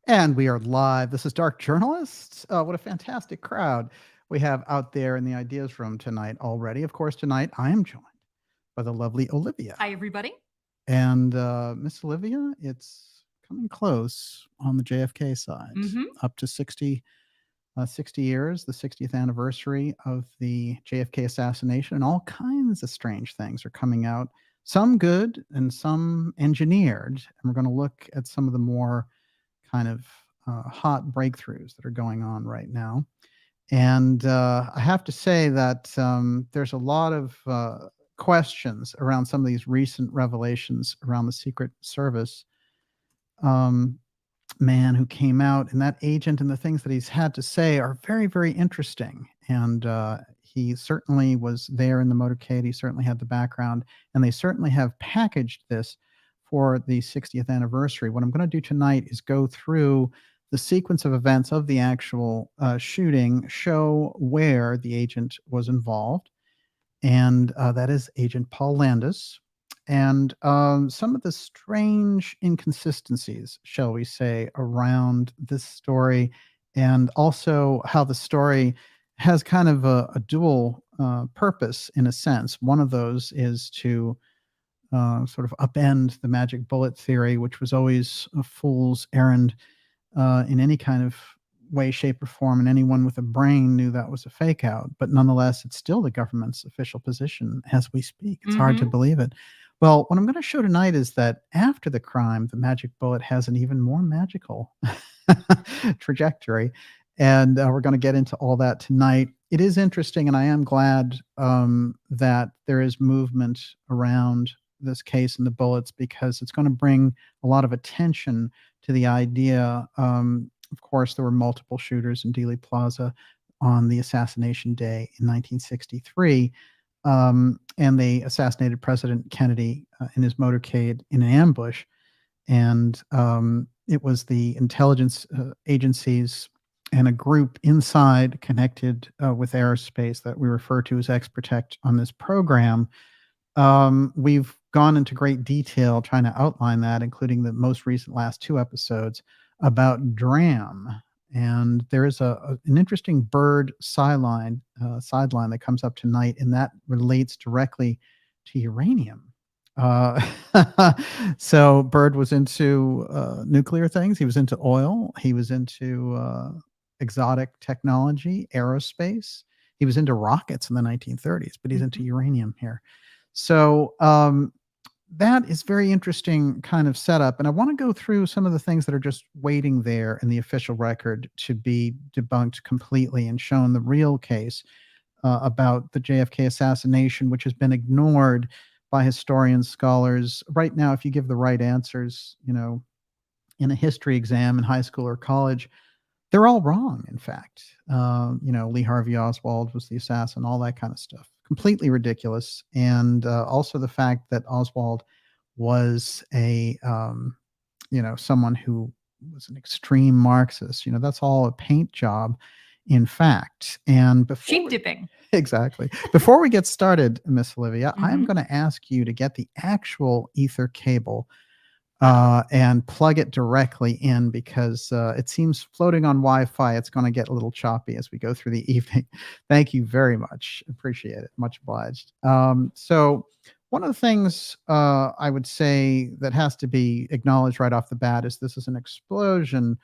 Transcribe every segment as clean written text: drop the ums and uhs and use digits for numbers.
And we are live. This is Dark Journalists. What a fantastic crowd we have out there in the ideas room tonight already. Of course, tonight I am joined by the lovely Olivia. Hi, everybody. And Miss Olivia, it's coming close on the JFK side, up to 60 years, the 60th anniversary of the JFK assassination, and all kinds of strange things are coming out, some good and some engineered. And we're going to look at some of the more kind of hot breakthroughs that are going on right now. And I have to say that there's a lot of questions around some of these recent revelations around the Secret Service man who came out, and that agent and the things that he's had to say are very, very interesting. And he certainly was there in the motorcade. He certainly had the background, and they certainly have packaged this for the 60th anniversary. What I'm going to do tonight is go through the sequence of events of the actual shooting, show where the agent was involved, and that is Agent Paul Landis, and some of the strange inconsistencies, shall we say, around this story, and also how the story has kind of a dual purpose in a sense. One of those is to sort of upend the magic bullet theory, which was always a fool's errand in any kind of way, shape, or form, and anyone with a brain knew that was a fake out. But nonetheless, it's still the government's official position as we speak. It's hard to believe it. Well, what I'm going to show tonight is that after the crime, the magic bullet has an even more magical trajectory. And we're going to get into all that tonight. It is interesting, and I am glad that there is movement around this case and the bullets, because it's going to bring a lot of attention to the idea. Of course, there were multiple shooters in Dealey Plaza on the assassination day in 1963, and they assassinated President Kennedy in his motorcade in an ambush. And it was the intelligence agencies and a group inside connected with aerospace that we refer to as X-Protect on this program. We've gone into great detail trying to outline that, including the most recent last two episodes about DRAM. And there is an interesting bird sideline that comes up tonight, and that relates directly to uranium. So Bird was into nuclear things. He was into oil. He was into exotic technology, aerospace. He was into rockets in the 1930s, but he's into uranium here. So that is very interesting kind of setup. And I want to go through some of the things that are just waiting there in the official record to be debunked completely and shown the real case about the JFK assassination, which has been ignored by historians, scholars. Right now, if you give the right answers, in a history exam in high school or college, they're all wrong, in fact. Lee Harvey Oswald was the assassin, all that kind of stuff. Completely ridiculous. And also the fact that Oswald was someone who was an extreme Marxist. That's all a paint job, in fact. And sheep dipping. Exactly. Before we get started, Miss Olivia, I'm going to ask you to get the actual ether cable and plug it directly in, because it seems floating on Wi-Fi, it's going to get a little choppy as we go through the evening. Thank you very much. Appreciate it. Much obliged. So one of the things I would say that has to be acknowledged right off the bat is this is an explosion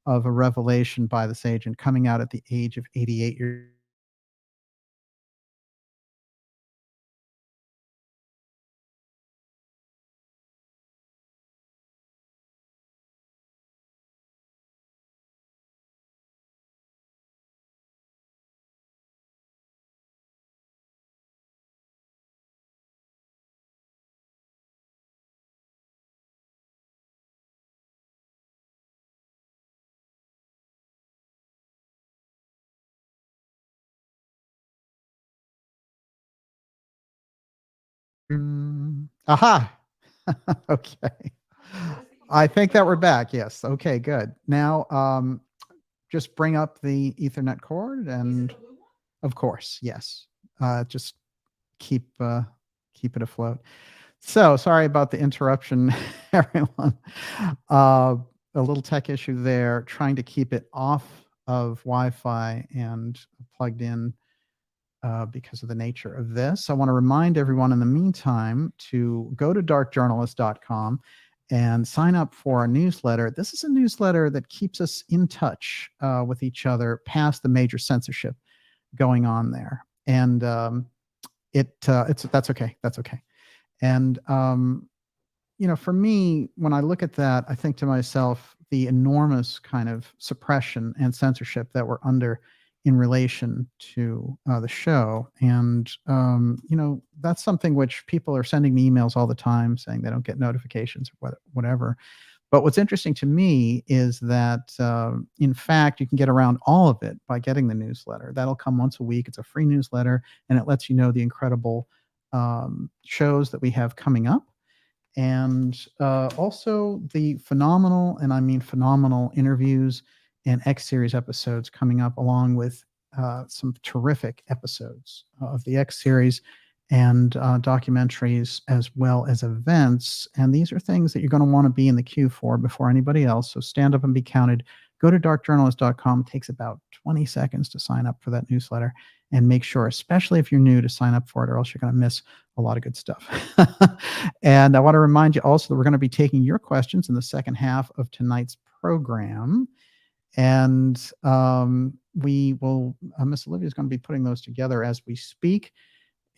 of a revelation by this agent coming out at the age of 88 years. Aha. Okay. I think that we're back. Yes. Okay, good. Now, just bring up the Ethernet cord, and of course, yes. Just keep it afloat. So sorry about the interruption, everyone. a little tech issue there, trying to keep it off of Wi-Fi and plugged in because of the nature of this. I want to remind everyone in the meantime to go to darkjournalist.com and sign up for our newsletter. This is a newsletter that keeps us in touch with each other past the major censorship going on there. And that's okay. That's okay. And for me, when I look at that, I think to myself, the enormous kind of suppression and censorship that we're under in relation to the show. And, that's something which people are sending me emails all the time saying they don't get notifications or whatever. But what's interesting to me is that, in fact, you can get around all of it by getting the newsletter. That'll come once a week. It's a free newsletter, and it lets you know the incredible shows that we have coming up. And also the phenomenal, and I mean phenomenal, interviews and X-Series episodes coming up, along with some terrific episodes of the X-Series and documentaries, as well as events. And these are things that you're going to want to be in the queue for before anybody else. So stand up and be counted. Go to darkjournalist.com. It takes about 20 seconds to sign up for that newsletter. And make sure, especially if you're new, to sign up for it, or else you're going to miss a lot of good stuff. And I want to remind you also that we're going to be taking your questions in the second half of tonight's program. And we will, Miss Olivia is going to be putting those together as we speak.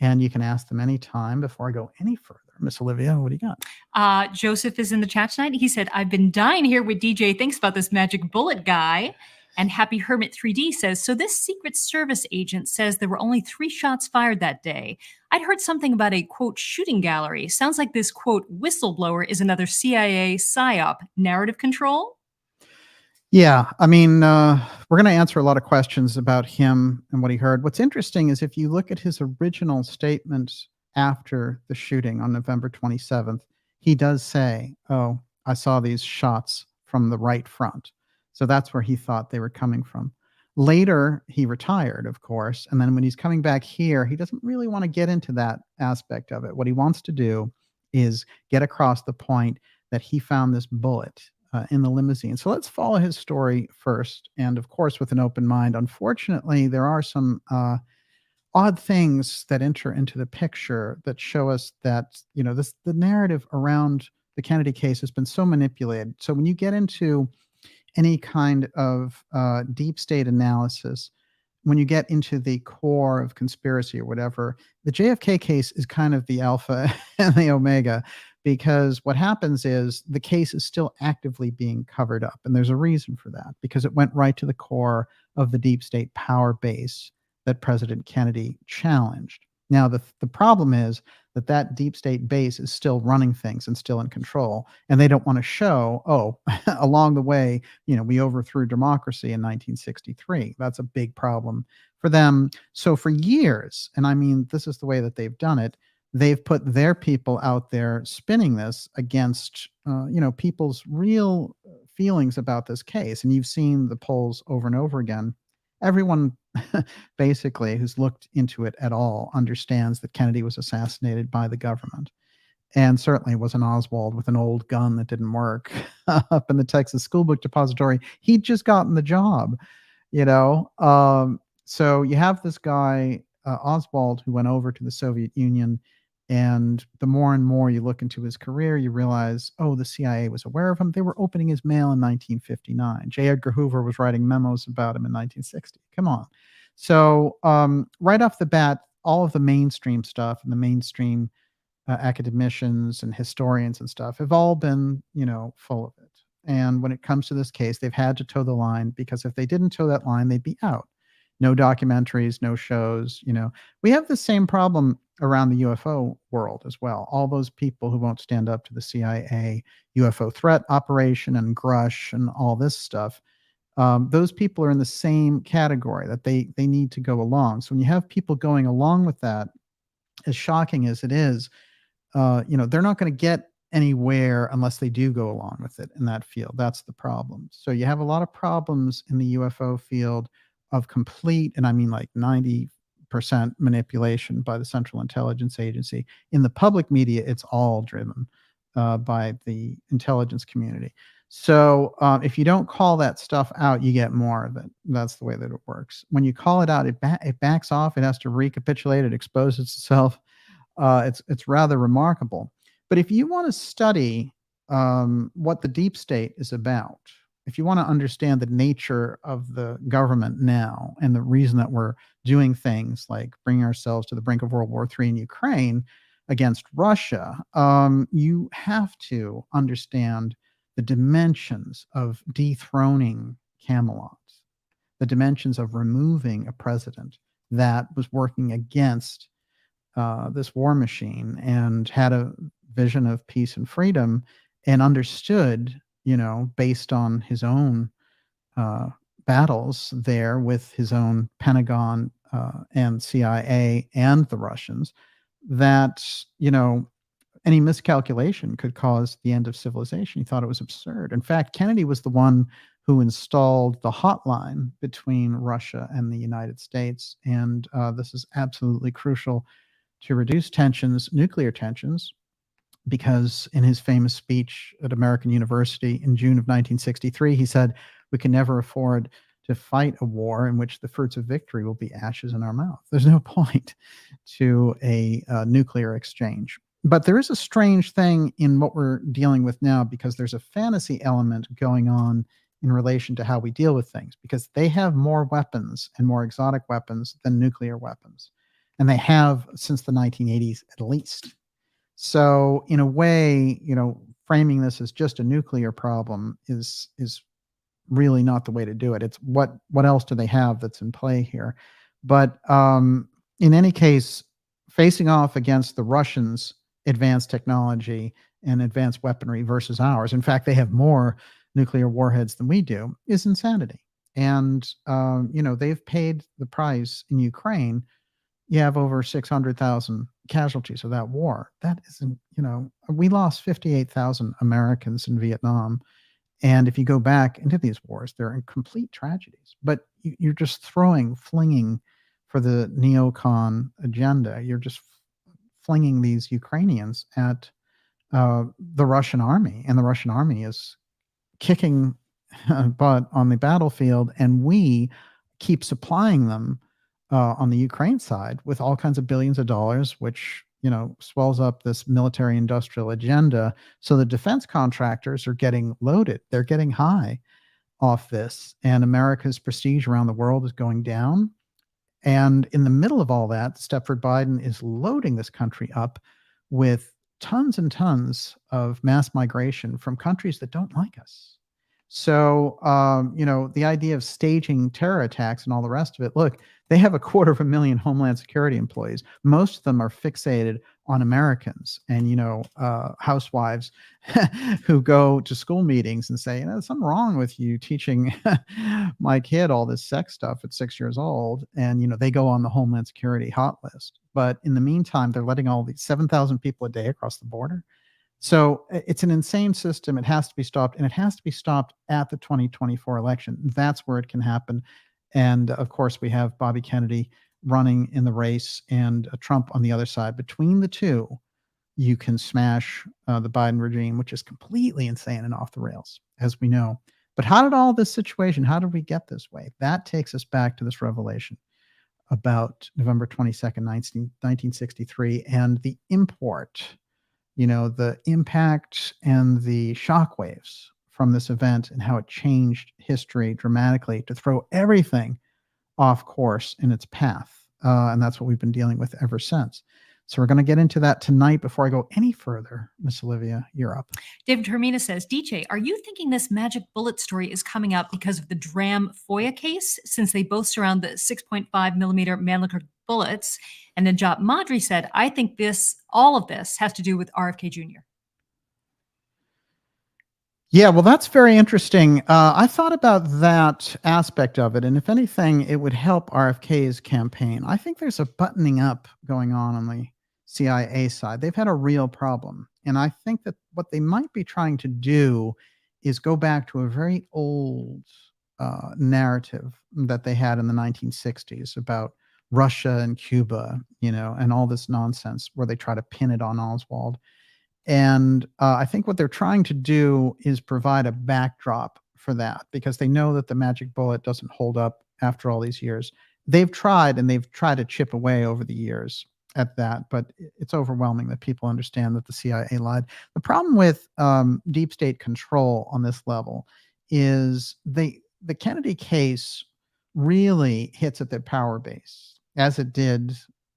And you can ask them anytime. Before I go any further, Miss Olivia, what do you got? Joseph is in the chat tonight. He said, I've been dying here with DJ. Thanks about this magic bullet guy. And Happy Hermit 3D says, so this Secret Service agent says there were only 3 shots fired that day. I'd heard something about a, quote, shooting gallery. Sounds like this, quote, whistleblower is another CIA psyop. Narrative control? Yeah, I mean, we're going to answer a lot of questions about him and what he heard. What's interesting is if you look at his original statements after the shooting on November 27th, he does say, oh, I saw these shots from the right front. So that's where he thought they were coming from. Later, he retired, of course. And then when he's coming back here, he doesn't really want to get into that aspect of it. What he wants to do is get across the point that he found this bullet in the limousine. So let's follow his story first. And of course, with an open mind. Unfortunately, there are some odd things that enter into the picture that show us that, the narrative around the Kennedy case has been so manipulated. So when you get into any kind of deep state analysis, when you get into the core of conspiracy or whatever, the JFK case is kind of the alpha and the omega, because what happens is the case is still actively being covered up. And there's a reason for that, because it went right to the core of the deep state power base that President Kennedy challenged. Now, the problem is that deep state base is still running things and still in control. And they don't want to show, along the way, we overthrew democracy in 1963. That's a big problem for them. So for years, and I mean, this is the way that they've done it, they've put their people out there spinning this against, people's real feelings about this case. And you've seen the polls over and over again. Everyone basically who's looked into it at all understands that Kennedy was assassinated by the government. And certainly it wasn't Oswald with an old gun that didn't work up in the Texas School Book Depository. He'd just gotten the job, So you have this guy, Oswald, who went over to the Soviet Union. And the more and more you look into his career, you realize, the CIA was aware of him. They were opening his mail in 1959. J. Edgar Hoover was writing memos about him in 1960. Come on. So right off the bat, all of the mainstream stuff and the mainstream academicians and historians and stuff have all been, full of it. And when it comes to this case, they've had to toe the line, because if they didn't toe that line, they'd be out. No documentaries, no shows. We have the same problem around the UFO world as well. All those people who won't stand up to the CIA UFO threat operation and Grush and all this stuff, those people are in the same category, that they need to go along. So when you have people going along with that, as shocking as it is, they're not going to get anywhere unless they do go along with it in that field. That's the problem. So you have a lot of problems in the UFO field of complete, and I mean like 90% manipulation by the Central Intelligence Agency. In the public media, it's all driven by the intelligence community. So if you don't call that stuff out, you get more of it. That's the way that it works. When you call it out, it backs off. It has to recapitulate. It exposes itself. It's rather remarkable. But if you want to study what the deep state is about, if you want to understand the nature of the government now and the reason that we're doing things like bringing ourselves to the brink of World War III in Ukraine against Russia, you have to understand the dimensions of dethroning Camelot, the dimensions of removing a president that was working against this war machine and had a vision of peace and freedom and understood, based on his own battles there with his own Pentagon and CIA and the Russians, that, any miscalculation could cause the end of civilization. He thought it was absurd. In fact, Kennedy was the one who installed the hotline between Russia and the United States. And this is absolutely crucial to reduce tensions, nuclear tensions, because in his famous speech at American University in June of 1963, he said, "We can never afford to fight a war in which the fruits of victory will be ashes in our mouth." There's no point to a nuclear exchange. But there is a strange thing in what we're dealing with now, because there's a fantasy element going on in relation to how we deal with things, because they have more weapons and more exotic weapons than nuclear weapons. And they have since the 1980s at least. So in a way, framing this as just a nuclear problem is really not the way to do it. It's what else do they have that's in play here? But in any case, facing off against the Russians' advanced technology and advanced weaponry versus ours, in fact, they have more nuclear warheads than we do, is insanity. And they've paid the price in Ukraine. You have over 600,000 casualties of that war. That isn't, we lost 58,000 Americans in Vietnam. And if you go back into these wars, they're complete tragedies. But you're just flinging for the neocon agenda. You're just flinging these Ukrainians at the Russian army. And the Russian army is kicking butt on the battlefield. And we keep supplying them on the Ukraine side with all kinds of billions of dollars, which swells up this military industrial agenda. So the defense contractors are getting loaded. They're getting high off this. And America's prestige around the world is going down. And in the middle of all that, Stepford Biden is loading this country up with tons and tons of mass migration from countries that don't like us. So, the idea of staging terror attacks and all the rest of it, look, they have 250,000 Homeland Security employees. Most of them are fixated on Americans and, housewives who go to school meetings and say, there's something wrong with you teaching my kid all this sex stuff at 6 years old. And, they go on the Homeland Security hot list. But in the meantime, they're letting all these 7,000 people a day across the border. So it's an insane system. It has to be stopped, and it has to be stopped at the 2024 election. That's where it can happen. And of course, we have Bobby Kennedy running in the race and Trump on the other side. Between the two, you can smash the Biden regime, which is completely insane and off the rails, as we know. But how did how did we get this way? That takes us back to this revelation about November 22nd, 1963, and the import, the impact and the shockwaves from this event and how it changed history dramatically to throw everything off course in its path. And that's what we've been dealing with ever since. So we're going to get into that tonight. Before I go any further, Miss Olivia, you're up. David Hermina says, DJ, are you thinking this magic bullet story is coming out because of the Dram FOIA case, since they both surround the 6.5 millimeter Mannlicher bullets? And then Jot Madri said, I think all of this has to do with RFK Jr. Yeah, well, that's very interesting. I thought about that aspect of it, and if anything, it would help RFK's campaign. I think there's a buttoning up going on the CIA side. They've had a real problem, and I think that what they might be trying to do is go back to a very old narrative that they had in the 1960s about Russia and Cuba, and all this nonsense where they try to pin it on Oswald. And I think what they're trying to do is provide a backdrop for that, because they know that the magic bullet doesn't hold up after all these years. They've tried to chip away over the years at that, but it's overwhelming that people understand that the CIA lied. The problem with deep state control on this level is the Kennedy case really hits at their power base, as it did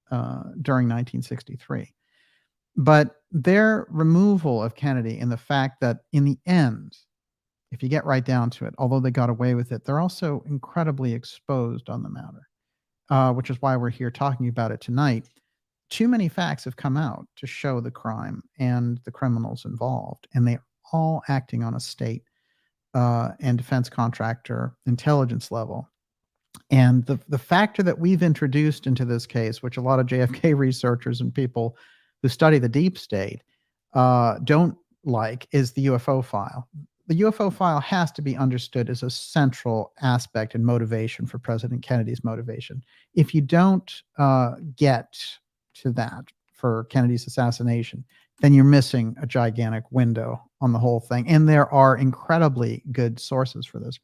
during 1963. But their removal of Kennedy and the fact that in the end, if you get right down to it, although they got away with it, they're also incredibly exposed on the matter, which is why we're here talking about it tonight. Too many facts have come out to show the crime and the criminals involved, and they're all acting on a state and defense contractor intelligence level. And the factor that we've introduced into this case, which a lot of JFK researchers and people who study the deep state don't like, is the UFO file. The UFO file has to be understood as a central aspect and motivation for President Kennedy's motivation. If you don't get to that for Kennedy's assassination, then you're missing a gigantic window on the whole thing. And there are incredibly good sources for this.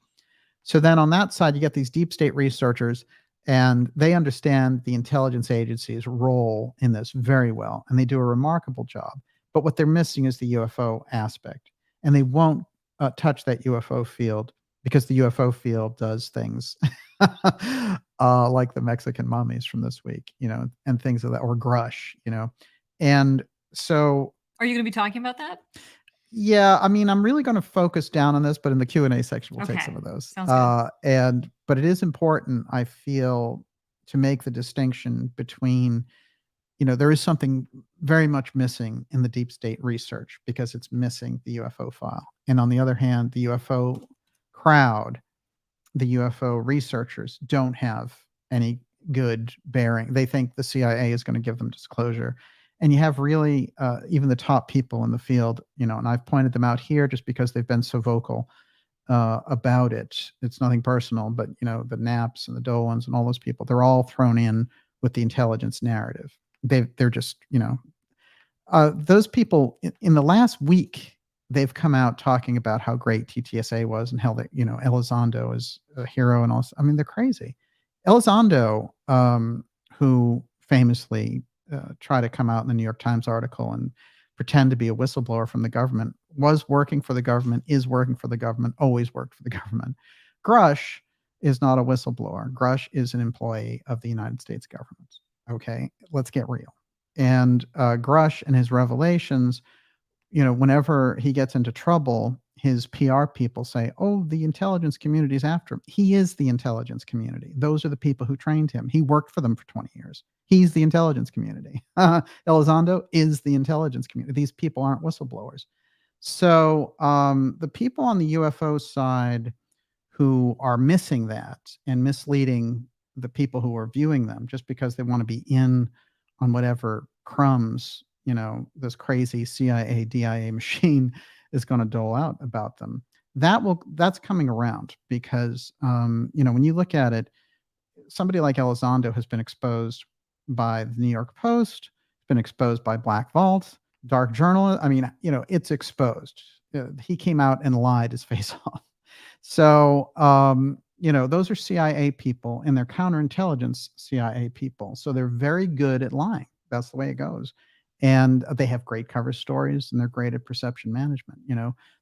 So then on that side, you get these deep state researchers, and they understand the intelligence agency's role in this very well, and they do a remarkable job. But what they're missing is the UFO aspect, and they won't touch that UFO field because the UFO field does things like the Mexican mummies from this week, and things of that, or Grush, And so, are you going to be talking about that? Yeah, I mean, I'm really going to focus down on this, but in the Q&A section, we'll take some of those. Sounds good. But it is important, I feel, to make the distinction between, there is something very much missing in the deep state research because it's missing the UFO file. And on the other hand, the UFO crowd, the UFO researchers don't have any good bearing. They think the CIA is going to give them disclosure. And you have really even the top people in the field, and I've pointed them out here just because they've been so vocal about it. It's nothing personal, but, the Knaps and the Dolans and all those people, they're all thrown in with the intelligence narrative. They're just, those people in the last week, they've come out talking about how great TTSA was and how that, Elizondo is a hero and all. I mean, they're crazy. Elizondo, who famously try to come out in the New York Times article and pretend to be a whistleblower from the government, was working for the government, is working for the government, always worked for the government. Grush is not a whistleblower. Grush is an employee of the United States government. Okay, let's get real. And Grush and his revelations, whenever he gets into trouble, his PR people say, oh, the intelligence community is after him. He is the intelligence community. Those are the people who trained him. He worked for them for 20 years. He's the intelligence community. Elizondo is the intelligence community. These people aren't whistleblowers. So the people on the UFO side who are missing that and misleading the people who are viewing them just because they want to be in on whatever crumbs, this crazy CIA, DIA machine is going to dole out about them. That's coming around because, when you look at it, somebody like Elizondo has been exposed by the New York Post, been exposed by Black Vault, Dark Journal. I mean, it's exposed. He came out and lied his face off. So, those are CIA people and they're counterintelligence CIA people. So they're very good at lying. That's the way it goes. And they have great cover stories and they're great at perception management.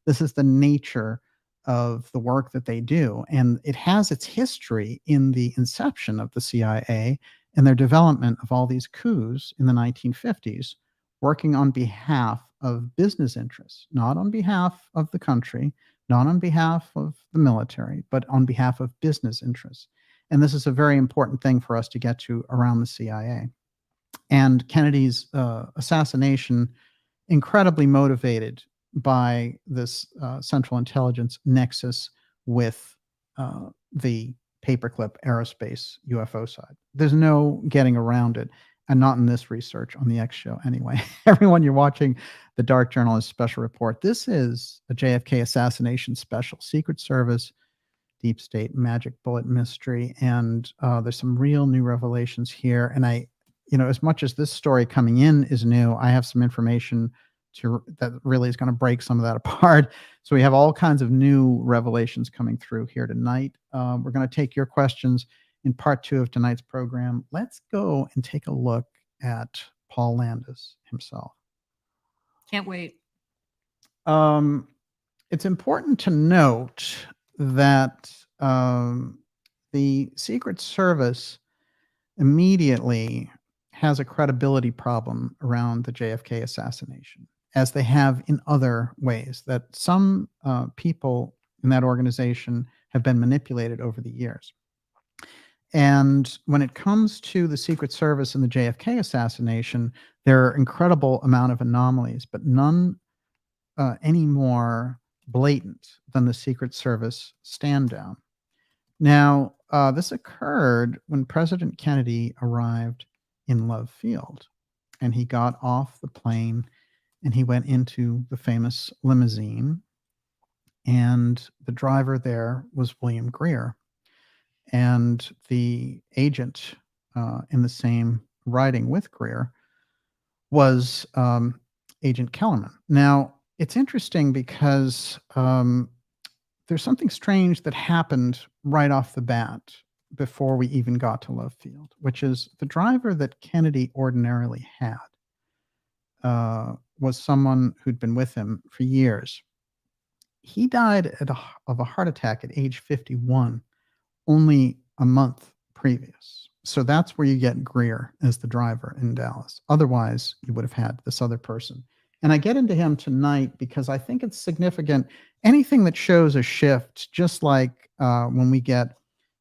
This is the nature of the work that they do. And it has its history in the inception of the CIA and their development of all these coups in the 1950s, working on behalf of business interests, not on behalf of the country, not on behalf of the military, but on behalf of business interests. And this is a very important thing for us to get to around the CIA. And Kennedy's assassination, incredibly motivated by this Central Intelligence nexus with the paperclip aerospace UFO side. There's no getting around it, and not in this research on the X show anyway. Everyone, you're watching the Dark Journalist special report. This is a JFK assassination special, Secret Service, Deep State, Magic Bullet mystery, and there's some real new revelations here. And as much as this story coming in is new, I have some information that really is going to break some of that apart. So we have all kinds of new revelations coming through here tonight. We're going to take your questions in part 2 of tonight's program. Let's go and take a look at Paul Landis himself. Can't wait. It's important to note that the Secret Service immediately has a credibility problem around the JFK assassination, as they have in other ways, that some people in that organization have been manipulated over the years. And when it comes to the Secret Service and the JFK assassination, there are incredible amount of anomalies, but none any more blatant than the Secret Service stand down. Now, this occurred when President Kennedy arrived in Love Field, and he got off the plane and he went into the famous limousine, and the driver there was William Greer, and the agent in the same riding with Greer was Agent Kellerman. Now, it's interesting because there's something strange that happened right off the bat before we even got to Love Field, which is the driver that Kennedy ordinarily had was someone who'd been with him for years. He died of a heart attack at age 51, only a month previous. So that's where you get Greer as the driver in Dallas. Otherwise, you would have had this other person. And I get into him tonight because I think it's significant. Anything that shows a shift, just like when we get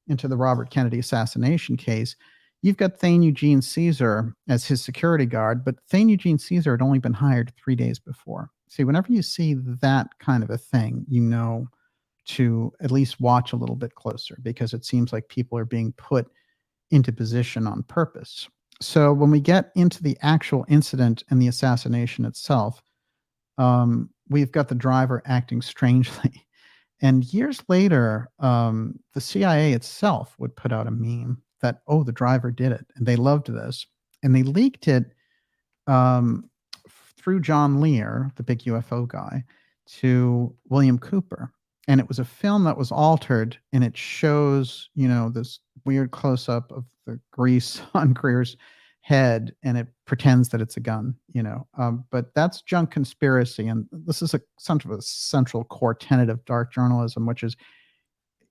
into the Robert Kennedy assassination case, you've got Thane Eugene Caesar as his security guard, but Thane Eugene Caesar had only been hired 3 days before. See, whenever you see that kind of a thing, you know to at least watch a little bit closer, because it seems like people are being put into position on purpose. So when we get into the actual incident and the assassination itself, we've got the driver acting strangely. And years later, the CIA itself would put out a meme that, oh, the driver did it. And they loved this. And they leaked it through John Lear, the big UFO guy, to William Cooper. And it was a film that was altered, and it shows, this weird close-up of the grease on Greer's head, and it pretends that it's a gun, but that's junk conspiracy. And this is a central core tenet of dark journalism, which is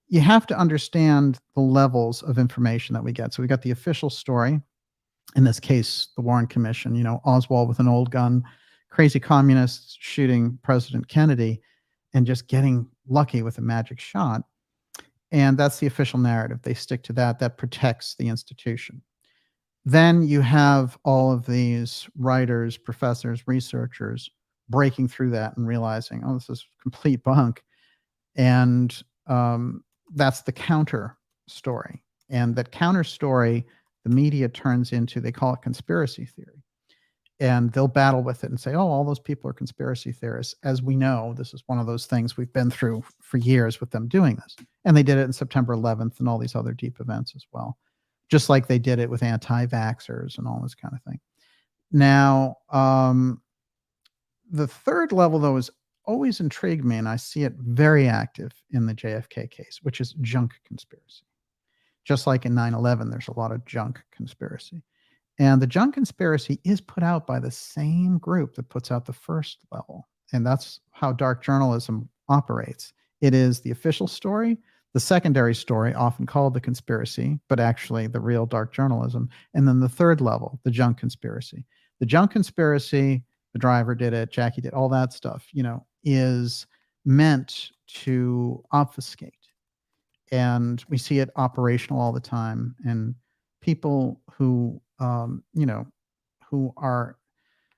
you have to understand the levels of information that we get. So we got the official story, in this case, the Warren Commission, Oswald with an old gun, crazy communists shooting President Kennedy, and just getting lucky with a magic shot. And that's the official narrative. They stick to that. That protects the institution. Then you have all of these writers, professors, researchers breaking through that and realizing, oh, this is complete bunk. And that's the counter story. And that counter story, the media turns into, they call it conspiracy theory. And they'll battle with it and say, oh, all those people are conspiracy theorists. As we know, this is one of those things we've been through for years with them doing this. And they did it in September 11th and all these other deep events as well, just like they did it with anti-vaxxers and all this kind of thing. Now, the third level, though, has always intrigued me, and I see it very active in the JFK case, which is junk conspiracy. Just like in 9/11, there's a lot of junk conspiracy. And the junk conspiracy is put out by the same group that puts out the first level. And that's how dark journalism operates. It is the official story, the secondary story, often called the conspiracy, but actually the real dark journalism. And then the third level, the junk conspiracy. The junk conspiracy, the driver did it, Jackie did, all that stuff, is meant to obfuscate. And we see it operational all the time. And people who who are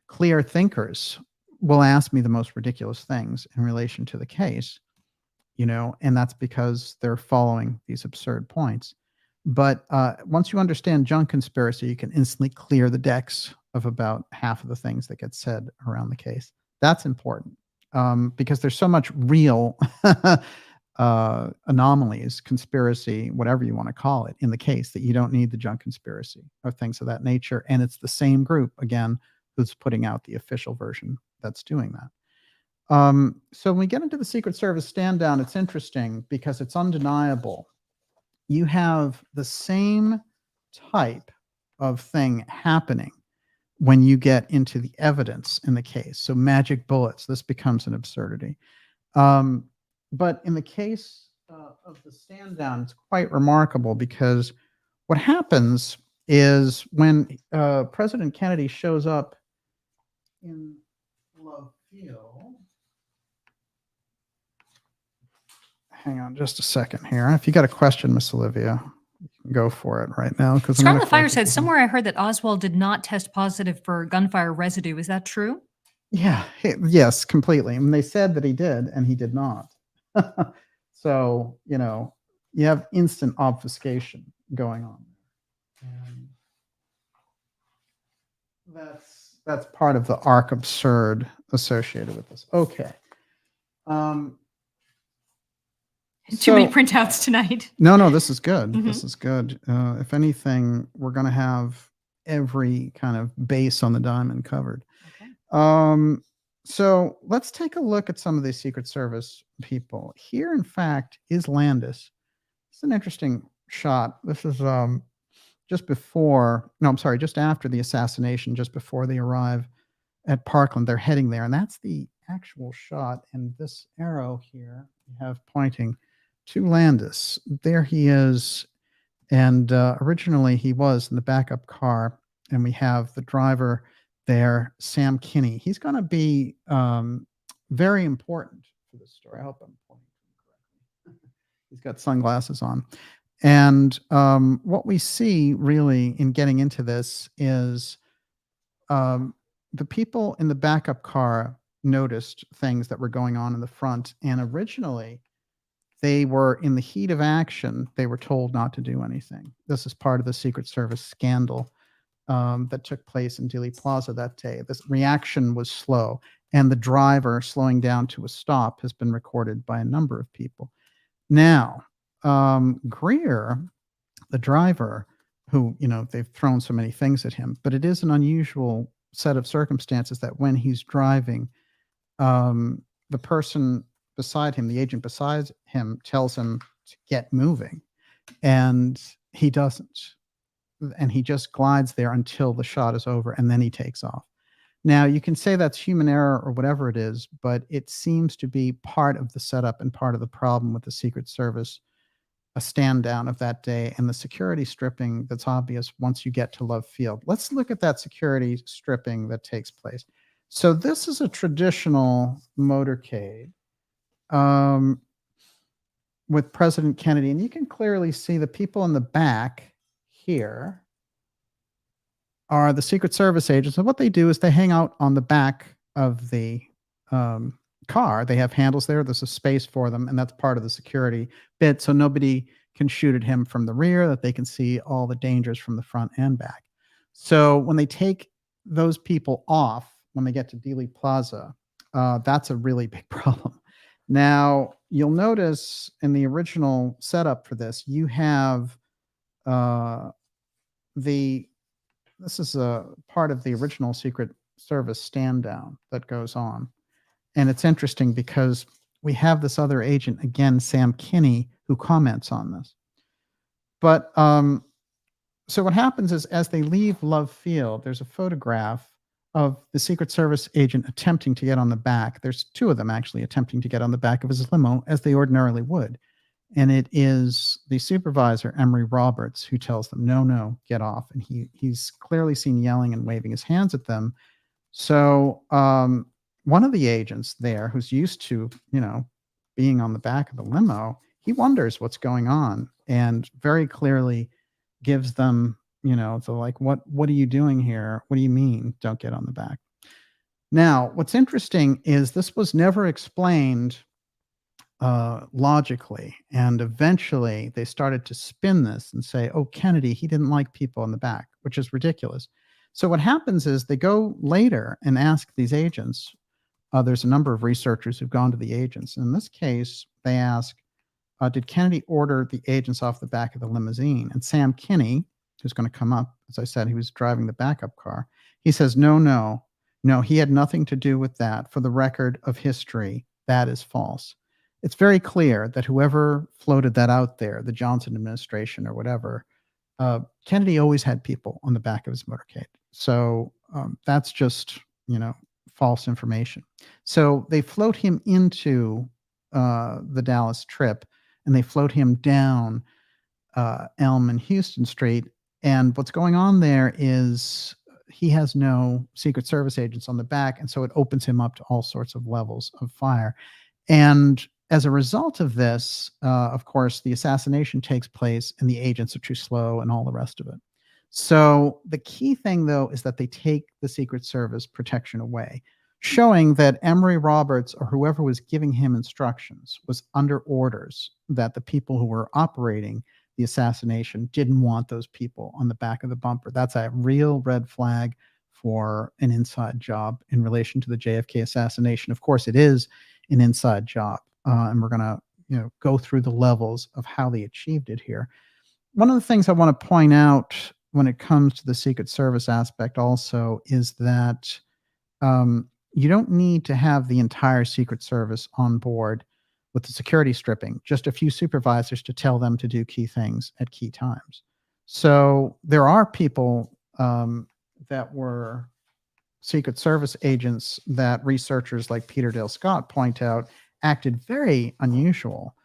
clear thinkers will ask me the most ridiculous things in relation to the case, and that's because they're following these absurd points. But once you understand junk conspiracy, you can instantly clear the decks of about half of the things that get said around the case. That's important because there's so much real anomalies, conspiracy, whatever you want to call it, in the case, that you don't need the junk conspiracy or things of that nature. And it's the same group, again, who's putting out the official version that's doing that. So when we get into the Secret Service stand down, it's interesting because it's undeniable. You have the same type of thing happening when you get into the evidence in the case. So magic bullets, this becomes an absurdity. But in the case of the stand down, it's quite remarkable because what happens is when President Kennedy shows up in Love Field. Hang on just a second here. If you got a question, Miss Olivia, you can go for it right now. Scarlet Fire said, somewhere I heard that Oswald did not test positive for gunfire residue. Is that true? Yeah, yes, completely. And they said that he did, and he did not. So, you have instant obfuscation going on. And that's part of the arc absurd associated with this. Okay. Too many printouts tonight. No, this is good. This is good. If anything, we're going to have every kind of base on the diamond covered. Okay. So let's take a look at some of these Secret Service people. Here, in fact, is Landis. It's an interesting shot. This is just after the assassination, just before they arrive at Parkland. They're heading there, and that's the actual shot. And this arrow here we have pointing to Landis. There he is. And originally he was in the backup car, and we have the driver there, Sam Kinney. He's going to be very important for this story. I hope I'm pointing correctly. He's got sunglasses on. And what we see really in getting into this is the people in the backup car noticed things that were going on in the front. And originally, they were in the heat of action. They were told not to do anything. This is part of the Secret Service scandal that took place in Dealey Plaza that day. This reaction was slow, and the driver slowing down to a stop has been recorded by a number of people. Now, Greer, the driver, who, they've thrown so many things at him, but it is an unusual set of circumstances that when he's driving, the person beside him, the agent beside him, tells him to get moving, and he doesn't. And he just glides there until the shot is over, and then he takes off. Now, you can say that's human error or whatever it is, but it seems to be part of the setup and part of the problem with the Secret Service, a stand down of that day, and the security stripping that's obvious once you get to Love Field. Let's look at that security stripping that takes place. So this is a traditional motorcade with President Kennedy, and you can clearly see the people in the back here are the Secret Service agents. And what they do is they hang out on the back of the car. They have handles there. There's a space for them, and that's part of the security bit, so nobody can shoot at him from the rear, that they can see all the dangers from the front and back. So when they take those people off, when they get to Dealey Plaza, that's a really big problem. Now, you'll notice in the original setup for this, you have this is a part of the original Secret Service stand down that goes on. And it's interesting because we have this other agent, again, Sam Kinney, who comments on this. But so what happens is, as they leave Love Field, there's a photograph of the Secret Service agent attempting to get on the back. There's two of them actually attempting to get on the back of his limo, as they ordinarily would. And it is the supervisor, Emery Roberts, who tells them, no, get off. And he's clearly seen yelling and waving his hands at them. So one of the agents there, who's used to, being on the back of the limo, he wonders what's going on and very clearly gives them, what are you doing here? What do you mean, don't get on the back? Now, what's interesting is this was never explained logically, and eventually they started to spin this and say, oh, Kennedy, he didn't like people in the back, which is ridiculous. So what happens is they go later and ask these agents. There's a number of researchers who've gone to the agents. In this case, they ask, did Kennedy order the agents off the back of the limousine? And Sam Kinney, who's going to come up, as I said, he was driving the backup car. He says, no, No, he had nothing to do with that. For the record of history, that is false. It's very clear that whoever floated that out there, the Johnson administration or whatever, Kennedy always had people on the back of his motorcade. So that's just, false information. So they float him into the Dallas trip, and they float him down Elm and Houston Street. And what's going on there is he has no Secret Service agents on the back, and so it opens him up to all sorts of levels of fire. And as a result of this, of course, the assassination takes place, and the agents are too slow and all the rest of it. So the key thing, though, is that they take the Secret Service protection away, showing that Emory Roberts or whoever was giving him instructions was under orders that the people who were operating the assassination didn't want those people on the back of the bumper. That's a real red flag for an inside job in relation to the JFK assassination. Of course, it is an inside job, and we're going to go through the levels of how they achieved it here. One of the things I want to point out when it comes to the Secret Service aspect also is that you don't need to have the entire Secret Service on board with the security stripping, just a few supervisors to tell them to do key things at key times. So there are people that were Secret Service agents that researchers like Peter Dale Scott point out acted very unusual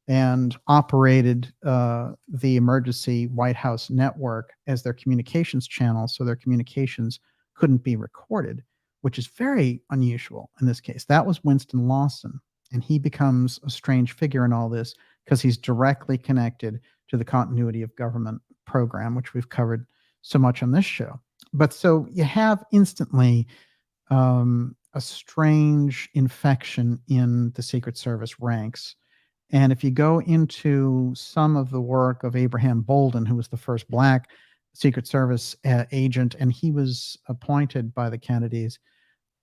and operated the emergency White House network as their communications channel, so their communications couldn't be recorded, which is very unusual in this case. That was Winston Lawson, and he becomes a strange figure in all this because he's directly connected to the continuity of government program, which we've covered so much on this show. But so you have instantly a strange infection in the Secret Service ranks. And if you go into some of the work of Abraham Bolden, who was the first Black Secret Service agent, and he was appointed by the Kennedys,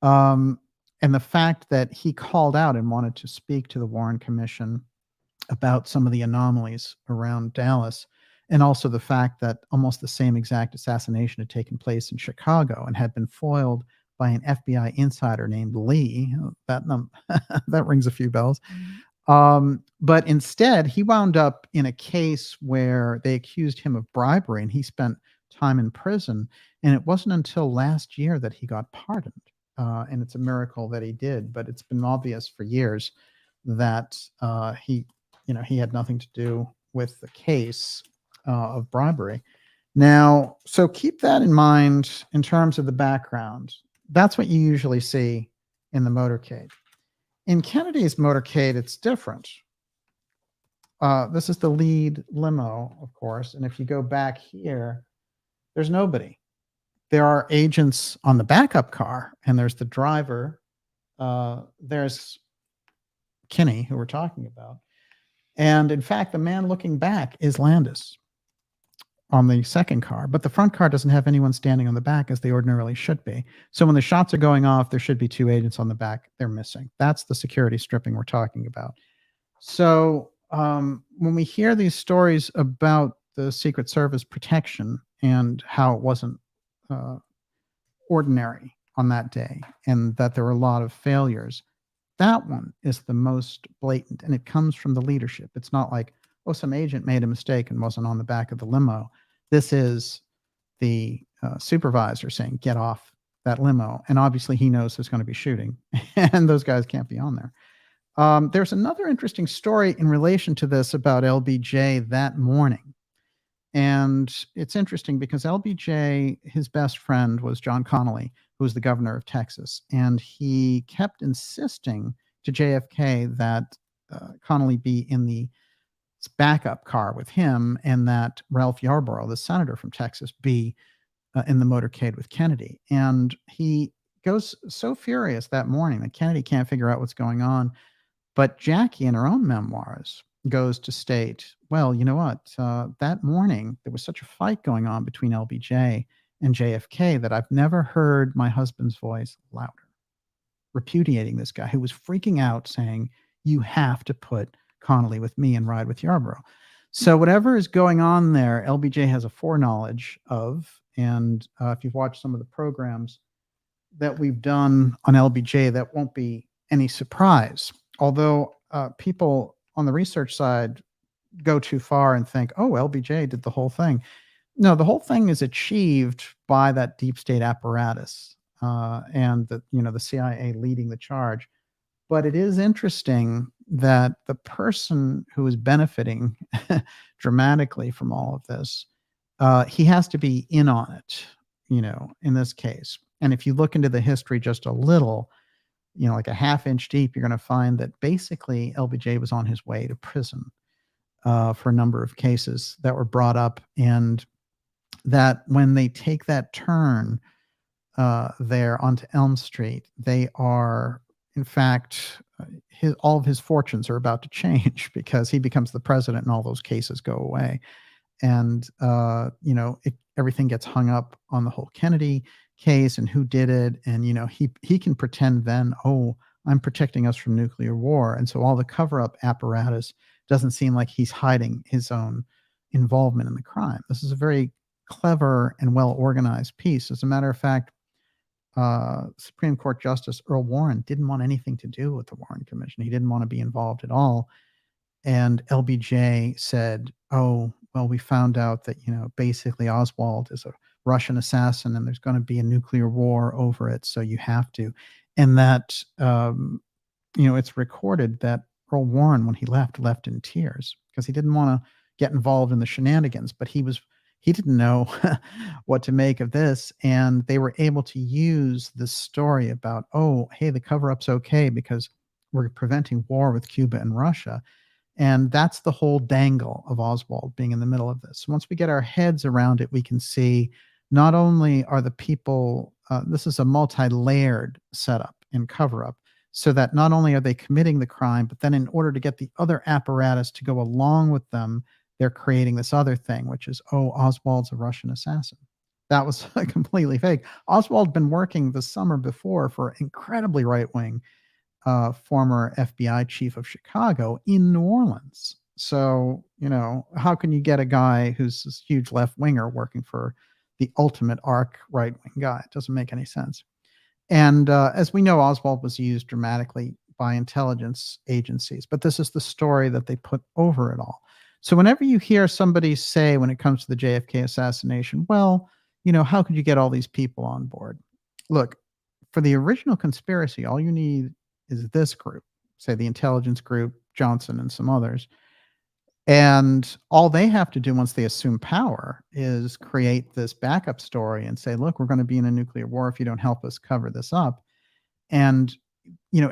and the fact that he called out and wanted to speak to the Warren Commission about some of the anomalies around Dallas, and also the fact that almost the same exact assassination had taken place in Chicago and had been foiled by an FBI insider named Lee. That rings a few bells. But instead, he wound up in a case where they accused him of bribery, and he spent time in prison. And it wasn't until last year that he got pardoned. And it's a miracle that he did, but it's been obvious for years that he had nothing to do with the case of bribery. Now, so keep that in mind in terms of the background. That's what you usually see in the motorcade. In Kennedy's motorcade, it's different. This is the lead limo, of course. And if you go back here, there's nobody. There are agents on the backup car, and there's the driver. There's Kinney, who we're talking about. And in fact, the man looking back is Landis on the second car, but the front car doesn't have anyone standing on the back as they ordinarily should be. So when the shots are going off, there should be two agents on the back. They're missing. That's the security stripping we're talking about. So when we hear these stories about the Secret Service protection and how it wasn't ordinary on that day and that there were a lot of failures, that one is the most blatant, and it comes from the leadership. It's not like, oh, some agent made a mistake and wasn't on the back of the limo. This is the supervisor saying, get off that limo. And obviously he knows there's going to be shooting and those guys can't be on there. There's another interesting story in relation to this about LBJ that morning. And it's interesting because LBJ, his best friend was John Connally, who was the governor of Texas. And he kept insisting to JFK that Connally be in the backup car with him, and that Ralph Yarborough, the senator from Texas, be in the motorcade with Kennedy. And he goes so furious that morning that Kennedy can't figure out what's going on. But Jackie, in her own memoirs, goes to state, well, you know what? That morning, there was such a fight going on between LBJ and JFK that I've never heard my husband's voice louder, repudiating this guy who was freaking out, saying, you have to put Connally with me and ride with Yarborough. So whatever is going on there, LBJ has a foreknowledge of. And if you've watched some of the programs, that we've done on LBJ that won't be any surprise. Although people on the research side go too far and think, oh, LBJ did the whole thing. No, the whole thing is achieved by that deep state apparatus and the CIA leading the charge. But it is interesting that the person who is benefiting dramatically from all of this, he has to be in on it, in this case. And if you look into the history just a little, like a half-inch deep, you're going to find that basically LBJ was on his way to prison for a number of cases that were brought up, and that when they take that turn there onto Elm Street, they are, in fact, all of his fortunes are about to change because he becomes the president and all those cases go away. And, everything gets hung up on the whole Kennedy case and who did it. And, he can pretend then, oh, I'm protecting us from nuclear war. And so all the cover-up apparatus doesn't seem like he's hiding his own involvement in the crime. This is a very clever and well-organized piece. As a matter of fact, Supreme Court Justice Earl Warren didn't want anything to do with the Warren Commission. He didn't want to be involved at all. And LBJ said, oh, well, we found out that, basically Oswald is a Russian assassin and there's going to be a nuclear war over it. So you have to. And that, it's recorded that Earl Warren, when he left in tears because he didn't want to get involved in the shenanigans, but he didn't know what to make of this. And they were able to use this story about, oh, hey, the cover-up's okay because we're preventing war with Cuba and Russia. And that's the whole dangle of Oswald being in the middle of this. Once we get our heads around it, we can see not only are the people, this is a multi-layered setup and cover-up, so that not only are they committing the crime, but then in order to get the other apparatus to go along with them, they're creating this other thing, which is, oh, Oswald's a Russian assassin. That was completely fake. Oswald had been working the summer before for incredibly right-wing former FBI chief of Chicago in New Orleans. So, how can you get a guy who's this huge left-winger working for the ultimate arc right-wing guy? It doesn't make any sense. And as we know, Oswald was used dramatically by intelligence agencies, but this is the story that they put over it all. So whenever you hear somebody say, when it comes to the JFK assassination, well, how could you get all these people on board? Look, for the original conspiracy, all you need is this group, say the intelligence group, Johnson and some others. And all they have to do once they assume power is create this backup story and say, look, we're going to be in a nuclear war if you don't help us cover this up. And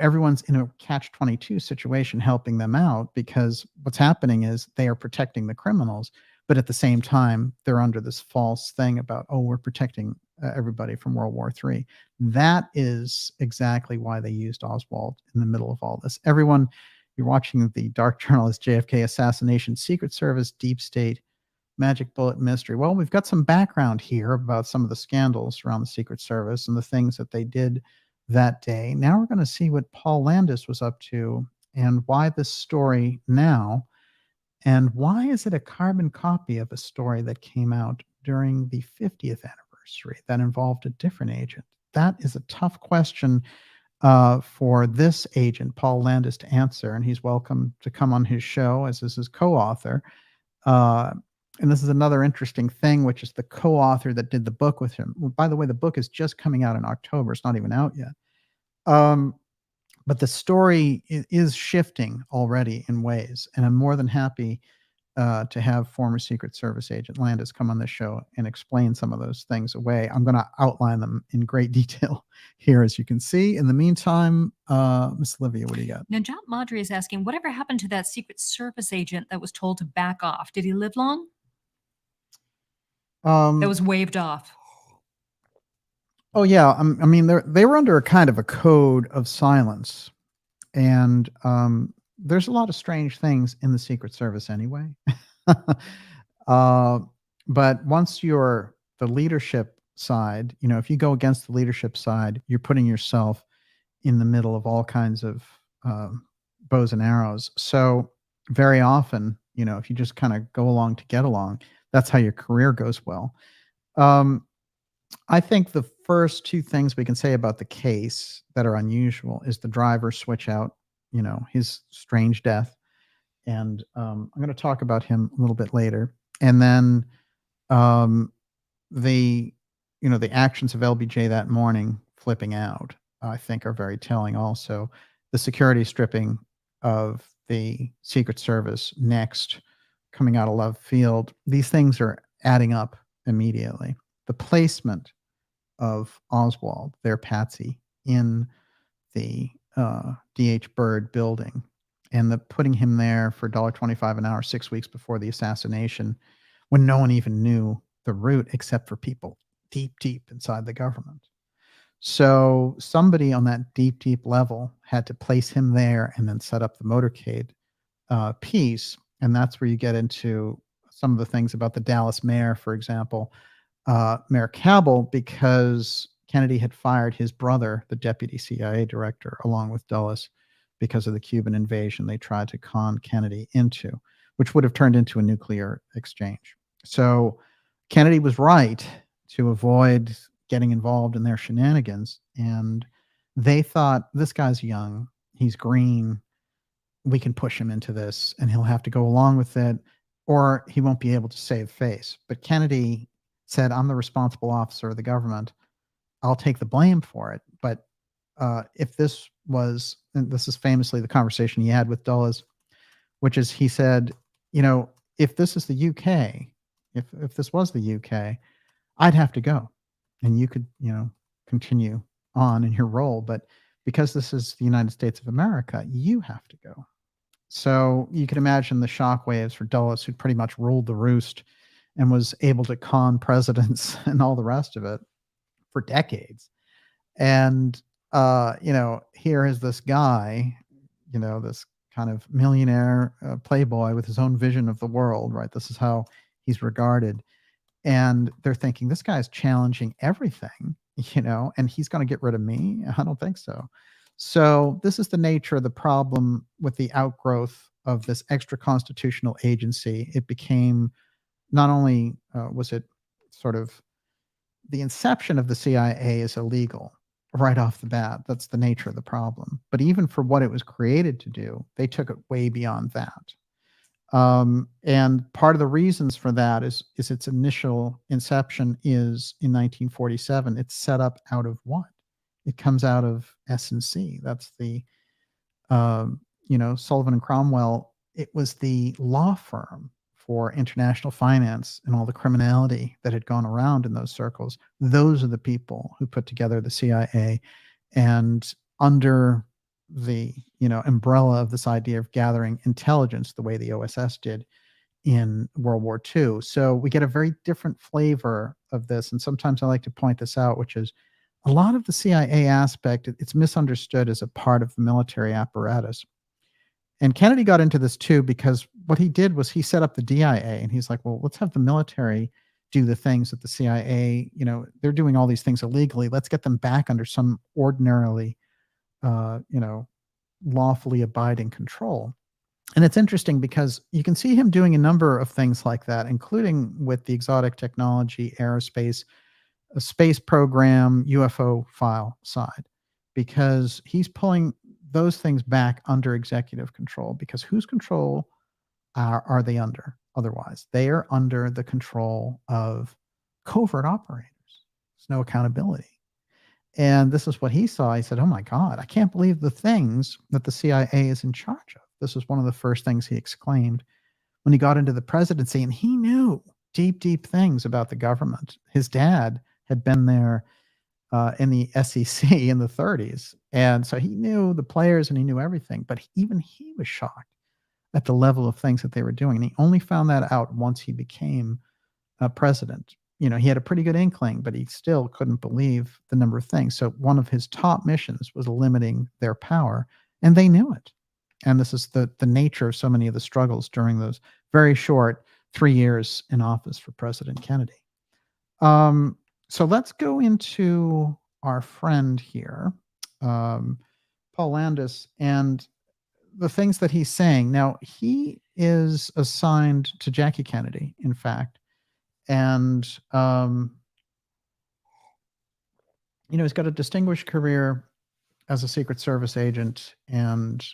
everyone's in a catch-22 situation helping them out, because what's happening is they are protecting the criminals, but at the same time, they're under this false thing about, oh, we're protecting everybody from World War III. That is exactly why they used Oswald in the middle of all this. Everyone, you're watching the dark journalist JFK Assassination, Secret Service, Deep State, Magic Bullet mystery. Well, we've got some background here about some of the scandals around the Secret Service and the things that they did that day. Now we're going to see what Paul Landis was up to and why this story now, and why is it a carbon copy of a story that came out during the 50th anniversary that involved a different agent? That is a tough question for this agent, Paul Landis, to answer, and he's welcome to come on his show, as is his co-author. And this is another interesting thing, which is the co-author that did the book with him. Well, by the way, the book is just coming out in October. It's not even out yet. But the story is shifting already in ways, and I'm more than happy to have former Secret Service agent Landis come on this show and explain some of those things away. I'm going to outline them in great detail here, as you can see. In the meantime, Miss Olivia, what do you got? Now, John Maudry is asking, whatever happened to that Secret Service agent that was told to back off? Did he live long? That was waved off. Oh, yeah. I mean, they were under a kind of a code of silence. And there's a lot of strange things in the Secret Service anyway. But once you're the leadership side, if you go against the leadership side, you're putting yourself in the middle of all kinds of bows and arrows. So very often, if you just kind of go along to get along, that's how your career goes well. I think the first two things we can say about the case that are unusual is the driver switch out, his strange death. And I'm going to talk about him a little bit later. And then um, the, the actions of LBJ that morning flipping out, I think are very telling also. The security stripping of the Secret Service next, coming out of Love Field, these things are adding up immediately. The placement of Oswald, their Patsy, in the D.H. Byrd building, and the putting him there for $1.25 an hour 6 weeks before the assassination, when no one even knew the route except for people deep, deep inside the government. So somebody on that deep, deep level had to place him there and then set up the motorcade piece. And that's where you get into some of the things about the Dallas mayor, for example, Mayor Cabell, because Kennedy had fired his brother, the deputy CIA director, along with Dulles, because of the Cuban invasion they tried to con Kennedy into, which would have turned into a nuclear exchange. So Kennedy was right to avoid getting involved in their shenanigans. And they thought, this guy's young, he's green, we can push him into this and he'll have to go along with it, or he won't be able to save face. But Kennedy said, I'm the responsible officer of the government. I'll take the blame for it. But if this was, and this is famously the conversation he had with Dulles, which is he said, if this is the UK, if this was the UK, I'd have to go. And you could, continue on in your role. But because this is the United States of America, you have to go. So you can imagine the shockwaves for Dulles, who pretty much ruled the roost and was able to con presidents and all the rest of it for decades. And, here is this guy, this kind of millionaire playboy with his own vision of the world, right? This is how he's regarded. And they're thinking, this guy's challenging everything, and he's going to get rid of me? I don't think so. So this is the nature of the problem with the outgrowth of this extra constitutional agency. It became, not only was it sort of the inception of the CIA is illegal right off the bat. That's the nature of the problem. But even for what it was created to do, they took it way beyond that. And part of the reasons for that is its initial inception is in 1947. It's set up out of what? It comes out of S&C. That's the, Sullivan and Cromwell. It was the law firm for international finance and all the criminality that had gone around in those circles. Those are the people who put together the CIA, and under the umbrella of this idea of gathering intelligence the way the OSS did in World War II. So we get a very different flavor of this. And sometimes I like to point this out, which is a lot of the CIA aspect, it's misunderstood as a part of the military apparatus. And Kennedy got into this too, because what he did was he set up the DIA, and he's like, well, let's have the military do the things that the CIA, they're doing all these things illegally. Let's get them back under some ordinarily, lawfully abiding control. And it's interesting because you can see him doing a number of things like that, including with the exotic technology, aerospace, a space program, UFO file side, because he's pulling those things back under executive control. Because whose control are they under otherwise? They are under the control of covert operators. There's no accountability. And this is what he saw. He said, oh my God, I can't believe the things that the CIA is in charge of. This was one of the first things he exclaimed when he got into the presidency. And he knew deep, deep things about the government. His dad had been there in the SEC in the 30s. And so he knew the players and he knew everything. But even he was shocked at the level of things that they were doing. And he only found that out once he became president. He had a pretty good inkling, but he still couldn't believe the number of things. So one of his top missions was limiting their power, and they knew it. And this is the nature of so many of the struggles during those very short 3 years in office for President Kennedy. So let's go into our friend here, Paul Landis, and the things that he's saying. Now, he is assigned to Jackie Kennedy, in fact. And he's got a distinguished career as a Secret Service agent, and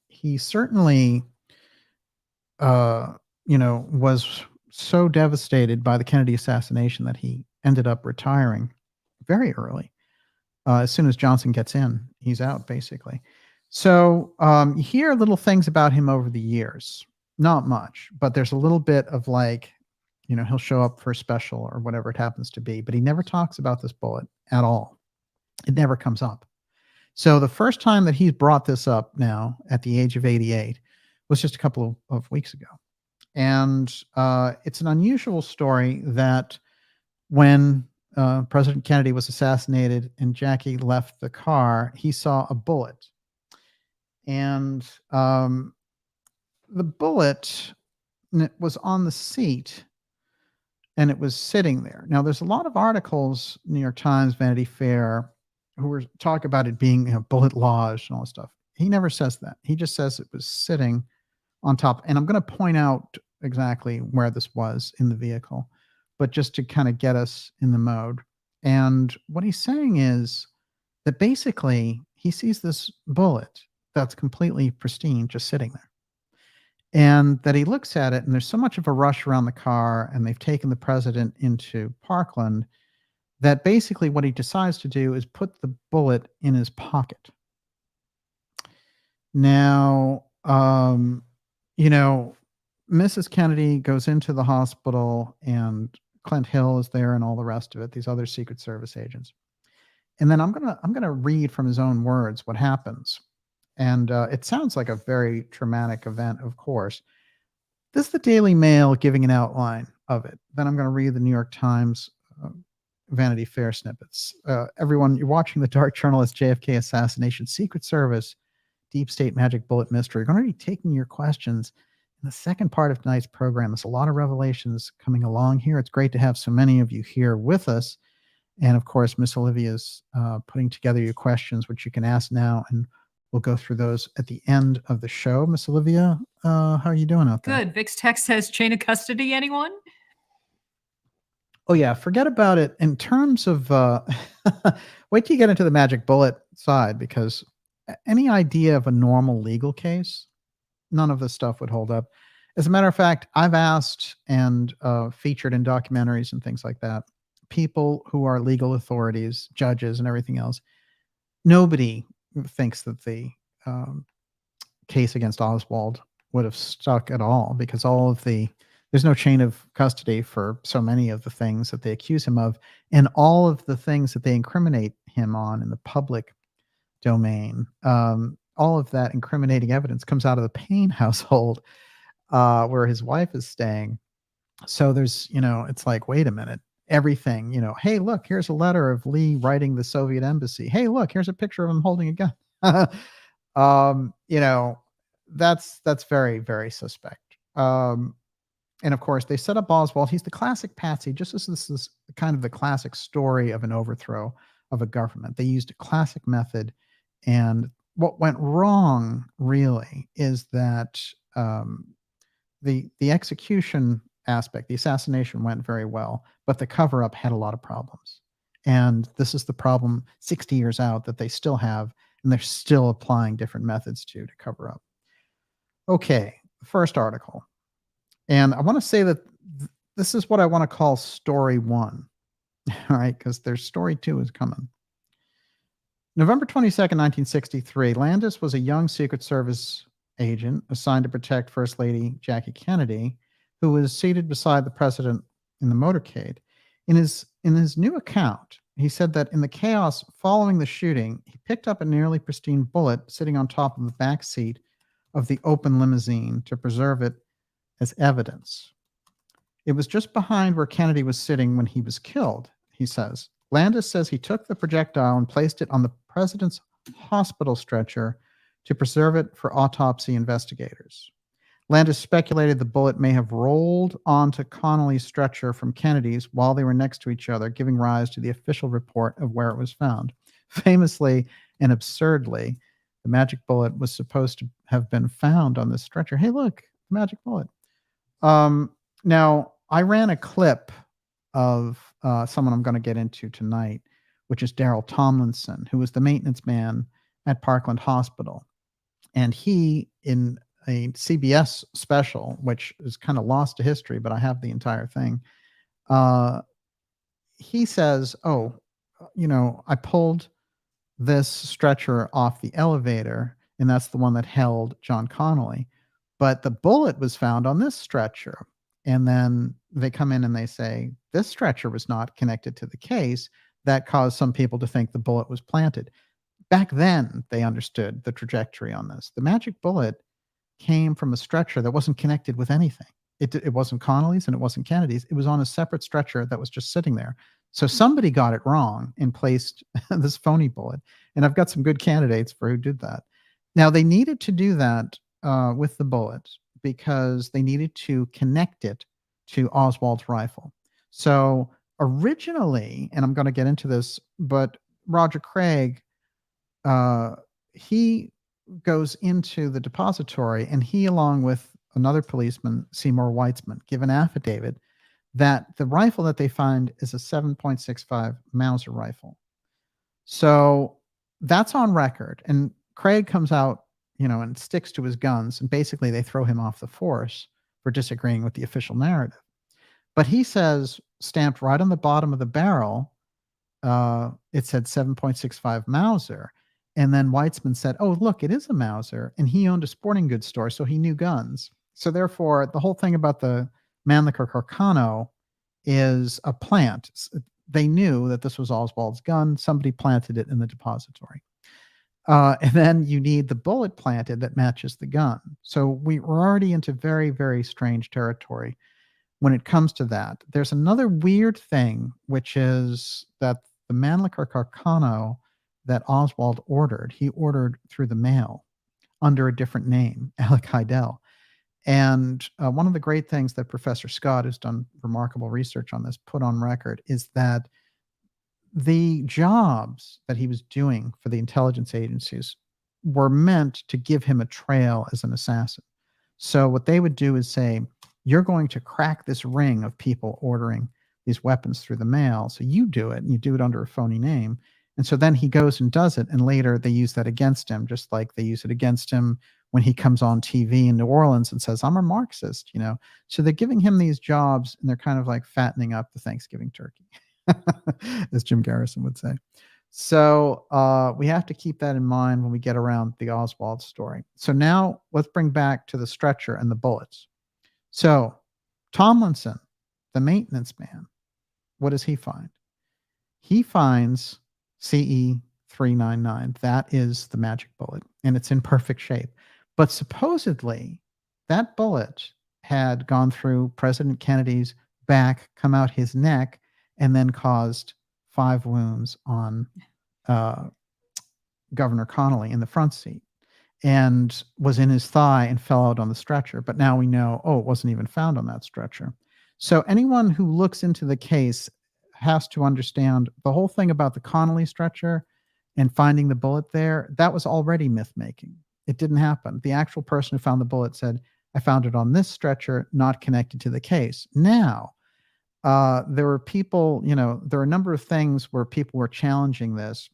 he certainly, was so devastated by the Kennedy assassination that he ended up retiring very early. As soon as Johnson gets in, he's out basically. So you hear little things about him over the years, not much, but there's a little bit of like, he'll show up for a special or whatever it happens to be, but he never talks about this bullet at all. It never comes up. So the first time that he's brought this up now at the age of 88 was just a couple of weeks ago. And it's an unusual story that when President Kennedy was assassinated and Jackie left the car, he saw a bullet. And the bullet was on the seat and it was sitting there. Now, there's a lot of articles, New York Times, Vanity Fair, who were talking about it being bullet lodged and all this stuff. He never says that. He just says it was sitting on top. And I'm going to point out exactly where this was in the vehicle, but just to kind of get us in the mode. And what he's saying is that basically he sees this bullet that's completely pristine just sitting there. And that he looks at it and there's so much of a rush around the car and they've taken the president into Parkland that basically what he decides to do is put the bullet in his pocket. Now, Mrs. Kennedy goes into the hospital and Clint Hill is there and all the rest of it, these other Secret Service agents. And then I'm gonna read from his own words what happens. And it sounds like a very traumatic event, of course. This is the Daily Mail giving an outline of it. Then I'm going to read the New York Times Vanity Fair snippets. Everyone, you're watching the dark journalist JFK Assassination, Secret Service, Deep State Magic Bullet Mystery. We're going to be taking your questions in the second part of tonight's program. There's a lot of revelations coming along here. It's great to have so many of you here with us. And of course, Miss Olivia's putting together your questions, which you can ask now, and we'll go through those at the end of the show. Miss Olivia, how are you doing out there? Good. Vic's text says chain of custody, anyone? Oh, yeah. Forget about it. In terms of, wait till you get into the magic bullet side, because any idea of a normal legal case, none of this stuff would hold up. As a matter of fact, I've asked and featured in documentaries and things like that, people who are legal authorities, judges and everything else, nobody thinks that the case against Oswald would have stuck at all, because there's no chain of custody for so many of the things that they accuse him of, and all of the things that they incriminate him on in the public domain. All of that incriminating evidence comes out of the Payne household, where his wife is staying. So there's, it's like, wait a minute. Everything, hey, look, here's a letter of Lee writing the Soviet embassy. Hey, look, here's a picture of him holding a gun. That's very, very suspect. And of course, they set up Oswald. He's the classic patsy, just as this is kind of the classic story of an overthrow of a government. They used a classic method. And what went wrong, really, is that the execution aspect, the assassination went very well, but the cover-up had a lot of problems. And this is the problem 60 years out that they still have, and they're still applying different methods to cover up. Okay, first article. And I want to say that this is what I want to call story one, all right, because there's story two is coming. November 22nd, 1963, Landis was a young Secret Service agent assigned to protect First Lady Jackie Kennedy, who was seated beside the president in the motorcade. In his new account, he said that in the chaos following the shooting, he picked up a nearly pristine bullet sitting on top of the back seat of the open limousine to preserve it as evidence. It was just behind where Kennedy was sitting when he was killed, he says. Landis says he took the projectile and placed it on the president's hospital stretcher to preserve it for autopsy investigators. Landis speculated the bullet may have rolled onto Connolly's stretcher from Kennedy's while they were next to each other, giving rise to the official report of where it was found. Famously and absurdly, the magic bullet was supposed to have been found on this stretcher. Hey, look, the magic bullet. Now, I ran a clip of someone I'm going to get into tonight which is Daryl Tomlinson, who was the maintenance man at Parkland Hospital. And he, in a CBS special, which is kind of lost to history, but I have the entire thing, he says, oh, I pulled this stretcher off the elevator, and that's the one that held John Connolly. But the bullet was found on this stretcher. And then they come in and they say, this stretcher was not connected to the case. That caused some people to think the bullet was planted. Back then, they understood the trajectory on this. The magic bullet came from a stretcher that wasn't connected with anything. It wasn't Connolly's and it wasn't Kennedy's. It was on a separate stretcher that was just sitting there. So somebody got it wrong and placed this phony bullet. And I've got some good candidates for who did that. Now, they needed to do that with the bullet because they needed to connect it to Oswald's rifle. So originally, and I'm going to get into this, but Roger Craig, he goes into the depository, and he, along with another policeman, Seymour Weitzman, give an affidavit that the rifle that they find is a 7.65 Mauser rifle. So that's on record. And Craig comes out, and sticks to his guns, and basically they throw him off the force for disagreeing with the official narrative. But he says, stamped right on the bottom of the barrel, it said 7.65 Mauser. And then Weitzman said, oh, look, it is a Mauser. And he owned a sporting goods store, so he knew guns. So therefore, the whole thing about the Mannlicher Carcano is a plant. They knew that this was Oswald's gun. Somebody planted it in the depository. And then you need the bullet planted that matches the gun. So we're already into very, very strange territory when it comes to that. There's another weird thing, which is that the Mannlicher Carcano that Oswald ordered, he ordered through the mail under a different name, Alec Heidel. And one of the great things that Professor Scott, who's done remarkable research on this, put on record is that the jobs that he was doing for the intelligence agencies were meant to give him a trail as an assassin. So what they would do is say, you're going to crack this ring of people ordering these weapons through the mail. So you do it, and you do it under a phony name. And so then he goes and does it. And later they use that against him, just like they use it against him when he comes on TV in New Orleans and says, I'm a Marxist, So they're giving him these jobs, and they're kind of like fattening up the Thanksgiving turkey, as Jim Garrison would say. So we have to keep that in mind when we get around the Oswald story. So now let's bring back to the stretcher and the bullets. So Tomlinson, the maintenance man, what does he find? He finds CE 399. That is the magic bullet, and it's in perfect shape. But supposedly, that bullet had gone through President Kennedy's back, come out his neck, and then caused 5 wounds on Governor Connolly in the front seat, and was in his thigh and fell out on the stretcher. But now we know, it wasn't even found on that stretcher. So anyone who looks into the case has to understand the whole thing about the Connolly stretcher and finding the bullet there. That was already myth-making. It didn't happen. The actual person who found the bullet said, I found it on this stretcher, not connected to the case. Now, there were people, there are a number of things where people were challenging this.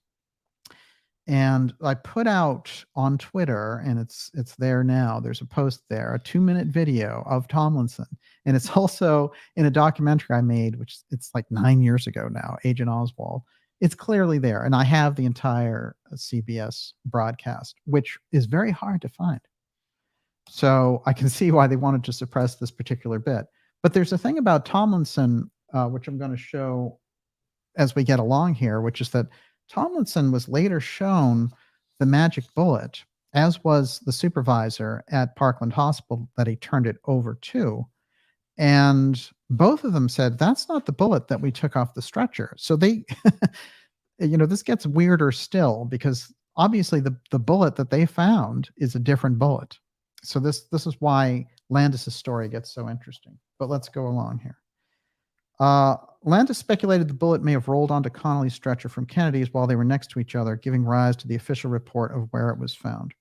And I put out on Twitter, and it's there now. There's a post there, a 2-minute video of Tomlinson. And it's also in a documentary I made, which it's like 9 years ago now, Agent Oswald. It's clearly there. And I have the entire CBS broadcast, which is very hard to find. So I can see why they wanted to suppress this particular bit. But there's a thing about Tomlinson, which I'm going to show as we get along here, which is that Tomlinson was later shown the magic bullet, as was the supervisor at Parkland Hospital that he turned it over to. And both of them said, that's not the bullet that we took off the stretcher. So they, this gets weirder still, because obviously the bullet that they found is a different bullet. So this is why Landis' story gets so interesting. But let's go along here. Landis speculated the bullet may have rolled onto Connolly's stretcher from Kennedy's while they were next to each other, giving rise to the official report of where it was found.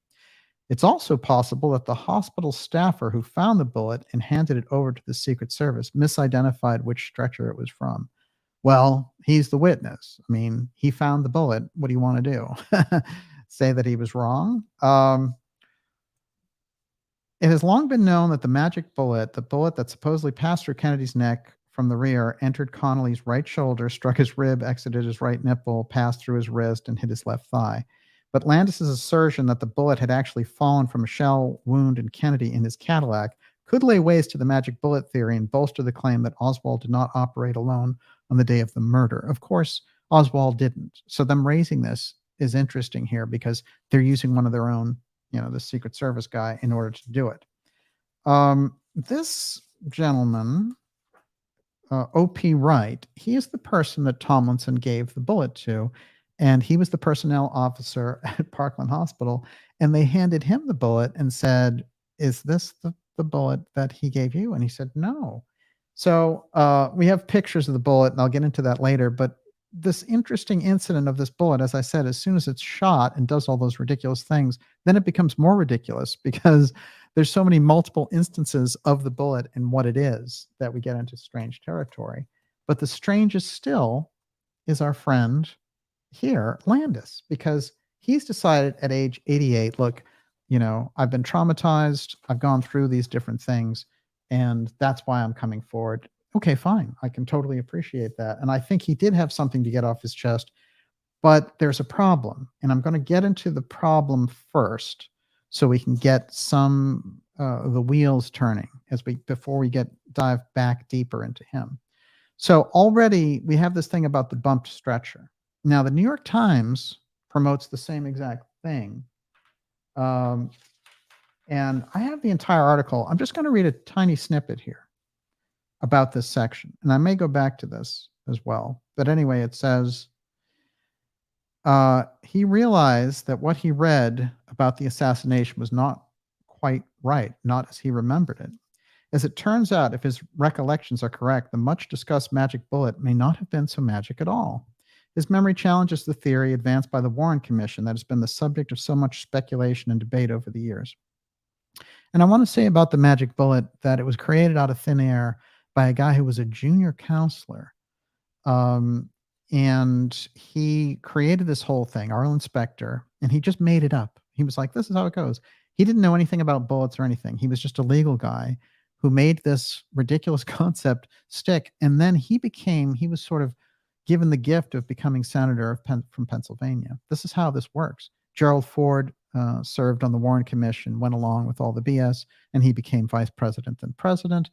It's also possible that the hospital staffer who found the bullet and handed it over to the Secret Service misidentified which stretcher it was from. Well, he's the witness. I mean, he found the bullet. What do you want to do? Say that he was wrong? It has long been known that the magic bullet, the bullet that supposedly passed through Kennedy's neck from the rear, entered Connolly's right shoulder, struck his rib, exited his right nipple, passed through his wrist, and hit his left thigh. But Landis's assertion that the bullet had actually fallen from a shell wound in Kennedy in his Cadillac could lay waste to the magic bullet theory and bolster the claim that Oswald did not operate alone on the day of the murder. Of course, Oswald didn't. So them raising this is interesting here because they're using one of their own, the Secret Service guy in order to do it. This gentleman, O.P. Wright, he is the person that Tomlinson gave the bullet to, and he was the personnel officer at Parkland Hospital, and they handed him the bullet and said, is this the bullet that he gave you? And he said, no. So we have pictures of the bullet, and I'll get into that later, but this interesting incident of this bullet, as I said, as soon as it's shot and does all those ridiculous things, then it becomes more ridiculous because there's so many multiple instances of the bullet and what it is that we get into strange territory. But the strangest still is our friend here, Landis, because he's decided at age 88, look, I've been traumatized. I've gone through these different things, and that's why I'm coming forward. Okay, fine. I can totally appreciate that. And I think he did have something to get off his chest, but there's a problem. And I'm going to get into the problem first so we can get some the wheels turning before we dive back deeper into him. So already we have this thing about the bumped stretcher. Now, the New York Times promotes the same exact thing. And I have the entire article. I'm just going to read a tiny snippet here about this section, and I may go back to this as well. But anyway, it says, he realized that what he read about the assassination was not quite right, not as he remembered it. As it turns out, if his recollections are correct, the much-discussed magic bullet may not have been so magic at all. His memory challenges the theory advanced by the Warren Commission that has been the subject of so much speculation and debate over the years. And I want to say about the magic bullet that it was created out of thin air by a guy who was a junior counselor. And he created this whole thing, Arlen Inspector, and he just made it up. He was like, this is how it goes. He didn't know anything about bullets or anything. He was just a legal guy who made this ridiculous concept stick. And then he was sort of given the gift of becoming senator from Pennsylvania. This is how this works. Gerald Ford served on the Warren Commission, went along with all the BS, and he became vice president and president.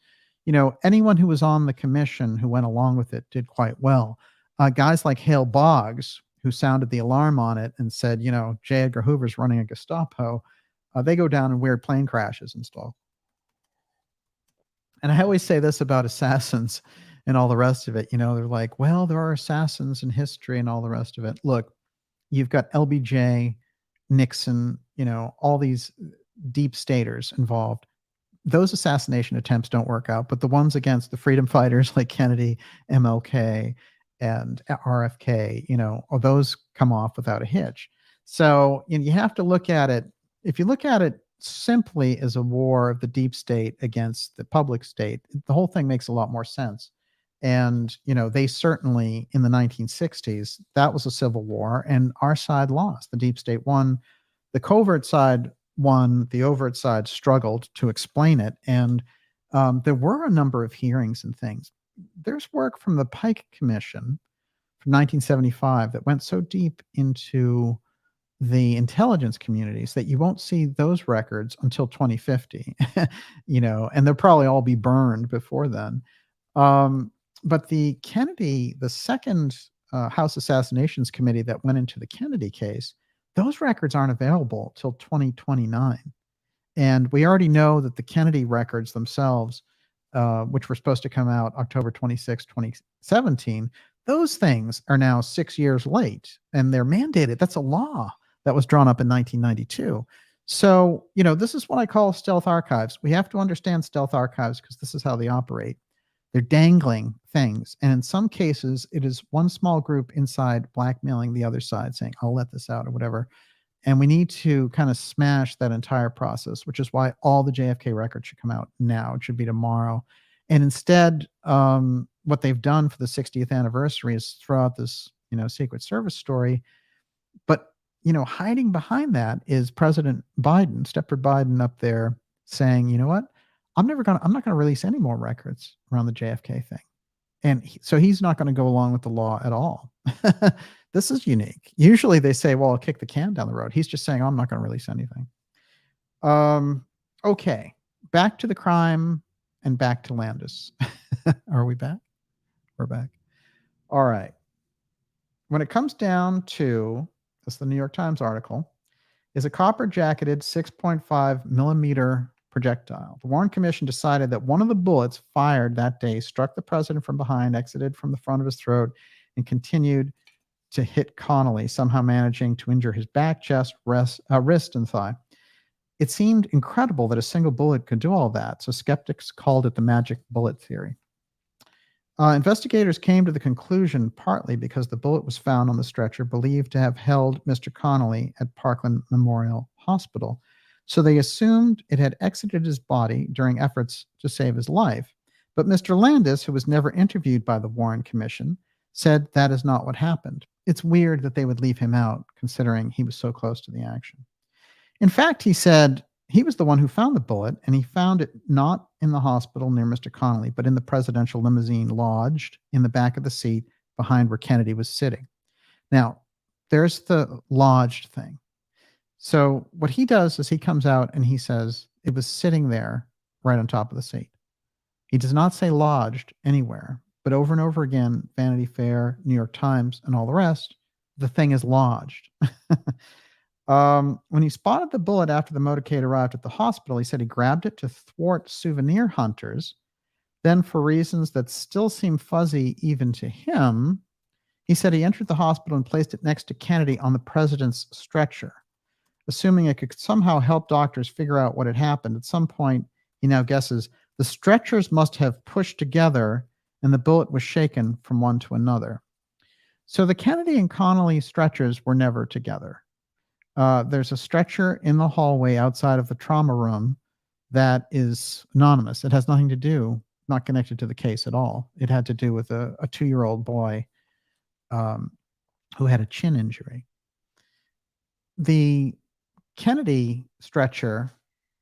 Anyone who was on the commission who went along with it did quite well. Guys like Hale Boggs, who sounded the alarm on it and said, J. Edgar Hoover's running a Gestapo, they go down in weird plane crashes and stuff. And I always say this about assassins and all the rest of it. They're like, well, there are assassins in history and all the rest of it. Look, you've got LBJ, Nixon, all these deep staters involved. Those assassination attempts don't work out, but the ones against the freedom fighters like Kennedy, MLK, and RFK, those come off without a hitch. So you have to look at it. If you look at it simply as a war of the deep state against the public state, the whole thing makes a lot more sense. And, they certainly, in the 1960s, that was a civil war, and our side lost. The deep state won. The covert side won. The overt side struggled to explain it. And there were a number of hearings and things. There's work from the Pike Commission from 1975 that went so deep into the intelligence communities that you won't see those records until 2050, and they'll probably all be burned before then. But the second House Assassinations Committee that went into the Kennedy case, those records aren't available till 2029. And we already know that the Kennedy records themselves, which were supposed to come out October 26, 2017, those things are now 6 years late, and they're mandated. That's a law that was drawn up in 1992. So, this is what I call stealth archives. We have to understand stealth archives because this is how they operate. They're dangling things. And in some cases, it is one small group inside blackmailing the other side, saying, I'll let this out or whatever. And we need to kind of smash that entire process, which is why all the JFK records should come out now. It should be tomorrow. And instead, what they've done for the 60th anniversary is throw out this, Secret Service story. But, hiding behind that is President Biden, Stepford Biden up there saying, you know what? I'm not going to release any more records around the JFK thing. And so he's not going to go along with the law at all. This is unique. Usually they say, well, I'll kick the can down the road. He's just saying, I'm not going to release anything. Okay. Back to the crime and back to Landis. Are we back? We're back. All right. When it comes down to, this is the New York Times article, is a copper-jacketed 6.5 millimeter projectile. The Warren Commission decided that one of the bullets fired that day struck the president from behind, exited from the front of his throat, and continued to hit Connolly, somehow managing to injure his back, chest, wrist, and thigh. It seemed incredible that a single bullet could do all that, so skeptics called it the magic bullet theory. Investigators came to the conclusion partly because the bullet was found on the stretcher believed to have held Mr. Connolly at Parkland Memorial Hospital. So they assumed it had exited his body during efforts to save his life. But Mr. Landis, who was never interviewed by the Warren Commission, said that is not what happened. It's weird that they would leave him out, considering he was so close to the action. In fact, he said he was the one who found the bullet, and he found it not in the hospital near Mr. Connolly, but in the presidential limousine lodged in the back of the seat behind where Kennedy was sitting. Now, there's the lodged thing. So what he does is he comes out and he says it was sitting there right on top of the seat. He does not say lodged anywhere, but over and over again, Vanity Fair, New York Times, and all the rest, the thing is lodged. When he spotted the bullet after the motorcade arrived at the hospital, he said he grabbed it to thwart souvenir hunters. Then, for reasons that still seem fuzzy even to him, he said he entered the hospital and placed it next to Kennedy on the president's stretcher, assuming it could somehow help doctors figure out what had happened. At some point, he now guesses the stretchers must have pushed together and the bullet was shaken from one to another. So the Kennedy and Connolly stretchers were never together. There's a stretcher in the hallway outside of the trauma room that is anonymous. It has nothing to do, not connected to the case at all. It had to do with a 2-year-old boy who had a chin injury. The Kennedy stretcher,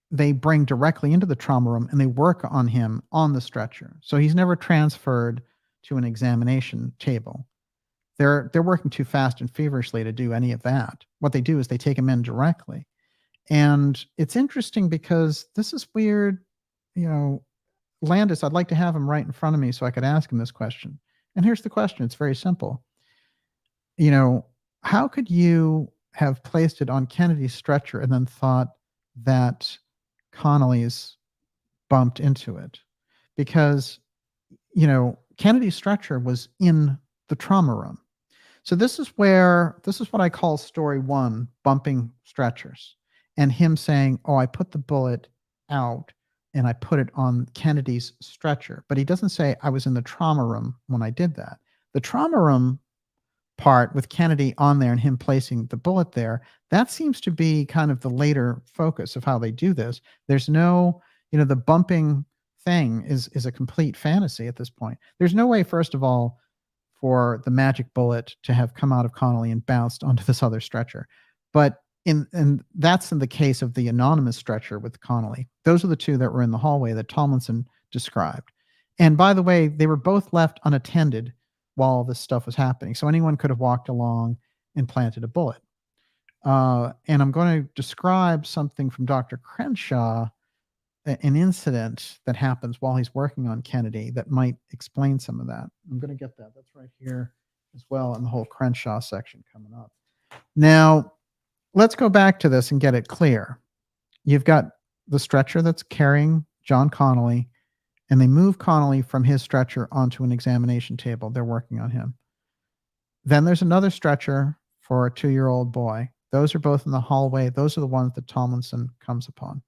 they bring directly into the trauma room and they work on him on the stretcher. So he's never transferred to an examination table. They're working too fast and feverishly to do any of that. What they do is they take him in directly. And it's interesting because this is weird. Landis, I'd like to have him right in front of me so I could ask him this question. And here's the question. It's very simple. How could you have placed it on Kennedy's stretcher and then thought that Connolly's bumped into it? Because, Kennedy's stretcher was in the trauma room. So this is what I call story one, bumping stretchers, and him saying, oh, I put the bullet out and I put it on Kennedy's stretcher. But he doesn't say I was in the trauma room when I did that. The trauma room part with Kennedy on there and him placing the bullet there, that seems to be kind of the later focus of how they do this. There's no, the bumping thing is a complete fantasy at this point. There's no way, first of all, for the magic bullet to have come out of Connolly and bounced onto this other stretcher. But that's in the case of the anonymous stretcher with Connolly. Those are the two that were in the hallway that Tomlinson described. And by the way, they were both left unattended while this stuff was happening. So anyone could have walked along and planted a bullet. And I'm going to describe something from Dr. Crenshaw, an incident that happens while he's working on Kennedy that might explain some of that. I'm going to get that. That's right here as well in the whole Crenshaw section coming up. Now, let's go back to this and get it clear. You've got the stretcher that's carrying John Connolly, and they move Connolly from his stretcher onto an examination table. They're working on him. Then there's another stretcher for a 2-year-old boy. Those are both in the hallway. Those are the ones that Tomlinson comes upon.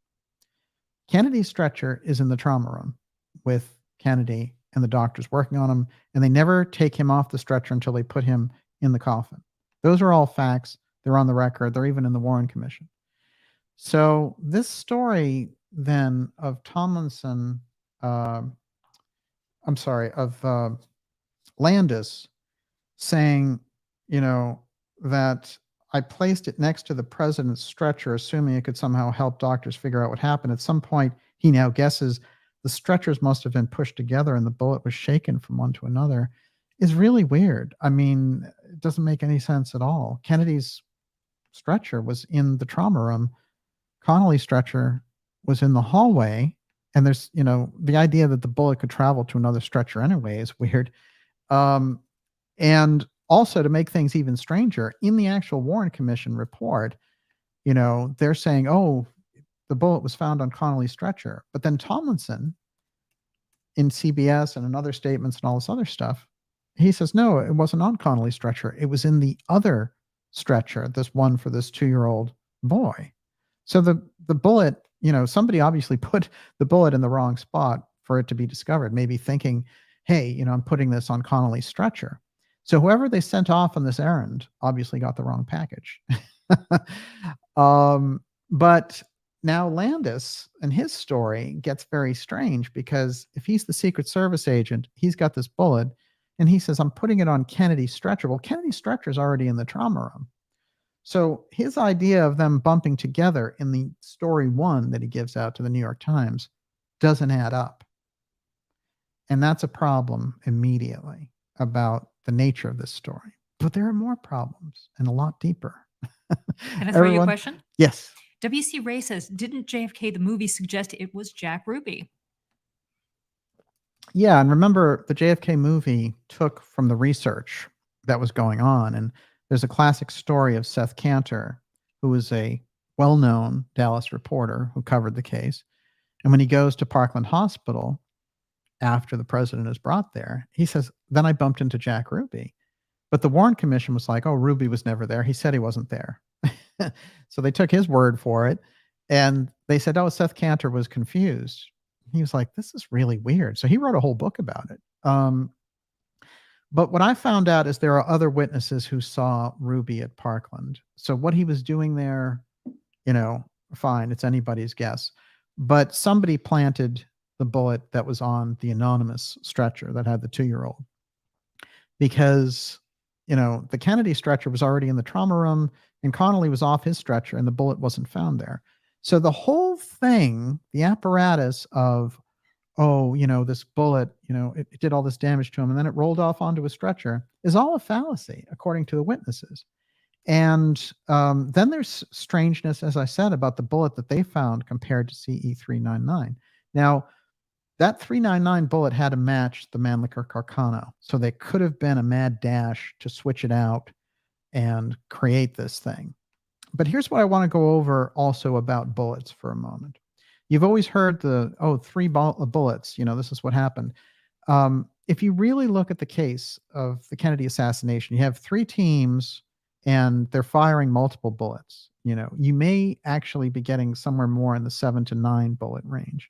Kennedy's stretcher is in the trauma room with Kennedy and the doctors working on him, and they never take him off the stretcher until they put him in the coffin. Those are all facts. They're on the record. They're even in the Warren Commission. So this story then of Tomlinson I'm sorry, of Landis saying, that I placed it next to the president's stretcher, assuming it could somehow help doctors figure out what happened. At some point, he now guesses the stretchers must have been pushed together and the bullet was shaken from one to another, is really weird. I mean, it doesn't make any sense at all. Kennedy's stretcher was in the trauma room. Connolly's stretcher was in the hallway. And there's, the idea that the bullet could travel to another stretcher anyway is weird. And also, to make things even stranger, in the actual Warren Commission report, they're saying, oh, the bullet was found on Connolly's stretcher. But then Tomlinson, in CBS and in other statements and all this other stuff, he says, no, it wasn't on Connolly's stretcher. It was in the other stretcher, this one for this 2-year-old boy. So the bullet, somebody obviously put the bullet in the wrong spot for it to be discovered, maybe thinking, hey, I'm putting this on Connolly's stretcher. So whoever they sent off on this errand obviously got the wrong package. But now Landis and his story gets very strange, because if he's the Secret Service agent, he's got this bullet and he says, I'm putting it on Kennedy's stretcher. Well, Kennedy's stretcher is already in the trauma room. So his idea of them bumping together in the story 1 that he gives out to the New York Times doesn't add up. And that's a problem immediately about the nature of this story. But there are more problems and a lot deeper. Can I throw you a question? Yes. W.C. Ray says, didn't JFK the movie suggest it was Jack Ruby? Yeah, and remember, the JFK movie took from the research that was going on. And there's a classic story of Seth Cantor, who was a well-known Dallas reporter who covered the case. And when he goes to Parkland Hospital after the president is brought there, he says, then I bumped into Jack Ruby. But the Warren Commission was like, oh, Ruby was never there. He said he wasn't there. So they took his word for it. And they said, oh, Seth Cantor was confused. He was like, this is really weird. So he wrote a whole book about it. But what I found out is there are other witnesses who saw Ruby at Parkland. So what he was doing there, fine, it's anybody's guess. But somebody planted the bullet that was on the anonymous stretcher that had the 2-year-old. Because, the Kennedy stretcher was already in the trauma room and Connolly was off his stretcher and the bullet wasn't found there. So the whole thing, the apparatus of, oh, this bullet, it did all this damage to him and then it rolled off onto a stretcher, is all a fallacy, according to the witnesses. And then there's strangeness, as I said, about the bullet that they found compared to CE 399. Now, that 399 bullet had to match the Mannlicher Carcano. So they could have been a mad dash to switch it out and create this thing. But here's what I want to go over also about bullets for a moment. You've always heard the, 3 bullets, this is what happened. If you really look at the case of the Kennedy assassination, you have 3 teams and they're firing multiple bullets. You may actually be getting somewhere more in the 7 to 9 bullet range.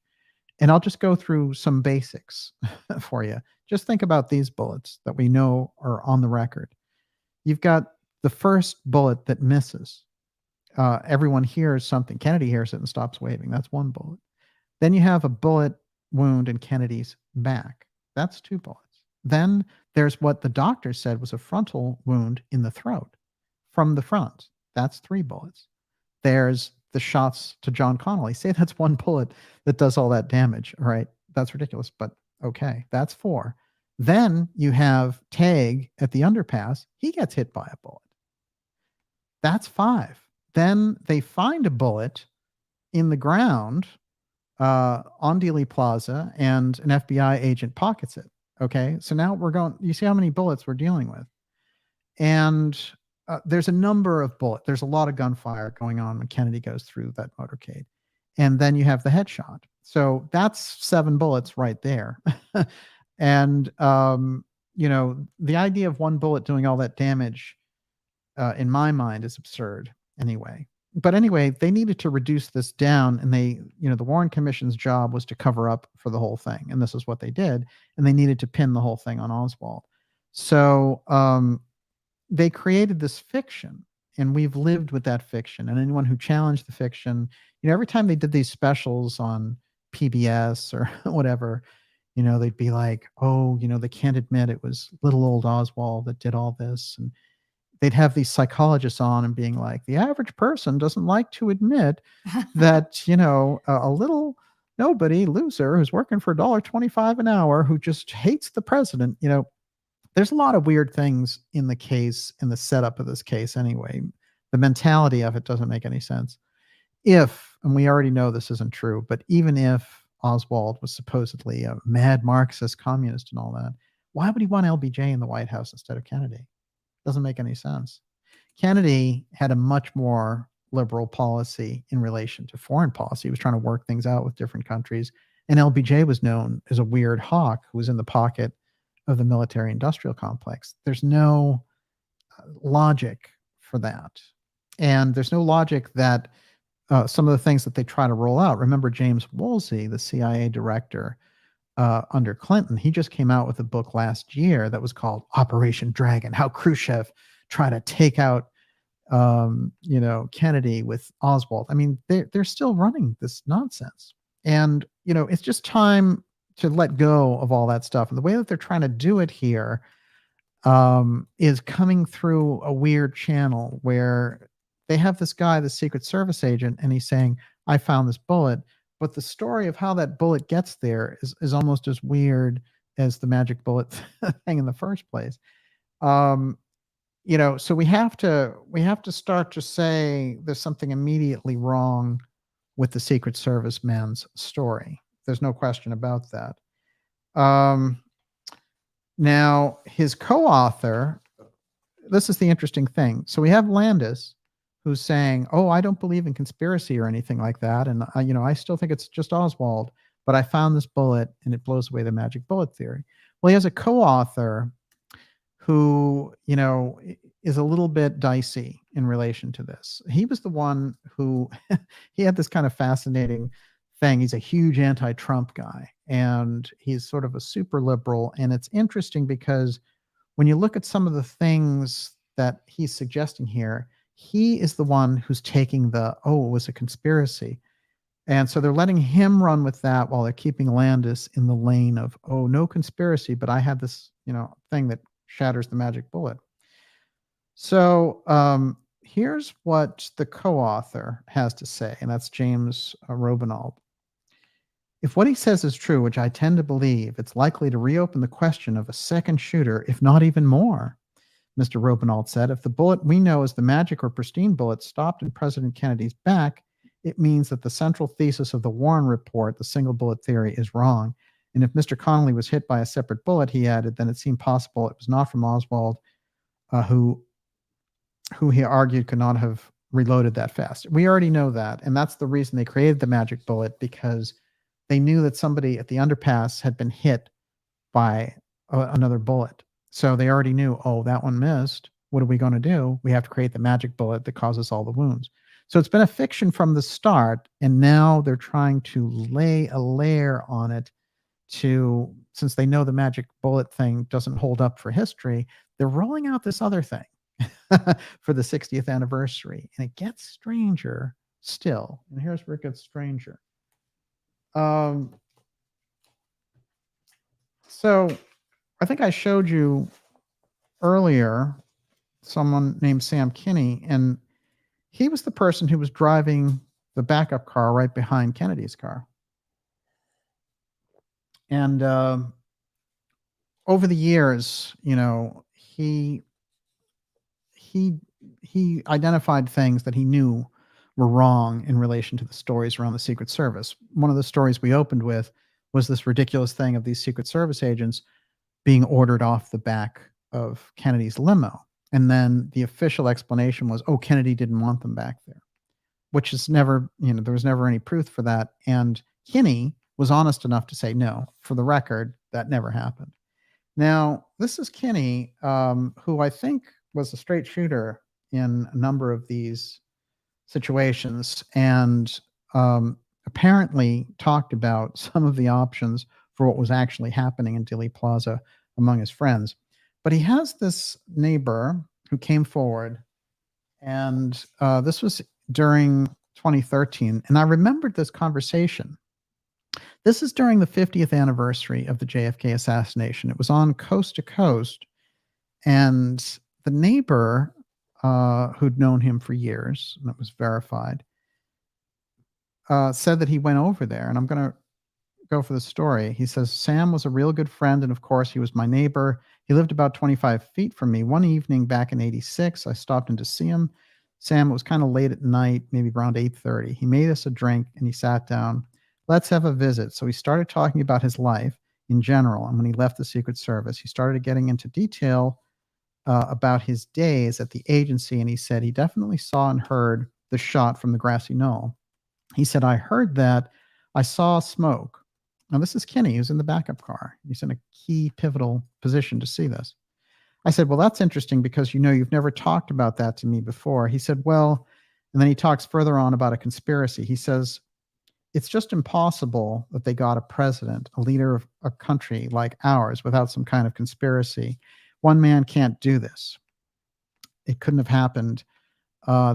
And I'll just go through some basics for you. Just think about these bullets that we know are on the record. You've got the first bullet that misses. Everyone hears something. Kennedy hears it and stops waving. That's 1 bullet. Then you have a bullet wound in Kennedy's back. That's 2 bullets. Then there's what the doctor said was a frontal wound in the throat from the front. That's 3 bullets. There's the shots to John Connolly. Say that's 1 bullet that does all that damage. All right. That's ridiculous, but okay. That's 4. Then you have Tag at the underpass. He gets hit by a bullet. That's 5. Then they find a bullet in the ground on Dealey Plaza, and an FBI agent pockets it. Okay. So now you see how many bullets we're dealing with. And there's a number of bullets. There's a lot of gunfire going on when Kennedy goes through that motorcade. And then you have the headshot. So that's 7 bullets right there. And, the idea of 1 bullet doing all that damage, in my mind, is absurd anyway. But anyway, they needed to reduce this down, and the Warren Commission's job was to cover up for the whole thing. And this is what they did. And they needed to pin the whole thing on Oswald. So, they created this fiction, and we've lived with that fiction. And anyone who challenged the fiction, every time they did these specials on PBS or whatever, they'd be like, oh, they can't admit it was little old Oswald that did all this. And they'd have these psychologists on and being like, the average person doesn't like to admit that, a little nobody loser who's working for $1.25 an hour who just hates the president. There's a lot of weird things in the case, in the setup of this case anyway. The mentality of it doesn't make any sense. And we already know this isn't true, but even if Oswald was supposedly a mad Marxist communist and all that, why would he want LBJ in the White House instead of Kennedy? Doesn't make any sense. Kennedy had a much more liberal policy in relation to foreign policy. He was trying to work things out with different countries. And LBJ was known as a weird hawk who was in the pocket of the military industrial complex. There's no logic for that. And there's no logic that some of the things that they try to roll out. Remember James Woolsey, the CIA director under Clinton, he just came out with a book last year that was called Operation Dragon, how Khrushchev tried to take out Kennedy with Oswald. I mean, they're still running this nonsense. And, it's just time to let go of all that stuff. And the way that they're trying to do it here is coming through a weird channel where they have this guy, the Secret Service agent, and he's saying, I found this bullet. But the story of how that bullet gets there is almost as weird as the magic bullet thing in the first place. So we have to start to say there's something immediately wrong with the Secret Service man's story. There's no question about that. Now, his co-author, this is the interesting thing. So we have Landis, who's saying, oh, I don't believe in conspiracy or anything like that. And, I still think it's just Oswald, but I found this bullet and it blows away the magic bullet theory. Well, he has a co-author who, is a little bit dicey in relation to this. He was the one who, he had this kind of fascinating thing. He's a huge anti-Trump guy, and he's sort of a super liberal. And it's interesting because when you look at some of the things that he's suggesting here, he is the one who's taking it was a conspiracy. And so they're letting him run with that while they're keeping Landis in the lane of, oh, no conspiracy, but I had this, thing that shatters the magic bullet. So here's what the co-author has to say, and that's James Robinald. If what he says is true, which I tend to believe, it's likely to reopen the question of a second shooter, if not even more. Mr. Robinald said, if the bullet we know as the magic or pristine bullet stopped in President Kennedy's back, it means that the central thesis of the Warren report, the single bullet theory, is wrong. And if Mr. Connolly was hit by a separate bullet, he added, then it seemed possible it was not from Oswald, who he argued could not have reloaded that fast. We already know that. And that's the reason they created the magic bullet, because they knew that somebody at the underpass had been hit by another bullet. So they already knew, oh, that one missed. What are we going to do? We have to create the magic bullet that causes all the wounds. So it's been a fiction from the start, and now they're trying to lay a layer on it since they know the magic bullet thing doesn't hold up for history, they're rolling out this other thing for the 60th anniversary. And it gets stranger still. And here's where it gets stranger. So I think I showed you earlier someone named Sam Kinney, and he was the person who was driving the backup car right behind Kennedy's car. And over the years, he identified things that he knew were wrong in relation to the stories around the Secret Service. One of the stories we opened with was this ridiculous thing of these Secret Service agents being ordered off the back of Kennedy's limo. And then the official explanation was, oh, Kennedy didn't want them back there, which is never, there was never any proof for that. And Kinney was honest enough to say, no, for the record, that never happened. Now, this is Kinney, who I think was a straight shooter in a number of these situations, and apparently talked about some of the options for what was actually happening in Dealey Plaza among his friends. But he has this neighbor who came forward, and this was during 2013. And I remembered this conversation This is during the 50th anniversary of the JFK assassination. It was on Coast to Coast, and the neighbor who'd known him for years, and it was verified, said that he went over there, and I'm going to go for the story. He says, Sam was a real good friend, and of course, he was my neighbor. He lived about 25 feet from me. One evening back in 86, I stopped in to see him. Sam, it was kind of late at night, maybe around 8:30. He made us a drink, and he sat down. Let's have a visit. So he started talking about his life in general, and when he left the Secret Service, he started getting into detail about his days at the agency, and he said he definitely saw and heard the shot from the grassy knoll. He said, I heard that. I saw smoke. Now, this is Kinney, who's in the backup car. He's in a key pivotal position to see this. I said, well, that's interesting because, you've never talked about that to me before. He said, well, and then he talks further on about a conspiracy. He says, it's just impossible that they got a president, a leader of a country like ours without some kind of conspiracy. One man can't do this. It couldn't have happened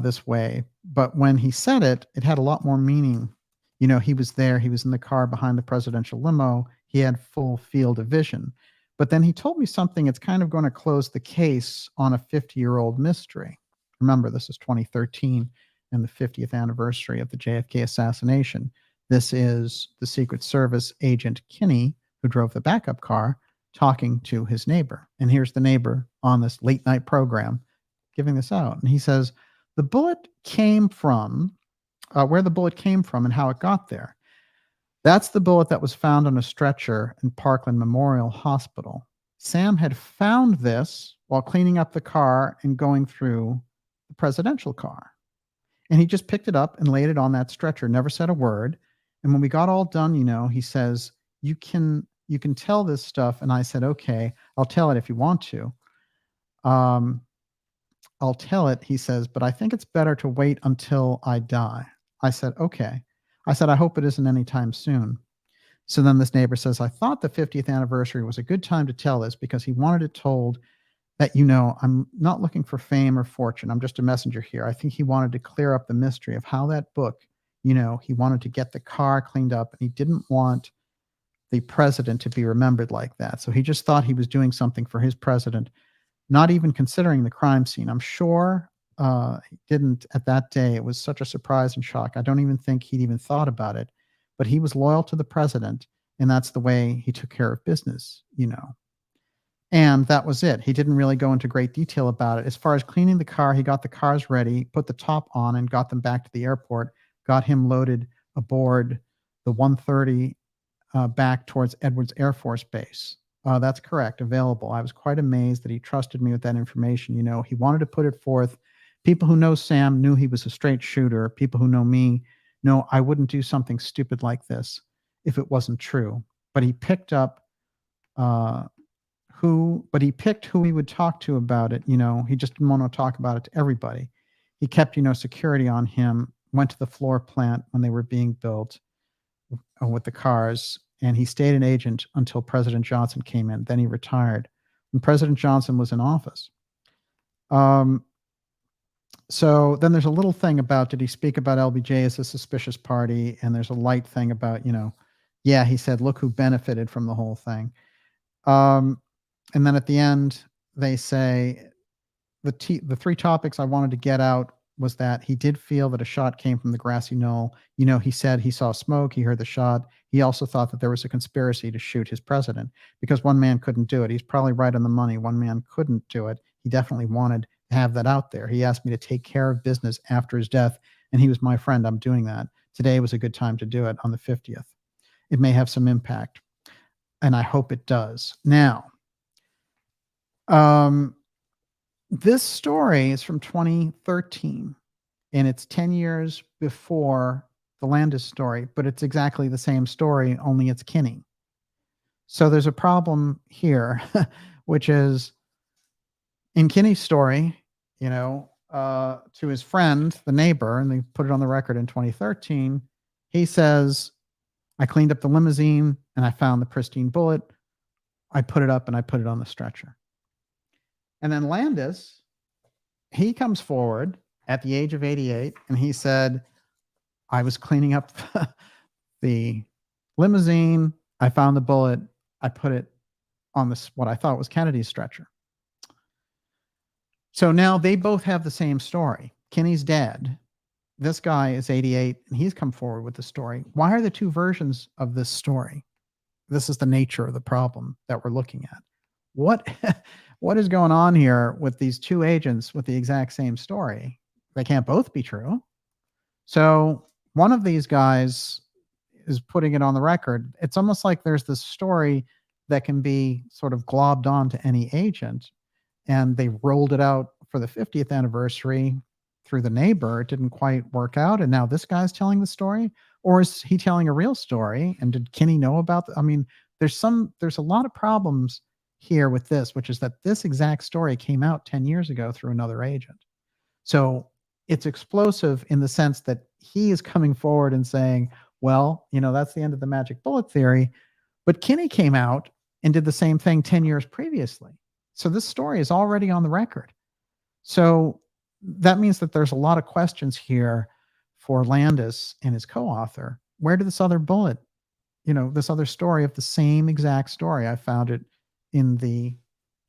this way. But when he said it, it had a lot more meaning. He was there. He was in the car behind the presidential limo. He had full field of vision. But then he told me something. It's kind of going to close the case on a 50-year-old mystery. Remember, this is 2013 and the 50th anniversary of the JFK assassination. This is the Secret Service agent Kinney, who drove the backup car, talking to his neighbor. And here's the neighbor on this late night program giving this out. And he says, the bullet came from, where the bullet came from and how it got there. That's the bullet that was found on a stretcher in Parkland Memorial Hospital. Sam had found this while cleaning up the car and going through the presidential car. And he just picked it up and laid it on that stretcher, never said a word. And when we got all done, he says, you can tell this stuff. And I said, okay, I'll tell it if you want to. I'll tell it, he says, but I think it's better to wait until I die. I said, okay. I said, I hope it isn't anytime soon. So then this neighbor says, I thought the 50th anniversary was a good time to tell this because he wanted it told that, I'm not looking for fame or fortune. I'm just a messenger here. I think he wanted to clear up the mystery of how that book, he wanted to get the car cleaned up, and he didn't want the president to be remembered like that. So he just thought he was doing something for his president, not even considering the crime scene. I'm sure he didn't at that day. It was such a surprise and shock. I don't even think he'd even thought about it, but he was loyal to the president, and that's the way he took care of business, And that was it. He didn't really go into great detail about it. As far as cleaning the car, he got the cars ready, put the top on, and got them back to the airport, got him loaded aboard the 130 back towards Edwards Air Force Base. That's correct, available. I was quite amazed that he trusted me with that information. He wanted to put it forth. People who know Sam knew he was a straight shooter. People who know me know I wouldn't do something stupid like this if it wasn't true. But he picked up who he would talk to about it. He just didn't want to talk about it to everybody. He kept, security on him, went to the floor plant when they were being built with the cars, and he stayed an agent until President Johnson came in. Then he retired when President Johnson was in office. So then there's a little thing about, did he speak about LBJ as a suspicious party? And there's a light thing about, he said, look who benefited from the whole thing. And then at the end, they say the three topics I wanted to get out was that he did feel that a shot came from the grassy knoll. He said he saw smoke, he heard the shot. He also thought that there was a conspiracy to shoot his president because one man couldn't do it. He's probably right on the money. One man couldn't do it. He definitely wanted to have that out there. He asked me to take care of business after his death, and he was my friend. I'm doing that. Today was a good time to do it on the 50th. It may have some impact, and I hope it does. Now, this story is from 2013, and it's 10 years before the Landis story, but it's exactly the same story, only it's Kinney. So there's a problem here, which is in Kinney's story, to his friend, the neighbor, and they put it on the record in 2013, he says, I cleaned up the limousine and I found the pristine bullet. I put it up and I put it on the stretcher. And then Landis, he comes forward at the age of 88 and he said, I was cleaning up the limousine. I found the bullet. I put it on this, what I thought was Kennedy's stretcher. So now they both have the same story. Kinney's dead. This guy is 88 and he's come forward with the story. Why are there two versions of this story? This is the nature of the problem that we're looking at. What is going on here with these two agents with the exact same story? They can't both be true. So one of these guys is putting it on the record. It's almost like there's this story that can be sort of globbed on to any agent, and they rolled it out for the 50th anniversary through the neighbor. It didn't quite work out, and now this guy's telling the story. Or is he telling a real story? And did Kinney know about I mean, there's a lot of problems here with this, which is that this exact story came out 10 years ago through another agent. So it's explosive in the sense that he is coming forward and saying, well, that's the end of the magic bullet theory. But Kinney came out and did the same thing 10 years previously. So this story is already on the record. So that means that there's a lot of questions here for Landis and his co-author. Where did this other bullet, this other story of the same exact story? I found it in the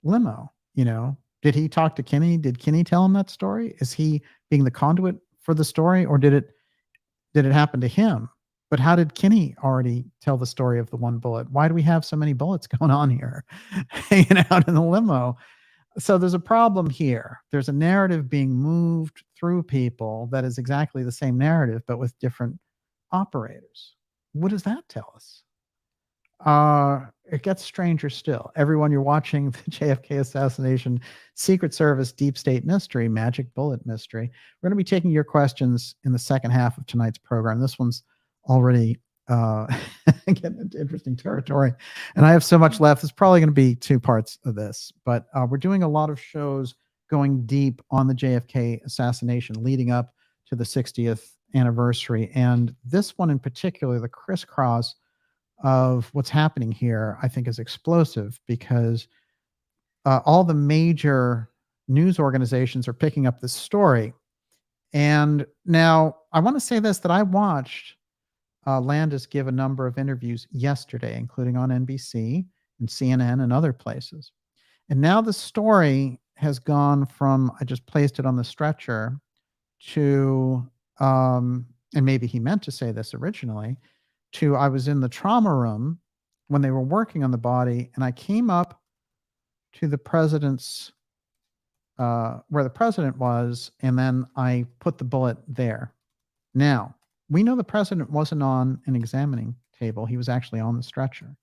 limo. Did he talk to Kinney? Did Kinney tell him that story? Is he being the conduit for the story, or did it happen to him? But how did Kinney already tell the story of the one bullet? Why do we have so many bullets going on here hanging out in the limo? So there's a problem here. There's a narrative being moved through people that is exactly the same narrative, but with different operators. What does that tell us? It gets stranger still. Everyone, you're watching the JFK Assassination Secret Service Deep State Mystery, Magic Bullet Mystery. We're going to be taking your questions in the second half of tonight's program. This one's already getting into interesting territory, and I have so much left. It's probably going to be two parts of this, but we're doing a lot of shows going deep on the JFK assassination leading up to the 60th anniversary. And this one in particular, the crisscross of what's happening here, I think is explosive, because all the major news organizations are picking up this story. And now I want to say this, that I watched Landis give a number of interviews yesterday, including on NBC and CNN and other places. And now the story has gone from, I just placed it on the stretcher, to, and maybe he meant to say this originally, to I was in the trauma room when they were working on the body, and I came up to the president's, where the president was, and then I put the bullet there. Now, we know the president wasn't on an examining table. He was actually on the stretcher.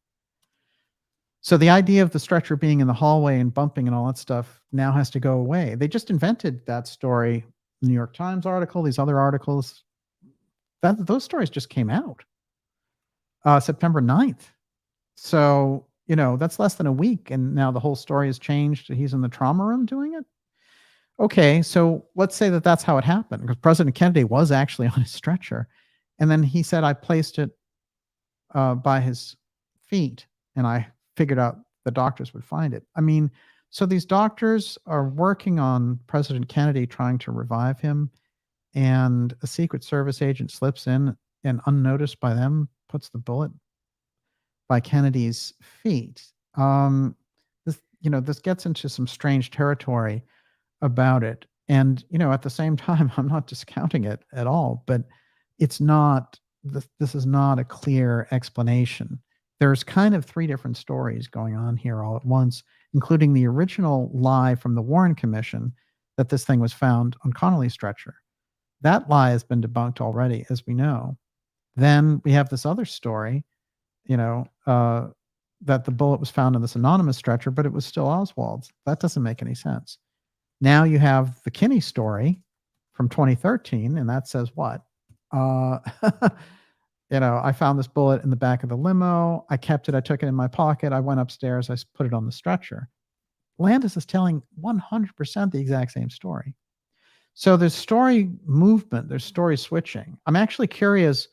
So the idea of the stretcher being in the hallway and bumping and all that stuff now has to go away. They just invented that story. The New York Times article, these other articles, those stories just came out September 9th. So, that's less than a week. And now the whole story has changed. He's in the trauma room doing it. Okay, so let's say that that's how it happened, because President Kennedy was actually on his stretcher. And then he said, I placed it by his feet, and I figured out the doctors would find it. I mean, so these doctors are working on President Kennedy, trying to revive him, and a Secret Service agent slips in and, unnoticed by them, puts the bullet by Kennedy's feet. This gets into some strange territory about it. And, at the same time, I'm not discounting it at all, but it's not, this is not a clear explanation. There's kind of three different stories going on here all at once, including the original lie from the Warren Commission that this thing was found on Connolly's stretcher. That lie has been debunked already, as we know. Then we have this other story, that the bullet was found in this anonymous stretcher, but it was still Oswald's. That doesn't make any sense. Now you have the Kinney story from 2013, and that says what? I found this bullet in the back of the limo. I kept it. I took it in my pocket. I went upstairs. I put it on the stretcher. Landis is telling 100% the exact same story. So there's story movement. There's story switching. I'm actually curious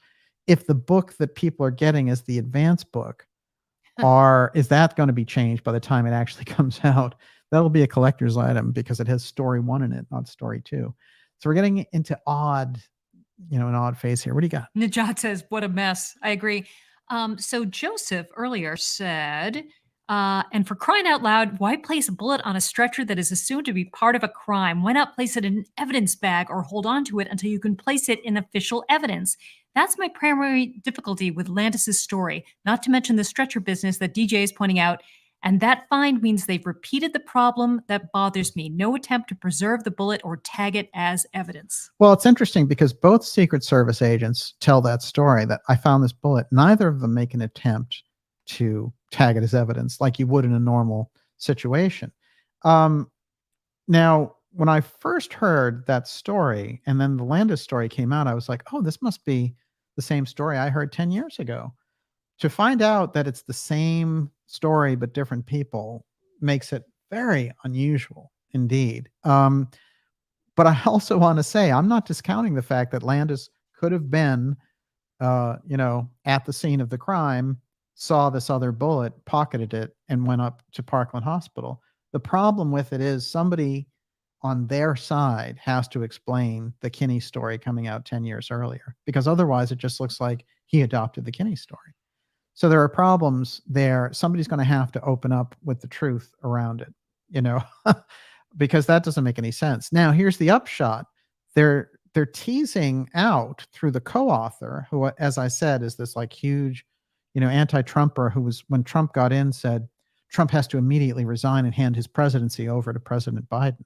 if the book that people are getting is the advanced book, or is that going to be changed by the time it actually comes out? That'll be a collector's item because it has story 1 in it, not story 2. So we're getting into an odd phase here. What do you got? Najat says, what a mess. I agree. So Joseph earlier said, and for crying out loud, why place a bullet on a stretcher that is assumed to be part of a crime? Why not place it in an evidence bag or hold on to it until you can place it in official evidence? That's my primary difficulty with Landis's story, not to mention the stretcher business that DJ is pointing out. And that find means they've repeated the problem that bothers me. No attempt to preserve the bullet or tag it as evidence. Well, it's interesting because both Secret Service agents tell that story that I found this bullet. Neither of them make an attempt to tag it as evidence like you would in a normal situation. Now, when I first heard that story and then the Landis story came out, I was like, oh, this must be the same story I heard 10 years ago. To find out that it's the same story but different people makes it very unusual indeed. But I also want to say I'm not discounting the fact that Landis could have been, at the scene of the crime, saw this other bullet, pocketed it, and went up to Parkland Hospital. The problem with it is somebody on their side has to explain the Kinney story coming out 10 years earlier, because otherwise it just looks like he adopted the Kinney story. So there are problems there. Somebody's going to have to open up with the truth around it, because that doesn't make any sense. Now, here's the upshot. They're teasing out through the co-author, who, as I said, is this like huge, anti-Trumper who was, when Trump got in, said Trump has to immediately resign and hand his presidency over to President Biden.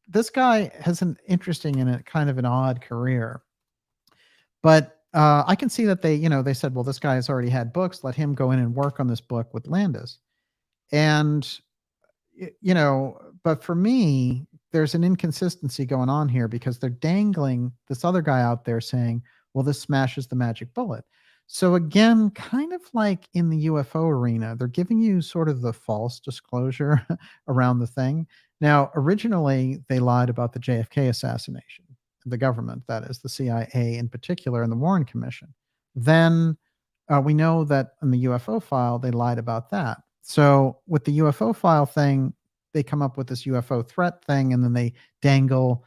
This guy has an interesting and a kind of an odd career, but I can see that they said, well, this guy has already had books. Let him go in and work on this book with Landis. And, but for me, there's an inconsistency going on here because they're dangling this other guy out there saying, well, this smashes the magic bullet. So again, kind of like in the UFO arena, they're giving you sort of the false disclosure around the thing. Now, originally, they lied about the JFK assassination, the government, that is, the CIA in particular, and the Warren Commission. Then we know that in the UFO file, they lied about that. So with the UFO file thing, they come up with this UFO threat thing, and then they dangle,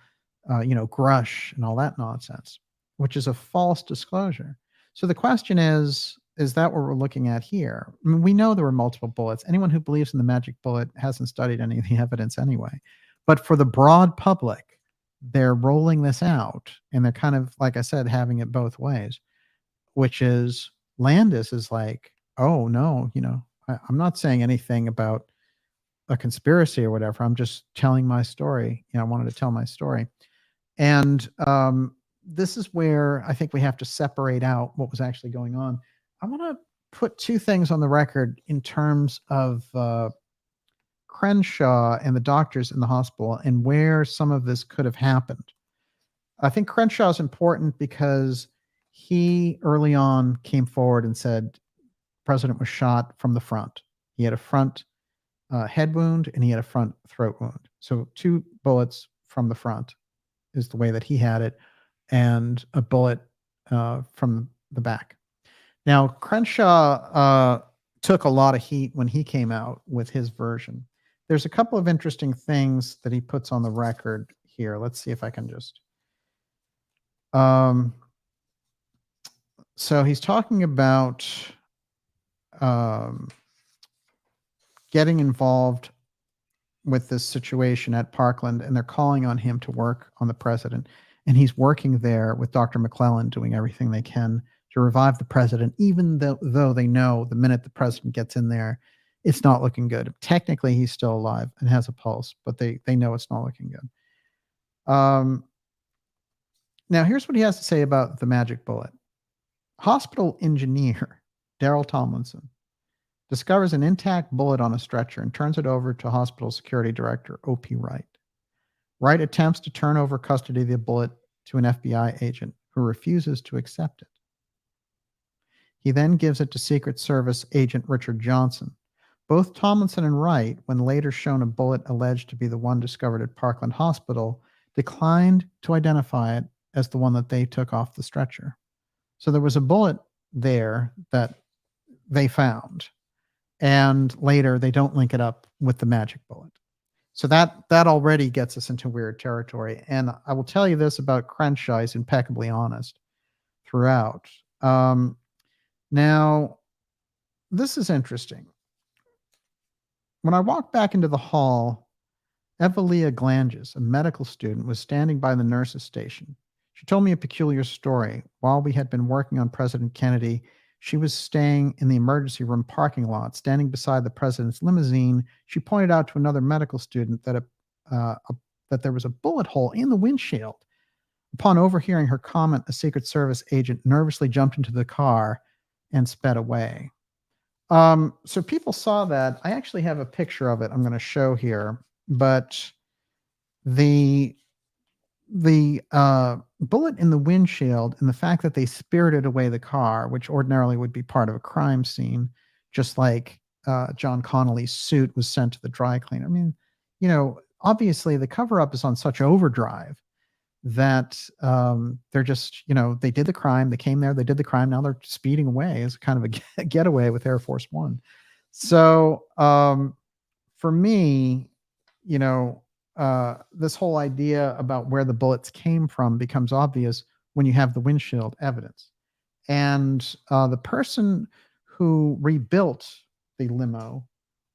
Grush and all that nonsense, which is a false disclosure. So the question is that what we're looking at here? I mean, we know there were multiple bullets. Anyone who believes in the magic bullet hasn't studied any of the evidence anyway. But for the broad public, they're rolling this out, and they're kind of, like I said, having it both ways, which is Landis is like, oh, no, I'm not saying anything about a conspiracy or whatever. I'm just telling my story. I wanted to tell my story. And this is where I think we have to separate out what was actually going on. I want to put two things on the record in terms of Crenshaw and the doctors in the hospital and where some of this could have happened. I think Crenshaw is important because he early on came forward and said the president was shot from the front. He had a front head wound and he had a front throat wound. So 2 bullets from the front is the way that he had it, and a bullet from the back. Now, Crenshaw took a lot of heat when he came out with his version. There's a couple of interesting things that he puts on the record here. Let's see if I can just... so he's talking about getting involved with this situation at Parkland, and they're calling on him to work on the president. And he's working there with Dr. McClellan, doing everything they can to revive the president, even though they know the minute the president gets in there, it's not looking good. Technically, he's still alive and has a pulse, but they know it's not looking good. Now, here's what he has to say about the magic bullet. Hospital engineer Daryl Tomlinson discovers an intact bullet on a stretcher and turns it over to hospital security director O.P. Wright. Wright attempts to turn over custody of the bullet to an FBI agent who refuses to accept it. He then gives it to Secret Service agent Richard Johnson. Both Tomlinson and Wright, when later shown a bullet alleged to be the one discovered at Parkland Hospital, declined to identify it as the one that they took off the stretcher. So there was a bullet there that they found, and later they don't link it up with the magic bullet. So that already gets us into weird territory. And I will tell you this about Crenshaw: he's impeccably honest throughout. Now, this is interesting. When I walked back into the hall, Evelia Glanges, a medical student, was standing by the nurse's station. She told me a peculiar story. While we had been working on President Kennedy, she was staying in the emergency room parking lot, standing beside the president's limousine. She pointed out to another medical student that that there was a bullet hole in the windshield. Upon overhearing her comment, a Secret Service agent nervously jumped into the car and sped away. So people saw that. I actually have a picture of it I'm going to show here, but the bullet in the windshield and the fact that they spirited away the car, which ordinarily would be part of a crime scene, just like John Connolly's suit was sent to the dry cleaner. I mean, obviously the cover-up is on such overdrive that they're just, they did the crime, they came there, they did the crime, now they're speeding away as kind of a getaway with Air Force One. So for me, this whole idea about where the bullets came from becomes obvious when you have the windshield evidence. And the person who rebuilt the limo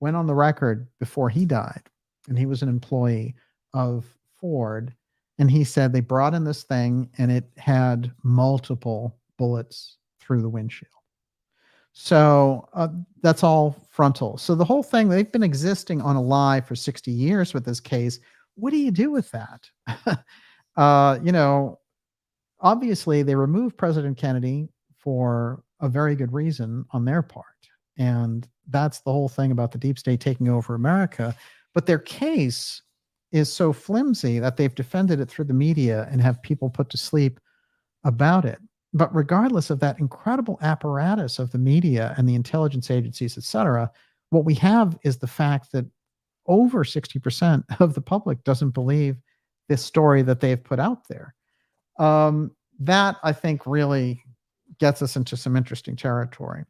went on the record before he died, and he was an employee of Ford. And he said they brought in this thing and it had multiple bullets through the windshield. So that's all frontal. So the whole thing, they've been existing on a lie for 60 years with this case. What do you do with that? Obviously they removed President Kennedy for a very good reason on their part. And that's the whole thing about the deep state taking over America. But their case is so flimsy that they've defended it through the media and have people put to sleep about it. But regardless of that incredible apparatus of the media and the intelligence agencies, et cetera, what we have is the fact that over 60% of the public doesn't believe this story that they've put out there. That, I think, really gets us into some interesting territory.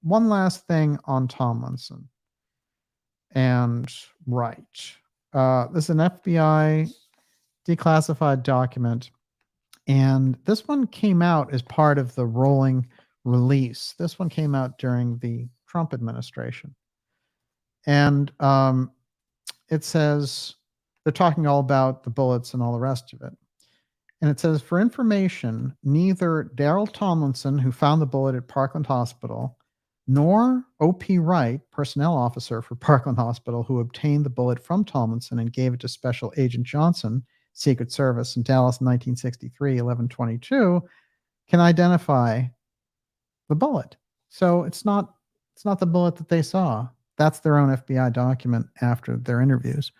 One last thing on Tomlinson and Wright. This is an FBI declassified document, and this one came out as part of the rolling release. This one came out during the Trump administration. And it says, they're talking all about the bullets and all the rest of it. And it says, for information, neither Daryl Tomlinson, who found the bullet at Parkland Hospital, nor O.P. Wright, personnel officer for Parkland Hospital, who obtained the bullet from Tomlinson and gave it to Special Agent Johnson, Secret Service in Dallas in 1963, 11/22, can identify the bullet. So it's not the bullet that they saw. That's their own FBI document after their interviews.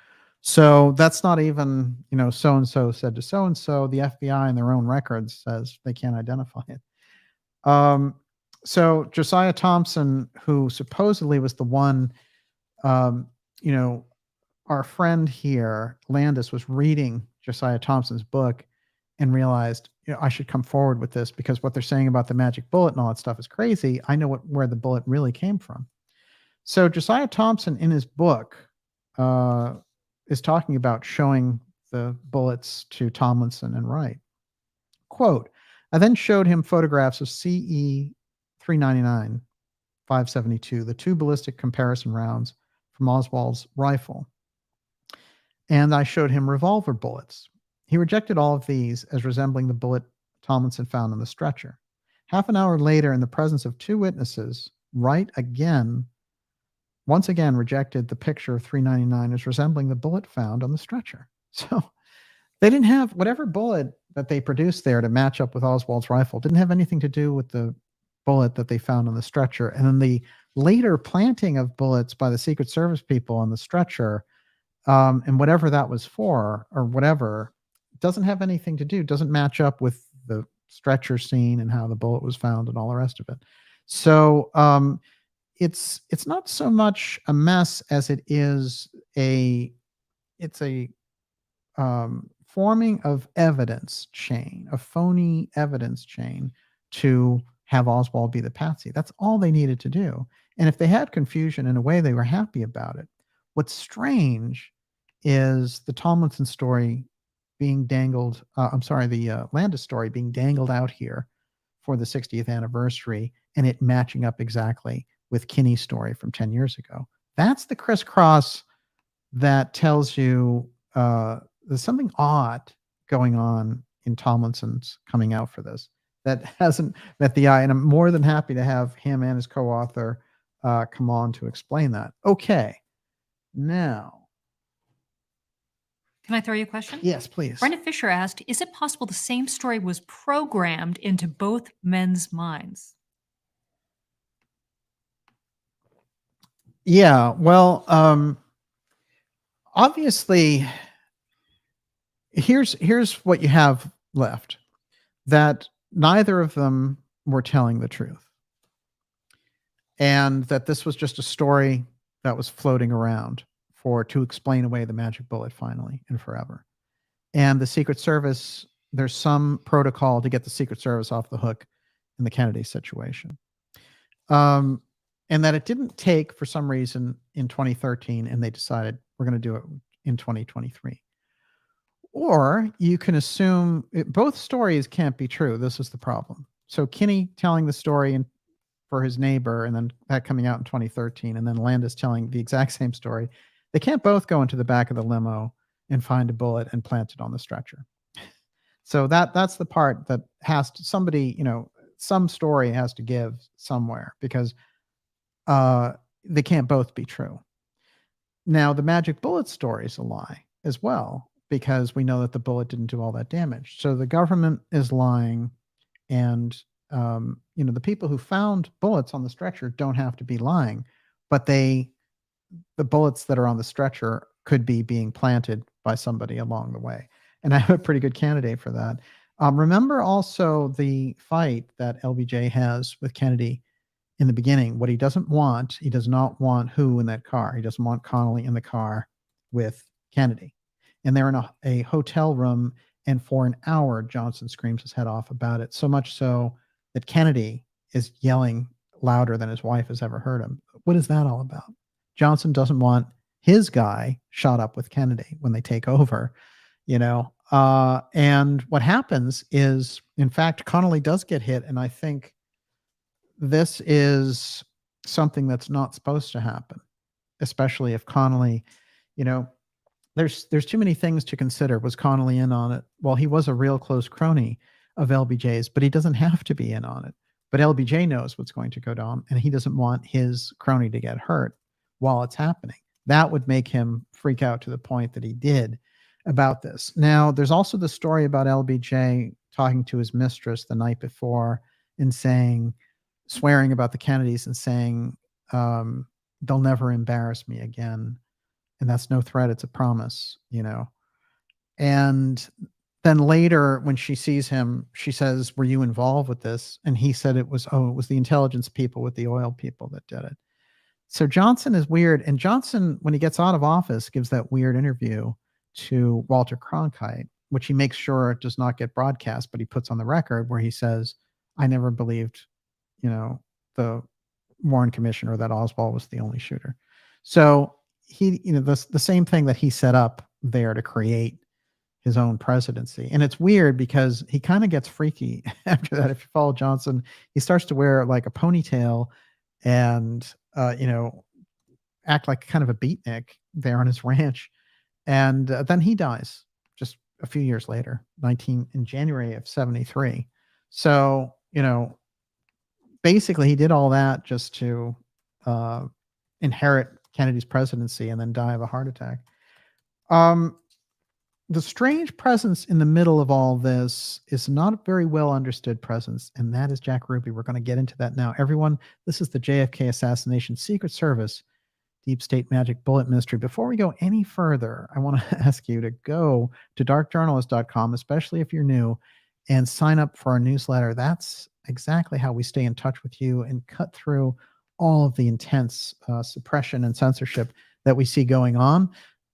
So that's not even, so-and-so said to so-and-so. The FBI in their own records says they can't identify it. So Josiah Thompson, who supposedly was the one, our friend here, Landis, was reading Josiah Thompson's book and realized, I should come forward with this because what they're saying about the magic bullet and all that stuff is crazy. I know where the bullet really came from. So Josiah Thompson in his book is talking about showing the bullets to Tomlinson and Wright. Quote, I then showed him photographs of CE 399, 572, the two ballistic comparison rounds from Oswald's rifle. And I showed him revolver bullets. He rejected all of these as resembling the bullet Tomlinson found on the stretcher. Half an hour later, in the presence of two witnesses, Wright once again rejected the picture of 399 as resembling the bullet found on the stretcher. So they didn't have whatever bullet that they produced there to match up with Oswald's rifle didn't have anything to do with the bullet that they found on the stretcher. And then the later planting of bullets by the Secret Service people on the stretcher, and whatever that was for or whatever, doesn't have anything to do, doesn't match up with the stretcher scene and how the bullet was found and all the rest of it. So it's not so much a mess as it is a forming of evidence chain, a phony evidence chain to have Oswald be the patsy. That's all they needed to do. And if they had confusion in a way, they were happy about it. What's strange is the Tomlinson story being dangled, the Landis story being dangled out here for the 60th anniversary and it matching up exactly with Kinney's story from 10 years ago. That's the crisscross that tells you there's something odd going on in Tomlinson's coming out for this that hasn't met the eye. And I'm more than happy to have him and his co-author come on to explain that. Okay. Now, can I throw you a question? yes, please. Brenda Fisher asked, is it possible the same story was programmed into both men's minds? Yeah, well, obviously, here's what you have left, that neither of them were telling the truth, and that this was just a story that was floating around to explain away the magic bullet finally and forever. And the Secret Service, there's some protocol to get the Secret Service off the hook in the Kennedy situation. And that it didn't take for some reason in 2013, and they decided we're going to do it in 2023. Or you can assume both stories can't be true. This is the problem. So Kinney telling the story for his neighbor, and then that coming out in 2013, and then Landis telling the exact same story. They can't both go into the back of the limo and find a bullet and plant it on the stretcher. So that's the part that has to, somebody, some story has to give somewhere, because they can't both be true. Now, the magic bullet story is a lie as well, because we know that the bullet didn't do all that damage. So the government is lying, and the people who found bullets on the stretcher don't have to be lying, but the bullets that are on the stretcher could be being planted by somebody along the way. And I have a pretty good candidate for that. Remember also the fight that LBJ has with Kennedy in the beginning. What he doesn't want, he does not want who in that car. He doesn't want Connolly in the car with Kennedy. And they're in a hotel room, and for an hour, Johnson screams his head off about it, so much so that Kennedy is yelling louder than his wife has ever heard him. What is that all about? Johnson doesn't want his guy shot up with Kennedy when they take over, and what happens is, in fact, Connolly does get hit. And I think this is something that's not supposed to happen, especially if Connolly, there's too many things to consider. Was Connolly in on it? Well, he was a real close crony of LBJ's, but he doesn't have to be in on it. But LBJ knows what's going to go down, and he doesn't want his crony to get hurt while it's happening. That would make him freak out to the point that he did about this. Now, there's also the story about LBJ talking to his mistress the night before and swearing about the Kennedys and saying, they'll never embarrass me again. And that's no threat, it's a promise, And then later when she sees him, she says, were you involved with this? And he said it was the intelligence people with the oil people that did it. So Johnson is weird. And Johnson, when he gets out of office, gives that weird interview to Walter Cronkite, which he makes sure does not get broadcast, but he puts on the record, where he says, I never believed, the Warren Commissioner, that Oswald was the only shooter. So he, the same thing that he set up there to create his own presidency. And it's weird because he kind of gets freaky after that. If you follow Johnson, he starts to wear like a ponytail and, act like kind of a beatnik there on his ranch. And then he dies just a few years later, in January of 1973. So, basically he did all that just to inherit Kennedy's presidency and then die of a heart attack. The strange presence in the middle of all this is not a very well understood presence, and that is Jack Ruby. We're going to get into that now. Everyone, this is the JFK Assassination Secret Service Deep State Magic Bullet Mystery. Before we go any further, I want to ask you to go to darkjournalist.com, especially if you're new, and sign up for our newsletter. That's exactly how we stay in touch with you and cut through all of the intense suppression and censorship that we see going on.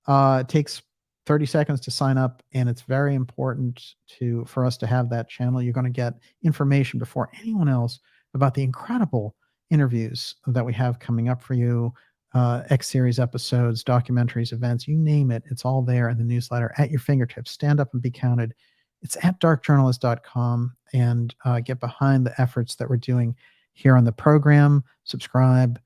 It takes 30 seconds to sign up, and it's very important for us to have that channel. You're going to get information before anyone else about the incredible interviews that we have coming up for you, X-series episodes, documentaries, events, you name it. It's all there in the newsletter at your fingertips. Stand up and be counted it's at darkjournalist.com, and get behind the efforts that we're doing here on the program. Subscribe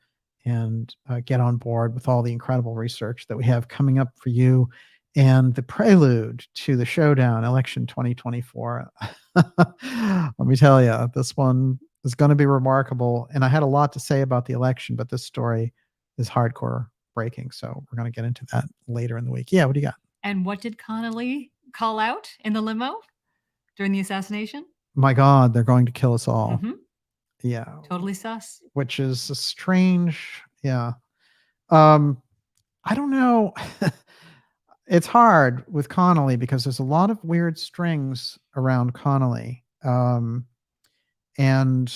and get on board with all the incredible research that we have coming up for you, and the prelude to the showdown, election 2024. Let me tell you, this one is going to be remarkable. And I had a lot to say about the election, but this story is hardcore breaking. So we're going to get into that later in the week. Yeah, what do you got? And what did Connolly call out in the limo during the assassination? My God, they're going to kill us all. Mm-hmm. Yeah. Totally sus. Which is a strange, yeah. I don't know. It's hard with Connolly because there's a lot of weird strings around Connolly. And,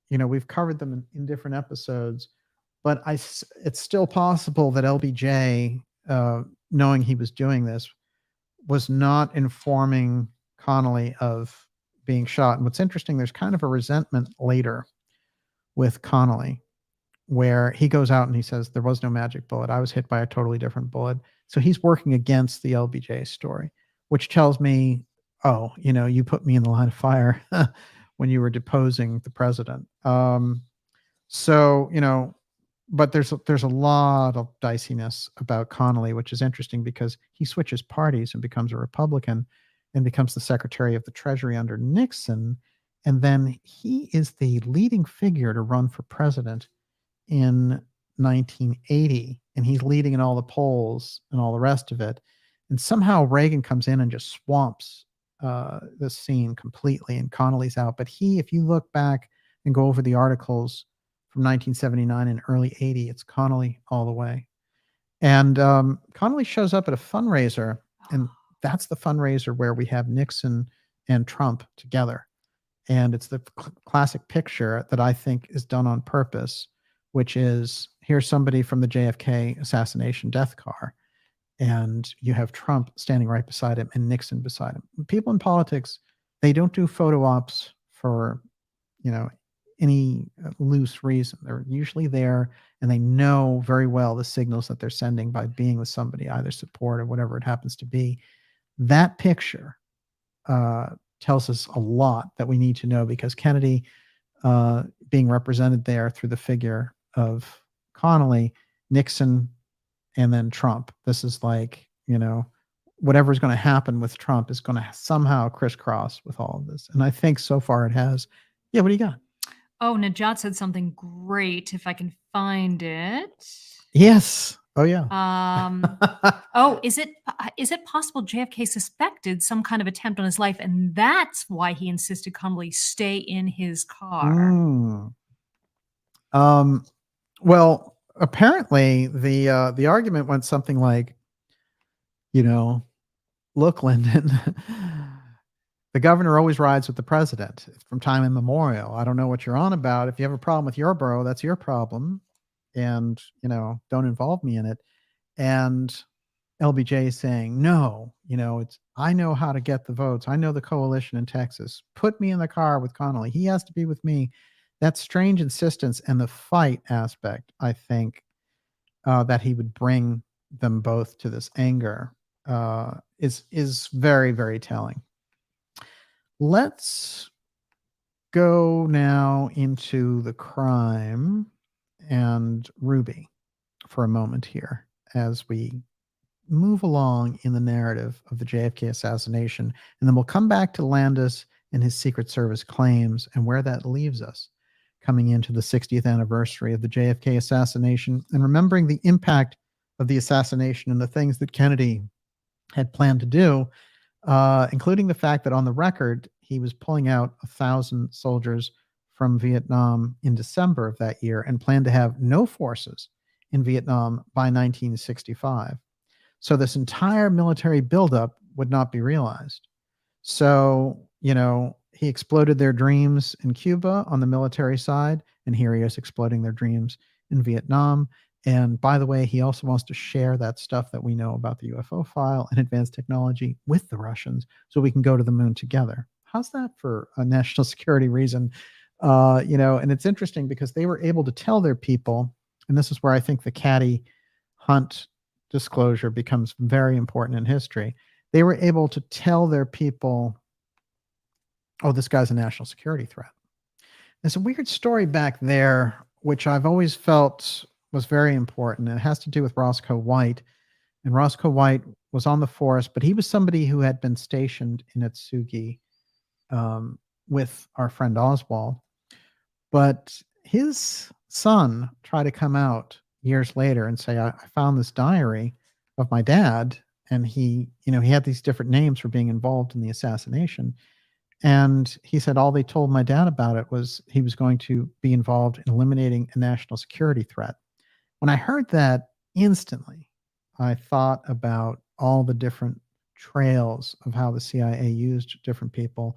we've covered them in different episodes, but it's still possible that LBJ, knowing he was doing this, was not informing Connolly of being shot. And what's interesting, there's kind of a resentment later with Connolly where he goes out and he says, there was no magic bullet. I was hit by a totally different bullet. So he's working against the LBJ story, which tells me, oh, you put me in the line of fire when you were deposing the president. But there's a lot of diciness about Connolly, which is interesting because he switches parties and becomes a Republican and becomes the Secretary of the Treasury under Nixon. And then he is the leading figure to run for president in 1980. And he's leading in all the polls and all the rest of it. And somehow Reagan comes in and just swamps the scene completely, and Connolly's out. But if you look back and go over the articles from 1979 and early 80, it's Connolly all the way. And Connolly shows up at a fundraiser, and that's the fundraiser where we have Nixon and Trump together. And it's the classic picture that I think is done on purpose, which is here's somebody from the JFK assassination death car, and you have Trump standing right beside him and Nixon beside him. People in politics, they don't do photo ops for, any loose reason. They're usually there, and they know very well the signals that they're sending by being with somebody, either support or whatever it happens to be. That picture tells us a lot that we need to know, because Kennedy being represented there through the figure of Connolly, Nixon, and then Trump. This is like, whatever's going to happen with Trump is going to somehow crisscross with all of this. And I think so far it has. Yeah, what do you got? Oh, Najat said something great, if I can find it. Yes. Oh, yeah. Is it possible JFK suspected some kind of attempt on his life, and that's why he insisted Connolly stay in his car? Well, apparently the argument went something like, look, Lyndon, the governor always rides with the president from time immemorial. I don't know what you're on about. If you have a problem with your borough, that's your problem. And, don't involve me in it. And LBJ is saying, no, I know how to get the votes. I know the coalition in Texas. Put me in the car with Connolly. He has to be with me. That strange insistence and the fight aspect, I think, that he would bring them both to this anger is very, very telling. Let's go now into the crime and Ruby for a moment here as we move along in the narrative of the JFK assassination, and then we'll come back to Landis and his Secret Service claims and where that leaves us coming into the 60th anniversary of the JFK assassination, and remembering the impact of the assassination and the things that Kennedy had planned to do, including the fact that on the record, he was pulling out 1,000 soldiers from Vietnam in December of that year and planned to have no forces in Vietnam by 1965. So this entire military buildup would not be realized. So, he exploded their dreams in Cuba on the military side, and here he is exploding their dreams in Vietnam. And by the way, he also wants to share that stuff that we know about the UFO file and advanced technology with the Russians so we can go to the moon together. How's that for a national security reason? And it's interesting because they were able to tell their people, and this is where I think the Caddy Hunt disclosure becomes very important in history. They were able to tell their people oh, this guy's a national security threat. There's a weird story back there, which I've always felt was very important. It has to do with Roscoe White. And Roscoe White was on the force, but he was somebody who had been stationed in Atsugi with our friend Oswald. But his son tried to come out years later and say, I found this diary of my dad, and he had these different names for being involved in the assassination. And he said all they told my dad about it was he was going to be involved in eliminating a national security threat. When I heard that, instantly, I thought about all the different trails of how the CIA used different people.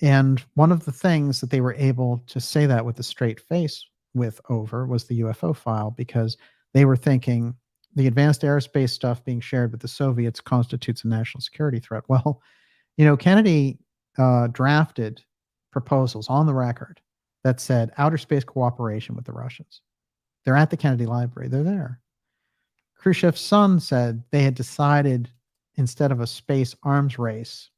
And one of the things that they were able to say that with a straight face over was the UFO file, because they were thinking the advanced aerospace stuff being shared with the Soviets constitutes a national security threat. Well, Kennedy drafted proposals on the record that said outer space cooperation with the Russians. They're at the Kennedy Library. They're there. Khrushchev's son said they had decided, instead of a space arms race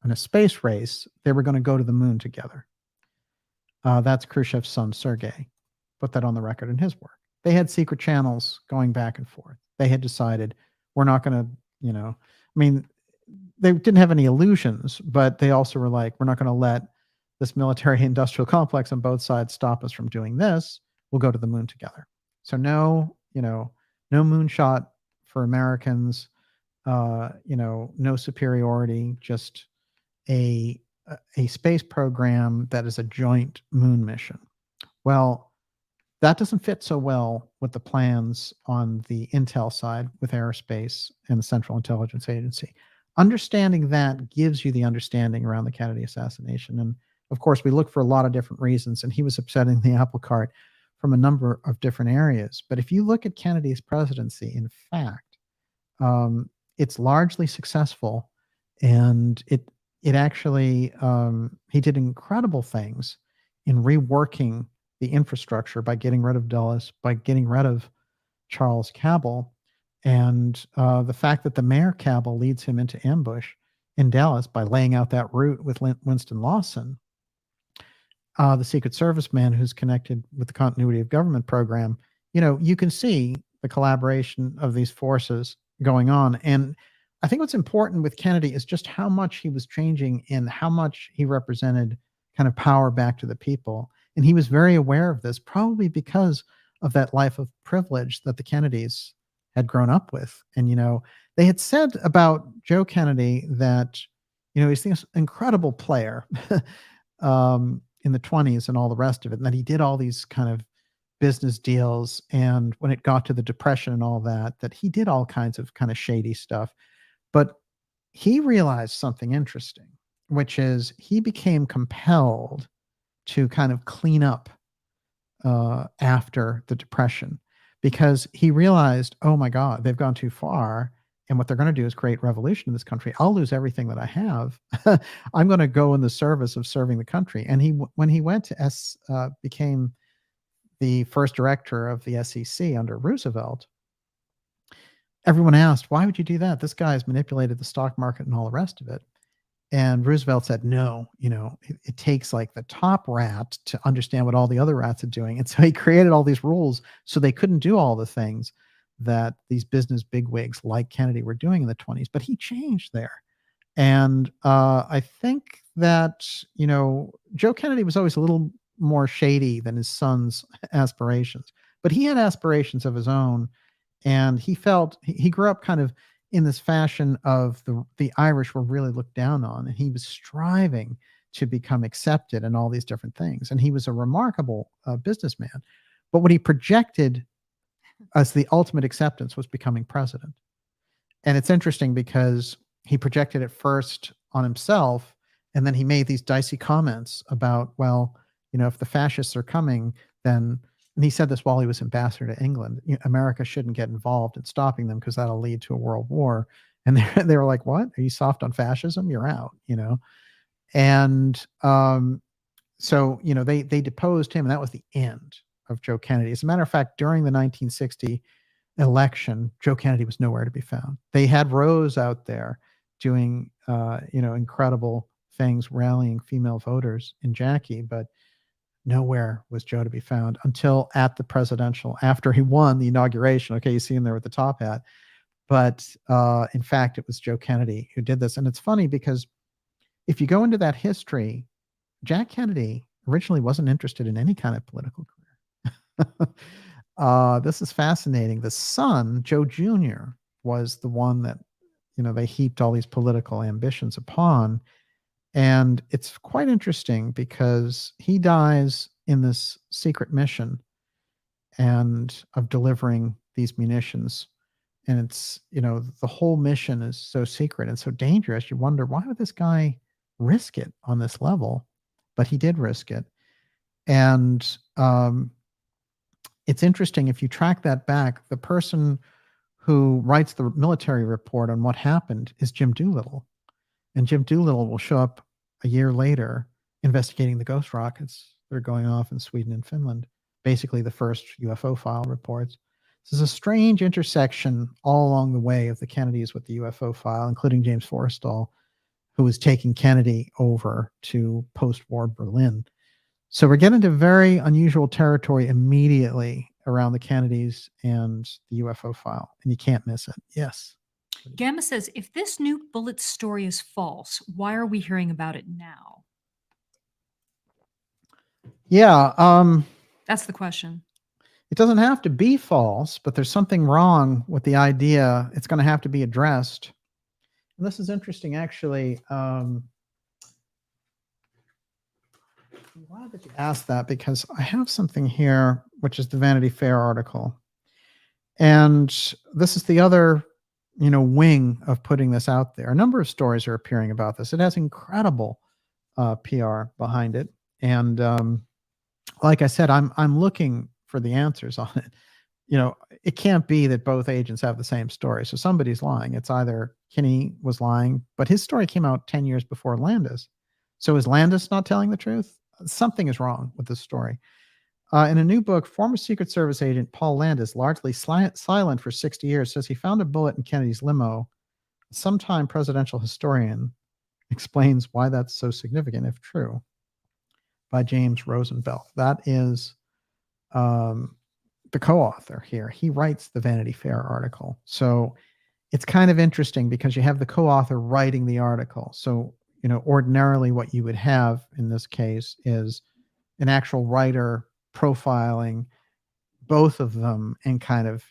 and a space race, they were going to go to the moon together. That's Khrushchev's son, Sergei. Put that on the record in his work. They had secret channels going back and forth. They had decided we're not going to, they didn't have any illusions, but they also were like, we're not going to let this military industrial complex on both sides stop us from doing this. We'll go to the moon together. So no moonshot for Americans, no superiority, just a space program that is a joint moon mission. Well, that doesn't fit so well with the plans on the intel side with aerospace and the Central Intelligence Agency. Understanding that gives you the understanding around the Kennedy assassination. And of course, we look for a lot of different reasons, and he was upsetting the apple cart from a number of different areas. But if you look at Kennedy's presidency, in fact, it's largely successful, and it actually, he did incredible things in reworking the infrastructure by getting rid of Dulles, by getting rid of Charles Cabell, and the fact that the Mayor Cabell leads him into ambush in Dallas by laying out that route with Winston Lawson, the Secret Service man who's connected with the continuity of government program. You can see the collaboration of these forces going on. And I think what's important with Kennedy is just how much he was changing and how much he represented kind of power back to the people. And he was very aware of this, probably because of that life of privilege that the Kennedys had grown up with. And, they had said about Joe Kennedy that, he's this incredible player in the 20s and all the rest of it, and that he did all these kind of business deals. And when it got to the Depression and all that he did all kinds of kind of shady stuff. But he realized something interesting, which is he became compelled to kind of clean up after the Depression, because he realized, oh my God, they've gone too far. And what they're going to do is create revolution in this country. I'll lose everything that I have. I'm going to go in the service of serving the country. And when he went to became the first director of the SEC under Roosevelt, everyone asked, why would you do that? This guy's manipulated the stock market and all the rest of it. And Roosevelt said, no, it takes like the top rat to understand what all the other rats are doing. And so he created all these rules so they couldn't do all the things that these business bigwigs like Kennedy were doing in the 20s. But he changed there. And I think that, Joe Kennedy was always a little more shady than his son's aspirations. But he had aspirations of his own. And he grew up kind of in this fashion of the Irish were really looked down on, and he was striving to become accepted in all these different things. And he was a remarkable businessman. But what he projected as the ultimate acceptance was becoming president. And it's interesting because he projected it first on himself, and then he made these dicey comments about, well, if the fascists are coming, then, and he said this while he was ambassador to England, America shouldn't get involved in stopping them because that'll lead to a world war. And they were like, what? Are you soft on fascism? You're out, And so, they deposed him, and that was the end of Joe Kennedy. As a matter of fact, during the 1960 election, Joe Kennedy was nowhere to be found. They had Rose out there doing, incredible things rallying female voters in Jackie, but nowhere was Joe to be found until at the presidential, after he won the inauguration. Okay, you see him there with the top hat. But in fact, it was Joe Kennedy who did this. And it's funny because if you go into that history, Jack Kennedy originally wasn't interested in any kind of political career. This is fascinating. The son, Joe Jr., was the one that, they heaped all these political ambitions upon. And it's quite interesting because he dies in this secret mission and of delivering these munitions. And it's, the whole mission is so secret and so dangerous. You wonder, why would this guy risk it on this level? But he did risk it. And it's interesting, if you track that back, the person who writes the military report on what happened is Jim Doolittle. And Jim Doolittle will show up a year later investigating the ghost rockets that are going off in Sweden and Finland, basically the first UFO file reports. This is a strange intersection all along the way of the Kennedys with the UFO file, including James Forrestal, who was taking Kennedy over to post-war Berlin. So we're getting into very unusual territory immediately around the Kennedys and the UFO file, and you can't miss it. Yes. Gamma says, if this new bullet story is false, why are we hearing about it now? Yeah. That's the question. It doesn't have to be false, but there's something wrong with the idea. It's going to have to be addressed. And this is interesting, actually. Glad that you asked that, because I have something here, which is the Vanity Fair article. And this is the other, wing of putting this out there. A number of stories are appearing about this. It has incredible PR behind it. And like I said, I'm looking for the answers on it. It can't be that both agents have the same story. So somebody's lying. It's either Kinney was lying, but his story came out 10 years before Landis. So is Landis not telling the truth? Something is wrong with this story. In a new book, former Secret Service agent Paul Landis, largely silent for 60 years, says he found a bullet in Kennedy's limo. A sometime presidential historian explains why that's so significant, if true, by James Rosenfeld. That is the co-author here. He writes the Vanity Fair article. So it's kind of interesting because you have the co-author writing the article. So, ordinarily what you would have in this case is an actual writer profiling both of them and kind of,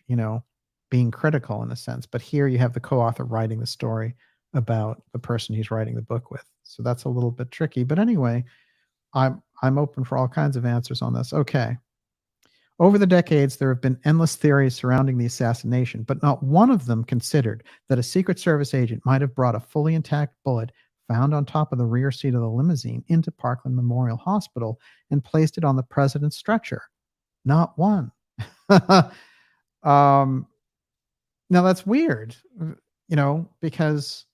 being critical in a sense. But here you have the co-author writing the story about the person he's writing the book with. So that's a little bit tricky. But anyway, I'm open for all kinds of answers on this. Okay. Over the decades, there have been endless theories surrounding the assassination, but not one of them considered that a Secret Service agent might have brought a fully intact bullet found on top of the rear seat of the limousine into Parkland Memorial Hospital and placed it on the president's stretcher. Not one. Now that's weird, because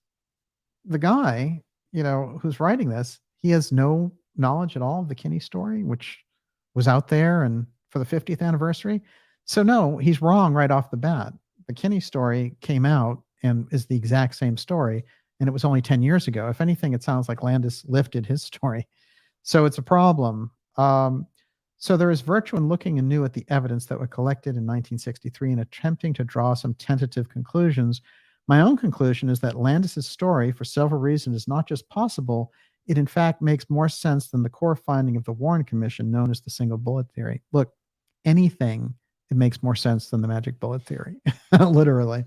the guy, who's writing this, he has no knowledge at all of the Kinney story, which was out there and for the 50th anniversary. So no, he's wrong right off the bat. The Kinney story came out and is the exact same story. And it was only 10 years ago. If anything, it sounds like Landis lifted his story. So it's a problem. So there is virtue in looking anew at the evidence that was collected in 1963 and attempting to draw some tentative conclusions. My own conclusion is that Landis's story, for several reasons, is not just possible. It, in fact, makes more sense than the core finding of the Warren Commission, known as the single bullet theory. Look, anything, it makes more sense than the magic bullet theory, literally.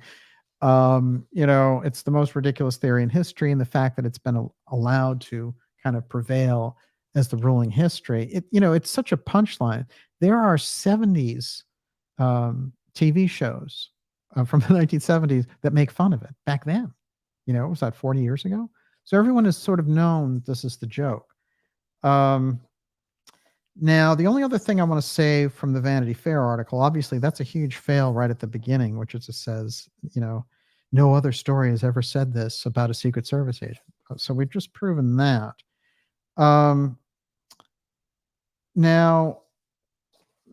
It's the most ridiculous theory in history, and the fact that it's been allowed to kind of prevail as the ruling history, it's such a punchline. There are 70s TV shows from the 1970s that make fun of it back then. Was that 40 years ago? So everyone has sort of known this is the joke. Now, the only other thing I want to say from the Vanity Fair article, obviously that's a huge fail right at the beginning, which is it says, no other story has ever said this about a Secret Service agent. So we've just proven that. Now,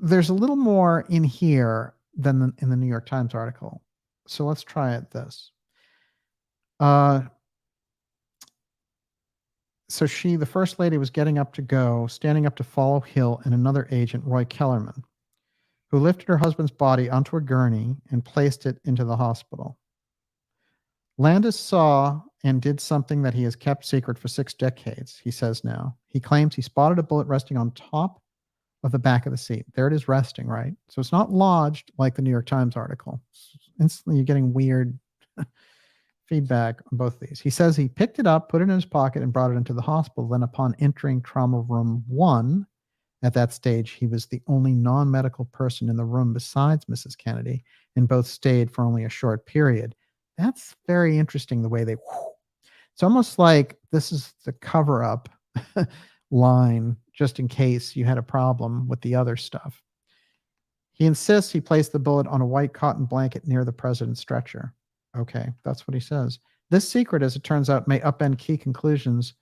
there's a little more in here than in the New York Times article. So let's try it this. So the first lady, was getting up to go, standing up to follow Hill and another agent, Roy Kellerman, who lifted her husband's body onto a gurney and placed it into the hospital. Landis saw and did something that he has kept secret for 6 decades, he says now. He claims he spotted a bullet resting on top of the back of the seat. There it is resting, right? So it's not lodged like the New York Times article. Instantly, you're getting weird feedback on both of these. He says he picked it up, put it in his pocket, and brought it into the hospital. Then upon entering trauma room 1, at that stage, he was the only non-medical person in the room besides Mrs. Kennedy, and both stayed for only a short period. That's very interesting, the way they... It's almost like this is the cover-up line, just in case you had a problem with the other stuff. He insists he placed the bullet on a white cotton blanket near the president's stretcher. Okay, that's what he says. This secret, as it turns out, may upend key conclusions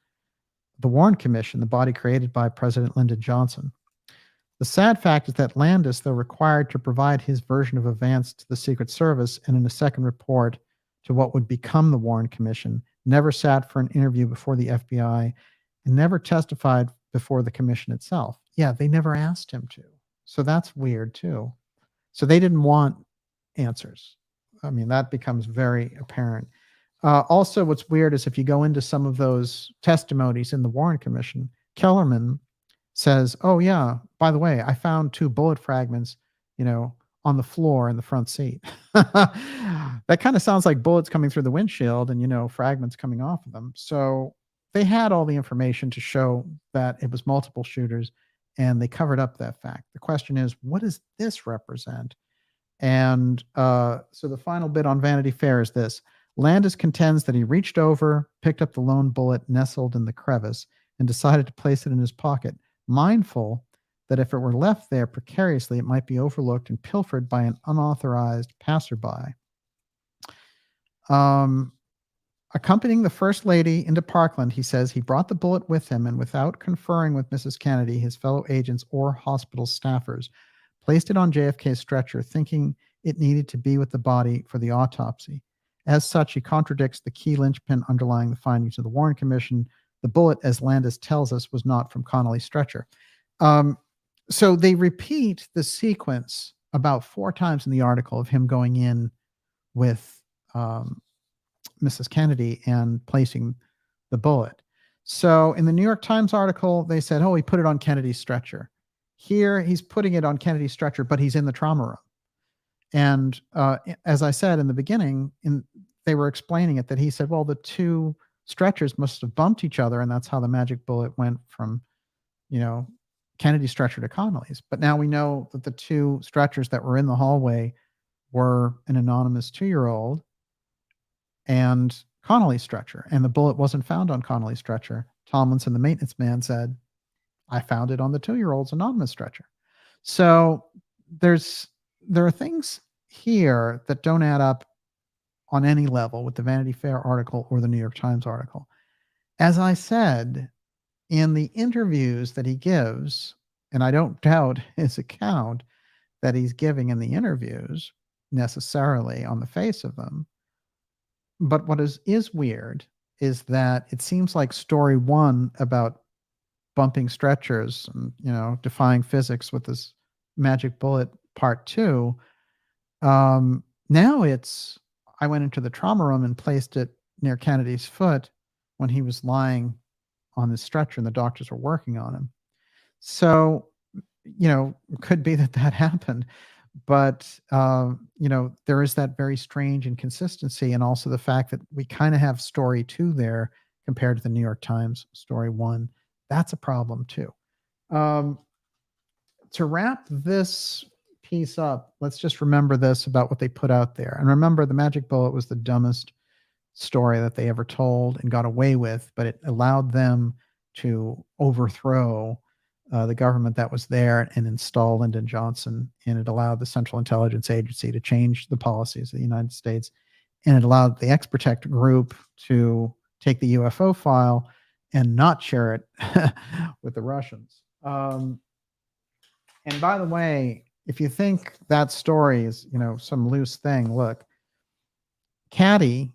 of the Warren Commission, the body created by President Lyndon Johnson. The sad fact is that Landis, though required to provide his version of events to the Secret Service and in a second report to what would become the Warren Commission, never sat for an interview before the FBI and never testified before the commission itself. Yeah, they never asked him to. So that's weird too. So they didn't want answers. I mean, that becomes very apparent. Also, what's weird is if you go into some of those testimonies in the Warren Commission, Kellerman says, oh yeah, by the way, I found 2 bullet fragments, on the floor in the front seat. That kind of sounds like bullets coming through the windshield and, fragments coming off of them. So they had all the information to show that it was multiple shooters, and they covered up that fact. The question is, what does this represent? And so the final bit on Vanity Fair is this. Landis contends that he reached over, picked up the lone bullet nestled in the crevice, and decided to place it in his pocket, mindful that if it were left there precariously, it might be overlooked and pilfered by an unauthorized passerby. Accompanying the First Lady into Parkland, he says he brought the bullet with him and, without conferring with Mrs. Kennedy, his fellow agents, or hospital staffers, placed it on JFK's stretcher, thinking it needed to be with the body for the autopsy. As such, he contradicts the key linchpin underlying the findings of the Warren Commission. The bullet, as Landis tells us, was not from Connolly's stretcher. So they repeat the sequence about 4 times in the article of him going in with Mrs. Kennedy and placing the bullet. So in the New York Times article, they said, oh, he put it on Kennedy's stretcher. Here, he's putting it on Kennedy's stretcher, but he's in the trauma room. And as I said in the beginning, they were explaining it, that he said, well, the 2 stretchers must have bumped each other, and that's how the magic bullet went from, Kennedy's stretcher to Connolly's. But now we know that the 2 stretchers that were in the hallway were an anonymous 2-year-old and Connolly's stretcher, and the bullet wasn't found on Connolly's stretcher. Tomlinson, the maintenance man, said, I found it on the 2-year-old's anonymous stretcher. So there are things here that don't add up on any level with the Vanity Fair article or the New York Times article. As I said, in the interviews that he gives, and I don't doubt his account that he's giving in the interviews necessarily on the face of them, but what is weird is that it seems like story 1 about bumping stretchers and, defying physics with this magic bullet part 2. Now it's, I went into the trauma room and placed it near Kennedy's foot when he was lying on the stretcher and the doctors were working on him. So, could be that happened. But, there is that very strange inconsistency, and also the fact that we kind of have story 2 there compared to the New York Times story 1. That's a problem too. To wrap this piece up, let's just remember this about what they put out there. And remember, the magic bullet was the dumbest story that they ever told and got away with, but it allowed them to overthrow the government that was there and install Lyndon Johnson. And it allowed the Central Intelligence Agency to change the policies of the United States. And it allowed the X-Protect group to take the UFO file and not share it with the Russians. And by the way, if you think that story is, some loose thing, look, Caddy,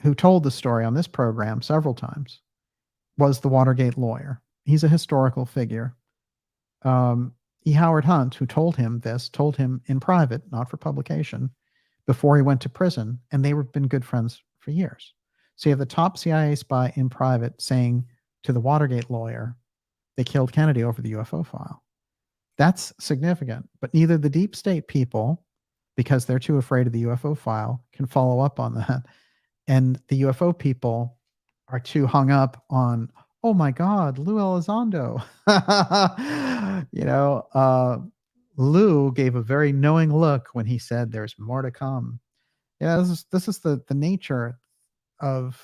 who told the story on this program several times, was the Watergate lawyer. He's a historical figure. E. Howard Hunt, who told him in private, not for publication, before he went to prison, and they have been good friends for years. So you have the top CIA spy in private saying to the Watergate lawyer, they killed Kennedy over the UFO file. That's significant. But neither the deep state people, because they're too afraid of the UFO file, can follow up on that. And the UFO people are too hung up on, oh my God, Lou Elizondo. Lou gave a very knowing look when he said there's more to come. Yeah, this is the nature of,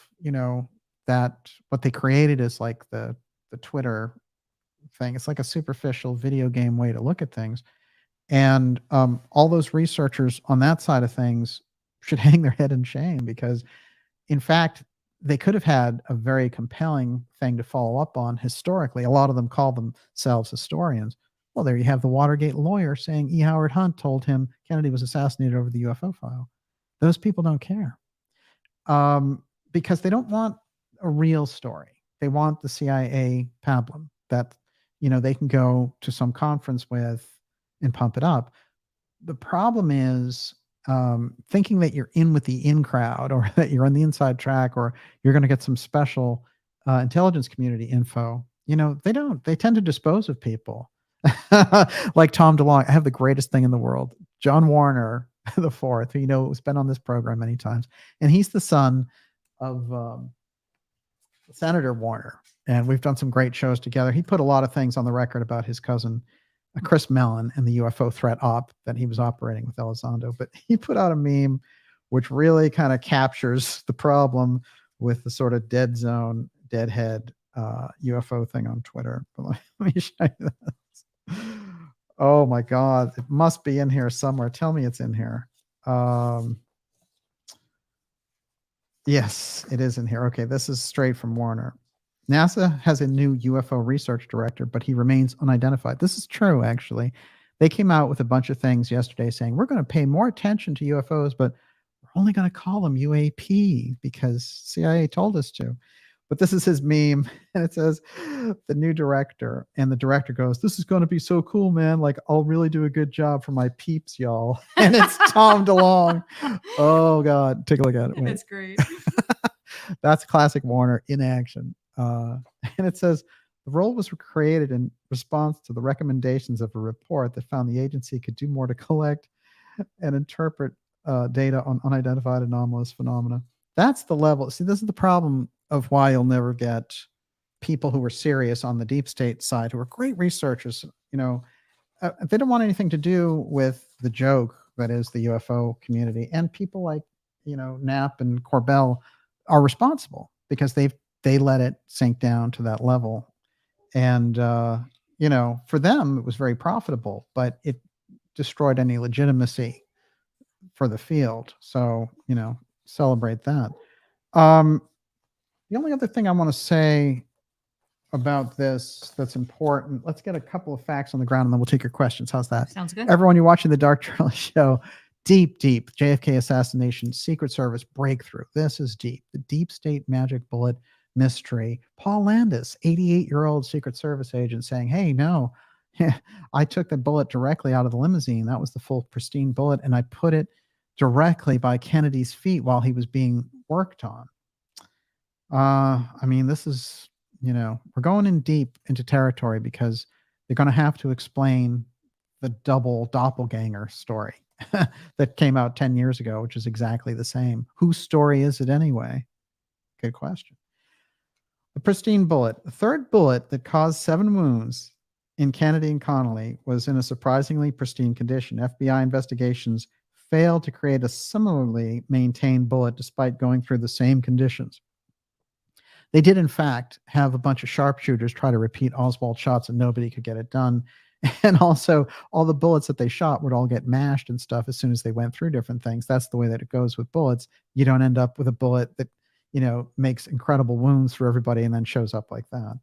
that what they created is like the Twitter thing. It's like a superficial video game way to look at things. And all those researchers on that side of things should hang their head in shame, because in fact, they could have had a very compelling thing to follow up on historically. A lot of them call themselves historians. Well, there you have the Watergate lawyer saying E. Howard Hunt told him Kennedy was assassinated over the UFO file. Those people don't care because they don't want a real story. They want the CIA pablum that, they can go to some conference with and pump it up. The problem is thinking that you're in with the in crowd, or that you're on the inside track, or you're going to get some special intelligence community info. They tend to dispose of people like Tom DeLonge. I have the greatest thing in the world. John Warner the fourth, who, has been on this program many times. And he's the son of Senator Warner. And we've done some great shows together. He put a lot of things on the record about his cousin, Chris Mellon, and the UFO threat op that he was operating with Elizondo. But he put out a meme which really kind of captures the problem with the sort of dead zone, deadhead UFO thing on Twitter. But let me show you this. Oh my God, it must be in here somewhere. Tell me it's in here. Yes, it is in here. Okay, this is straight from Warner. NASA has a new UFO research director, but he remains unidentified. This is true, actually. They came out with a bunch of things yesterday saying, we're going to pay more attention to UFOs, but we're only going to call them UAP because CIA told us to. But this is his meme, and it says, the new director, and the director goes, this is going to be so cool, man. Like, I'll really do a good job for my peeps, y'all. And it's Tom DeLonge. Oh, God. Take a look at it. Wait. That's great. That's classic Warner in action. And it says, the role was created in response to the recommendations of a report that found the agency could do more to collect and interpret data on unidentified anomalous phenomena. That's the level. See, this is the problem of why you'll never get people who are serious on the deep state side, who are great researchers. They don't want anything to do with the joke that is the UFO community. And people like, Knapp and Corbell are responsible because they let it sink down to that level. And, for them, it was very profitable, but it destroyed any legitimacy for the field. So, celebrate that. The only other thing I want to say about this that's important, let's get a couple of facts on the ground and then we'll take your questions. How's that? Sounds good. Everyone, you're watching the Dark Journalist Show. Deep JFK Assassination, Secret Service breakthrough. This is deep. The deep state magic bullet mystery. Paul Landis, 88-year-old Secret Service agent, saying, hey, no, I took the bullet directly out of the limousine. That was the full pristine bullet, and I put it directly by Kennedy's feet while he was being worked on. This is, we're going in deep into territory because they're going to have to explain the double doppelganger story that came out 10 years ago, which is exactly the same. Whose story is it anyway? Good question. The pristine bullet, the third bullet that caused 7 wounds in Kennedy and Connolly, was in a surprisingly pristine condition. FBI investigations failed to create a similarly maintained bullet despite going through the same conditions. They did, in fact, have a bunch of sharpshooters try to repeat Oswald shots and nobody could get it done. And also, all the bullets that they shot would all get mashed and stuff as soon as they went through different things. That's the way that it goes with bullets. You don't end up with a bullet that, makes incredible wounds for everybody and then shows up like that.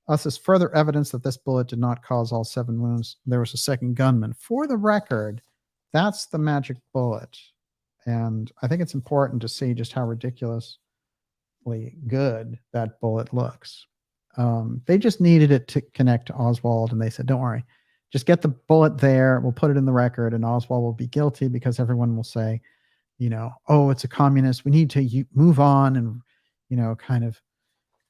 This is further evidence that this bullet did not cause all 7 wounds. There was a second gunman. For the record, that's the magic bullet. And I think it's important to see just how ridiculously good that bullet looks. They just needed it to connect to Oswald, and they said, don't worry, just get the bullet there. We'll put it in the record, and Oswald will be guilty because everyone will say, oh, it's a communist. We need to move on and, kind of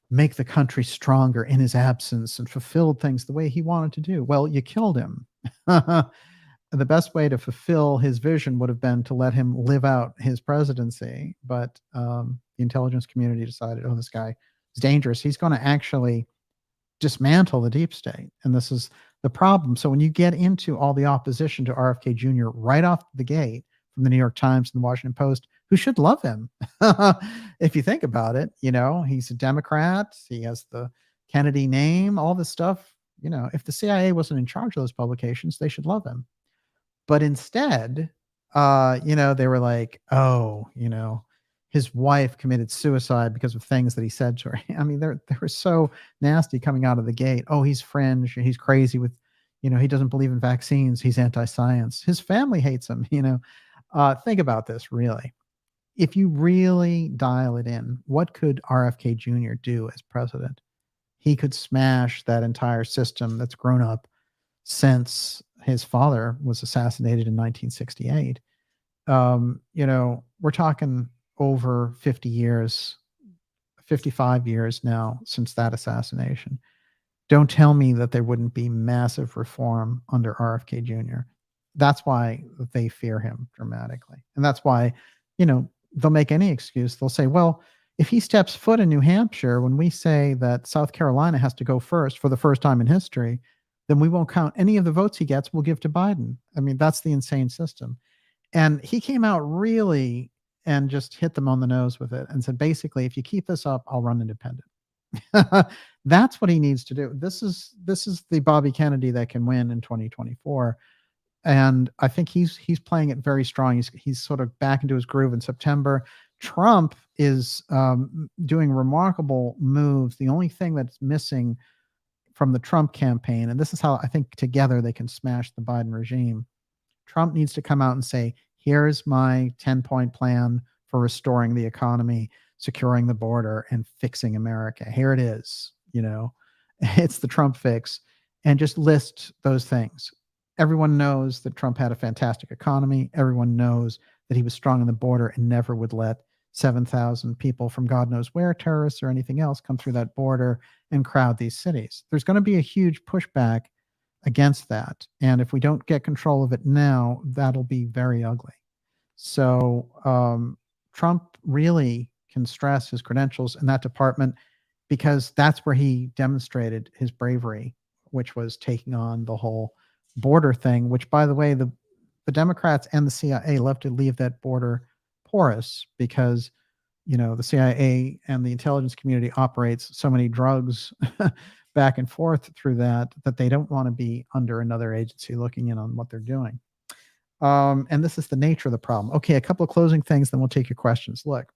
make the country stronger in his absence and fulfill things the way he wanted to do. Well, you killed him. The best way to fulfill his vision would have been to let him live out his presidency. But the intelligence community decided, oh, this guy is dangerous. He's going to actually dismantle the deep state. And this is the problem. So when you get into all the opposition to RFK Jr. right off the gate from the New York Times and the Washington Post, who should love him, if you think about it, he's a Democrat. He has the Kennedy name, all this stuff. If the CIA wasn't in charge of those publications, they should love him. But instead, they were like, oh, his wife committed suicide because of things that he said to her. I mean, they were so nasty coming out of the gate. Oh, he's fringe. He's crazy with, he doesn't believe in vaccines. He's anti-science. His family hates him. Think about this, really. If you really dial it in, what could RFK Jr. do as president? He could smash that entire system that's grown up since his father was assassinated in 1968. We're talking over 50 years, 55 years now since that assassination. Don't tell me that there wouldn't be massive reform under RFK Jr. That's why they fear him dramatically. And that's why, they'll make any excuse. They'll say, well, if he steps foot in New Hampshire, when we say that South Carolina has to go first for the first time in history, then we won't count any of the votes he gets, we'll give to Biden. I mean, that's the insane system. And he came out really and just hit them on the nose with it and said, basically, if you keep this up, I'll run independent. That's what he needs to do. This is the Bobby Kennedy that can win in 2024. And I think he's playing it very strong. He's sort of back into his groove in September. Trump is doing remarkable moves. The only thing that's missing from the Trump campaign, and this is how I think together they can smash the Biden regime, Trump needs to come out and say, here's my 10-point plan for restoring the economy, securing the border, and fixing America. Here it is. It's the Trump fix. And just list those things. Everyone knows that Trump had a fantastic economy. Everyone knows that he was strong on the border and never would let 7,000 people from God knows where, terrorists or anything else, come through that border and crowd these cities. There's going to be a huge pushback against that. And if we don't get control of it now, that'll be very ugly. So Trump really can stress his credentials in that department because that's where he demonstrated his bravery, which was taking on the whole border thing, which, by the way, the Democrats and the CIA love to leave that border porous because, the CIA and the intelligence community operates so many drugs back and forth through that they don't want to be under another agency looking in on what they're doing. And this is the nature of the problem. Okay, a couple of closing things, then we'll take your questions. Look,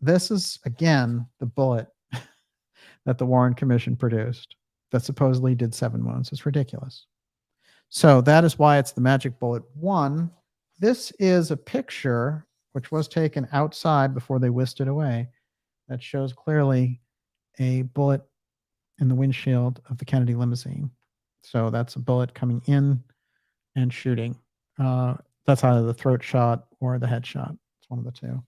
this is, again, the bullet that the Warren Commission produced that supposedly did 7 wounds. It's ridiculous. So that is why it's the magic bullet 1. This is a picture which was taken outside before they whisked it away that shows clearly a bullet in the windshield of the Kennedy limousine. So that's a bullet coming in and shooting. That's either the throat shot or the head shot. It's one of the two.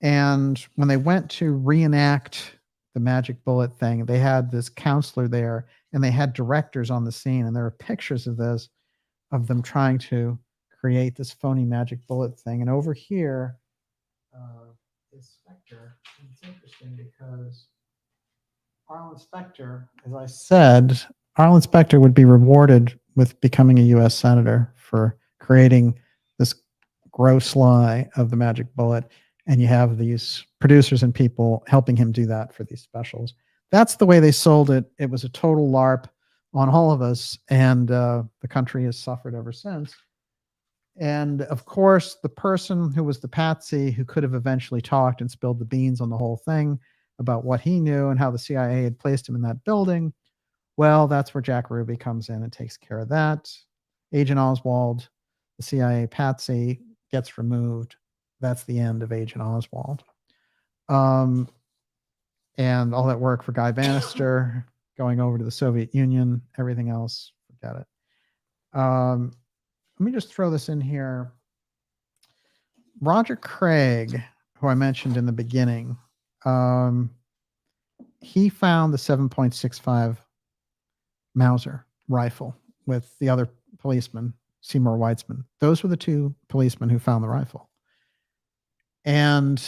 And when they went to reenact the magic bullet thing, they had this counselor there and they had directors on the scene. And there are pictures of this, of them trying to create this phony magic bullet thing. And over here is Spectre. And it's interesting because Arlen Specter, as I said, Arlen Specter would be rewarded with becoming a U.S. Senator for creating this gross lie of the magic bullet. And you have these producers and people helping him do that for these specials. That's the way they sold it. It was a total LARP on all of us, and the country has suffered ever since. And of course, the person who was the patsy who could have eventually talked and spilled the beans on the whole thing about what he knew and how the CIA had placed him in that building, well, that's where Jack Ruby comes in and takes care of that. Agent Oswald, the CIA patsy, gets removed. That's the end of Agent Oswald. and all that work for Guy Bannister going over to the Soviet Union, everything else, forget it. Let me just throw this in here. Roger Craig, who I mentioned in the beginning, he found the 7.65 Mauser rifle with the other policeman, Seymour Weitzman. Those were the two policemen who found the rifle. And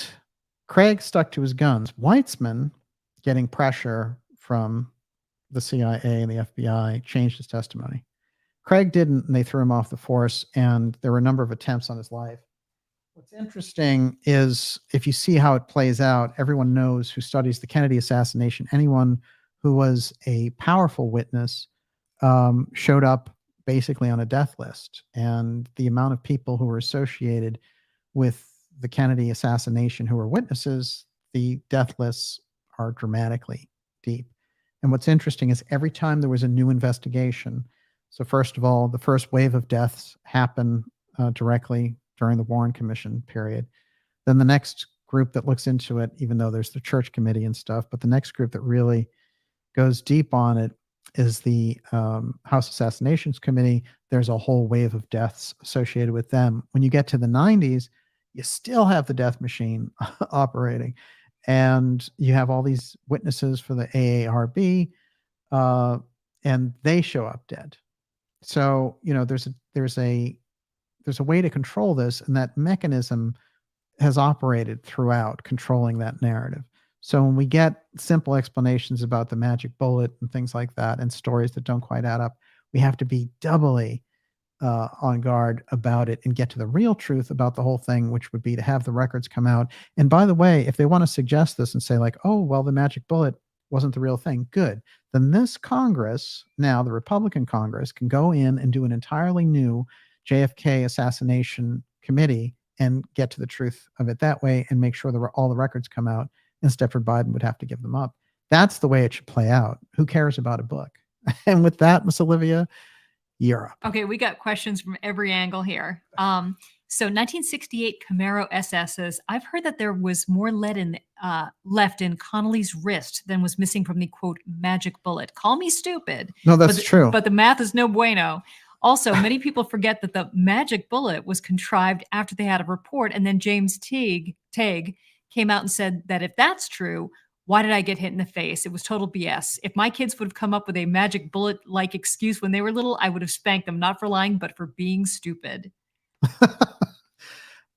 Craig stuck to his guns. Weitzman, getting pressure from the CIA and the FBI, changed his testimony. Craig didn't, and they threw him off the force, and there were a number of attempts on his life. What's interesting is if you see how it plays out, everyone knows who studies the Kennedy assassination, anyone who was a powerful witness showed up basically on a death list. And the amount of people who were associated with the Kennedy assassination who were witnesses, the death lists are dramatically deep. And what's interesting is every time there was a new investigation, so first of all, the first wave of deaths happened directly during the Warren Commission period. Then the next group that looks into it, even though there's the Church Committee and stuff, but the next group that really goes deep on it is the House Assassinations Committee. There's a whole wave of deaths associated with them. When you get to the 90s, you still have the death machine operating. And you have all these witnesses for the AARB, and they show up dead. So, you know, there's a way to control this, and that mechanism has operated throughout controlling that narrative. So when we get simple explanations about the magic bullet and things like that, and stories that don't quite add up, we have to be doubly on guard about it and get to the real truth about the whole thing, which would be to have the records come out. And by the way, if they want to suggest this and say like, oh, well, the magic bullet wasn't the real thing, good. Then this Congress, now the Republican Congress, can go in and do an entirely new JFK Assassination Committee and get to the truth of it that way and make sure that all the records come out. Instead, for Biden would have to give them up. That's the way it should play out. Who cares about a book? And with that, Miss Olivia, you're up. Okay, we got questions from every angle here. So 1968 Camaro SS's. I've heard that there was more lead left in Connolly's wrist than was missing from the, quote, magic bullet. Call me stupid. No, that's true. But the math is no bueno. Also, many people forget that the magic bullet was contrived after they had a report, and then James Teague came out and said that if that's true, why did I get hit in the face? It was total BS. If my kids would have come up with a magic bullet-like excuse when they were little, I would have spanked them, not for lying, but for being stupid.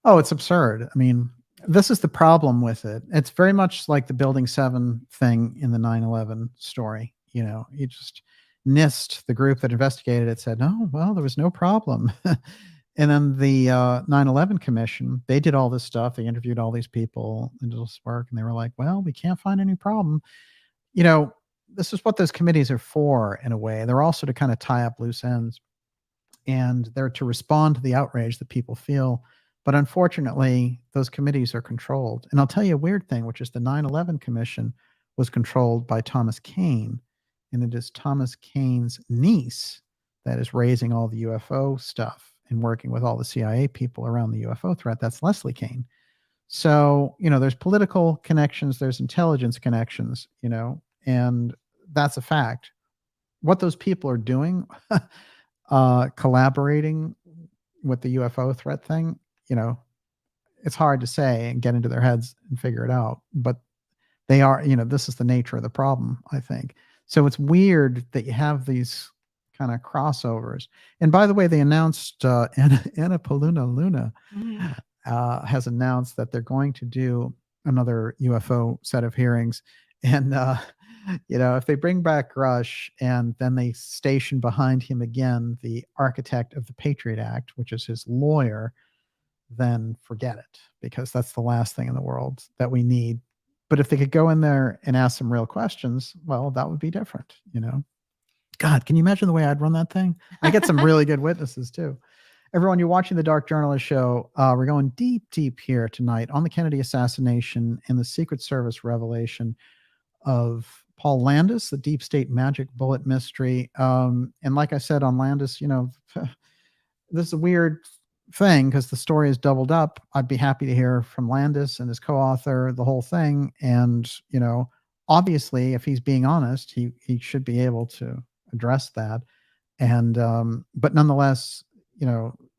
Oh, it's absurd. I mean, this is the problem with it. It's very much like the Building 7 thing in the 9/11 story. You know, you just NIST, the group that investigated it, said, no, well, there was no problem. And then the 9/11 Commission, they did all this stuff. They interviewed all these people and did this work, and they were like, well, we can't find any problem. You know, this is what those committees are for, in a way. They're also to kind of tie up loose ends, and they're to respond to the outrage that people feel. But unfortunately, those committees are controlled. And I'll tell you a weird thing, which is the 9/11 Commission was controlled by Thomas Kean, and it is Thomas Kean's niece that is raising all the UFO stuff and working with all the CIA people around the UFO threat. That's Leslie Kean. So, you know, there's political connections, there's intelligence connections, you know, and that's a fact. What those people are doing, collaborating with the UFO threat thing, you know, it's hard to say and get into their heads and figure it out. But they are, you know, this is the nature of the problem, I think. So it's weird that you have these kind of crossovers. And by the way, they announced Anna Paluna Luna has announced that they're going to do another UFO set of hearings. And, you know, if they bring back Rush and then they station behind him again the architect of the Patriot Act, which is his lawyer, then forget it, because that's the last thing in the world that we need. But if they could go in there and ask some real questions, well, that would be different, you know. God, can you imagine the way I'd run that thing? I get some really good witnesses too. Everyone, you're watching the Dark Journalist Show. We're going deep here tonight on the Kennedy assassination and the Secret Service revelation of Paul Landis, the deep state magic bullet mystery. And like I said on Landis, you know, this is a weird thing because the story is doubled up. I'd be happy to hear from Landis and his co-author, the whole thing. And, you know, obviously, if he's being honest, he should be able to address that. And but nonetheless,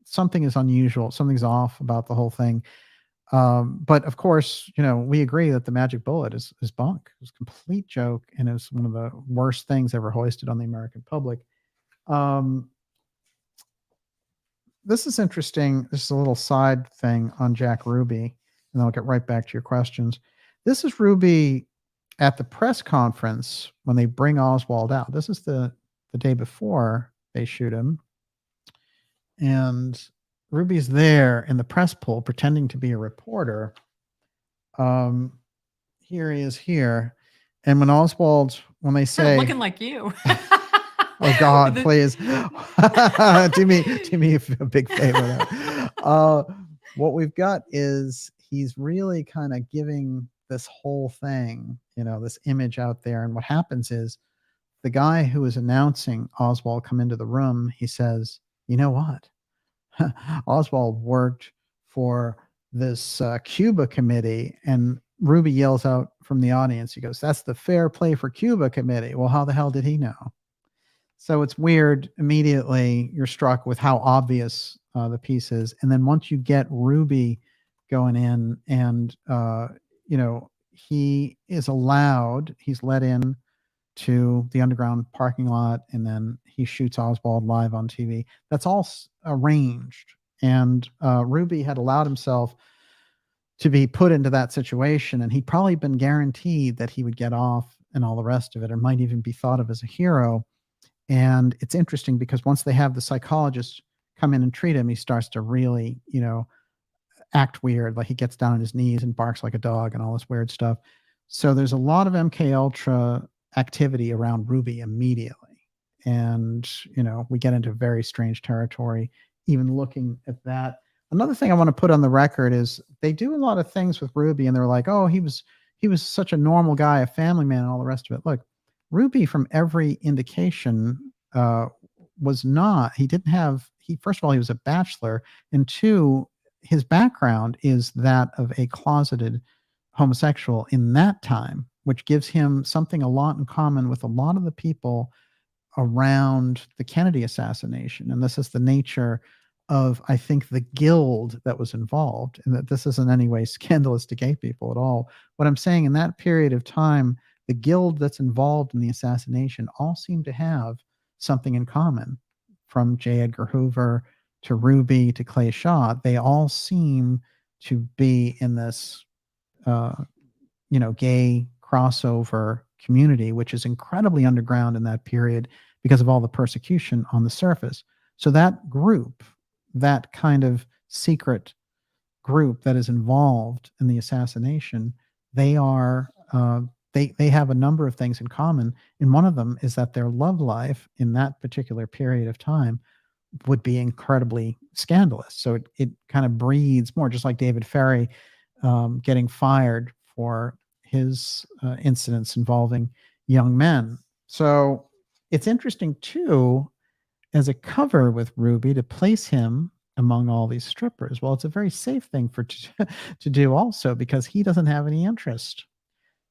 something is unusual, something's off about the whole thing. But of course, we agree that the magic bullet is bunk. It was a complete joke, and it was one of the worst things ever hoisted on the American public. This is interesting. This is a little side thing on Jack Ruby, and I'll get right back to your questions. This is Ruby at the press conference when they bring Oswald out. This is the day before they shoot him. And Ruby's there in the press pool pretending to be a reporter. Here he is here. And when they say, looking like you. Oh God, please do me a big favor. What we've got is he's really kind of giving this whole thing, this image out there. And what happens is the guy who is announcing Oswald come into the room, he says, you know what? Oswald worked for this Cuba committee, and Ruby yells out from the audience, he goes, that's the Fair Play for Cuba committee. Well, how the hell did he know? So it's weird. Immediately you're struck with how obvious the piece is. And then once you get Ruby going in and, he's let in to the underground parking lot, and then he shoots Oswald live on TV. That's all arranged. And Ruby had allowed himself to be put into that situation, and he'd probably been guaranteed that he would get off and all the rest of it, or might even be thought of as a hero. And it's interesting because once they have the psychologist come in and treat him, he starts to really, act weird. Like he gets down on his knees and barks like a dog and all this weird stuff. So there's a lot of MK Ultra activity around Ruby immediately. And, we get into very strange territory, even looking at that. Another thing I want to put on the record is they do a lot of things with Ruby, and they're like, oh, he was such a normal guy, a family man, and all the rest of it. Look, Ruby, from every indication, was not. First of all, he was a bachelor, and two, his background is that of a closeted homosexual in that time, which gives him something a lot in common with a lot of the people around the Kennedy assassination. And this is the nature of, I think, the guild that was involved, and that this isn't any way scandalous to gay people at all. What I'm saying, in that period of time, the guild that's involved in the assassination all seem to have something in common, from J. Edgar Hoover to Ruby to Clay Shaw. They all seem to be in this, gay crossover community, which is incredibly underground in that period because of all the persecution on the surface. So that group, that kind of secret group that is involved in the assassination, they are they have a number of things in common, and one of them is that their love life in that particular period of time would be incredibly scandalous. So it kind of breeds more, just like David Ferry getting fired for his incidents involving young men. So it's interesting too, as a cover with Ruby, to place him among all these strippers. Well, it's a very safe thing to do also, because he doesn't have any interest.